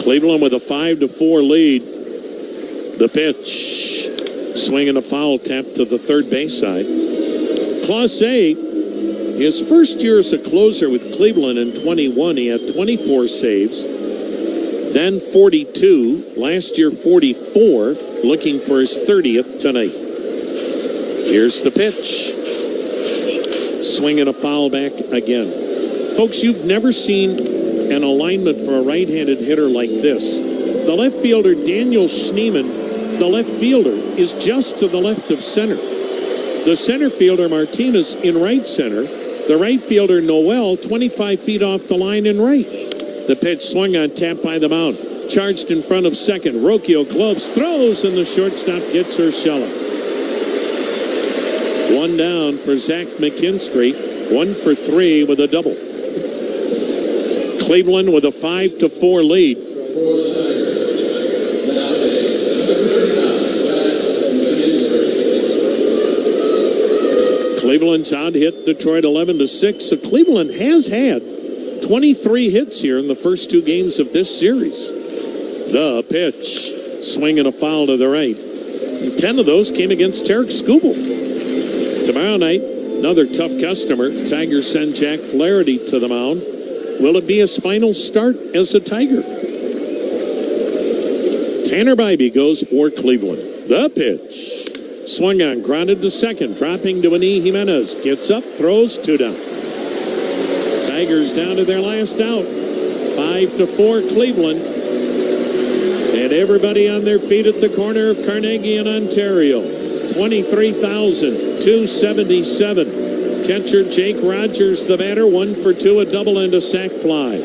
Cleveland with a 5-4 lead. The pitch. Swing and a foul tap to the third base side. Clase, his first year as a closer with Cleveland in 21, he had 24 saves. Then 42. Last year 44. Looking for his 30th tonight. Here's the pitch. Swing and a foul back again. Folks, you've never seen an alignment for a right-handed hitter like this. The left fielder, Daniel Schneemann, the left fielder, is just to the left of center. The center fielder, Martinez, in right center. The right fielder, Noel, 25 feet off the line in right. The pitch swung on tap by the mound. Charged in front of second. Rocchio gloves, throws, and the shortstop gets Urshela. 1 down for Zach McKinstry. 1 for 3 with a double. Cleveland with a 5-4 lead. Cleveland's out hit Detroit 11-6. So Cleveland has had 23 hits here in the first 2 games of this series. The pitch. Swing and a foul to the right. And 10 of those came against Tarek Skubal. Tomorrow night, Another tough customer. Tigers send Jack Flaherty to the mound. Will it be his final start as a Tiger? Tanner Bybee goes for Cleveland. The pitch. Swung on, grounded to second, dropping to Annie Jimenez. Gets up, throws, 2 down. Tigers down to their last out. 5-4 Cleveland. And everybody on their feet at the corner of Carnegie and Ontario. 23,277. Catcher Jake Rogers, the batter, 1 for 2, a double and a sac fly.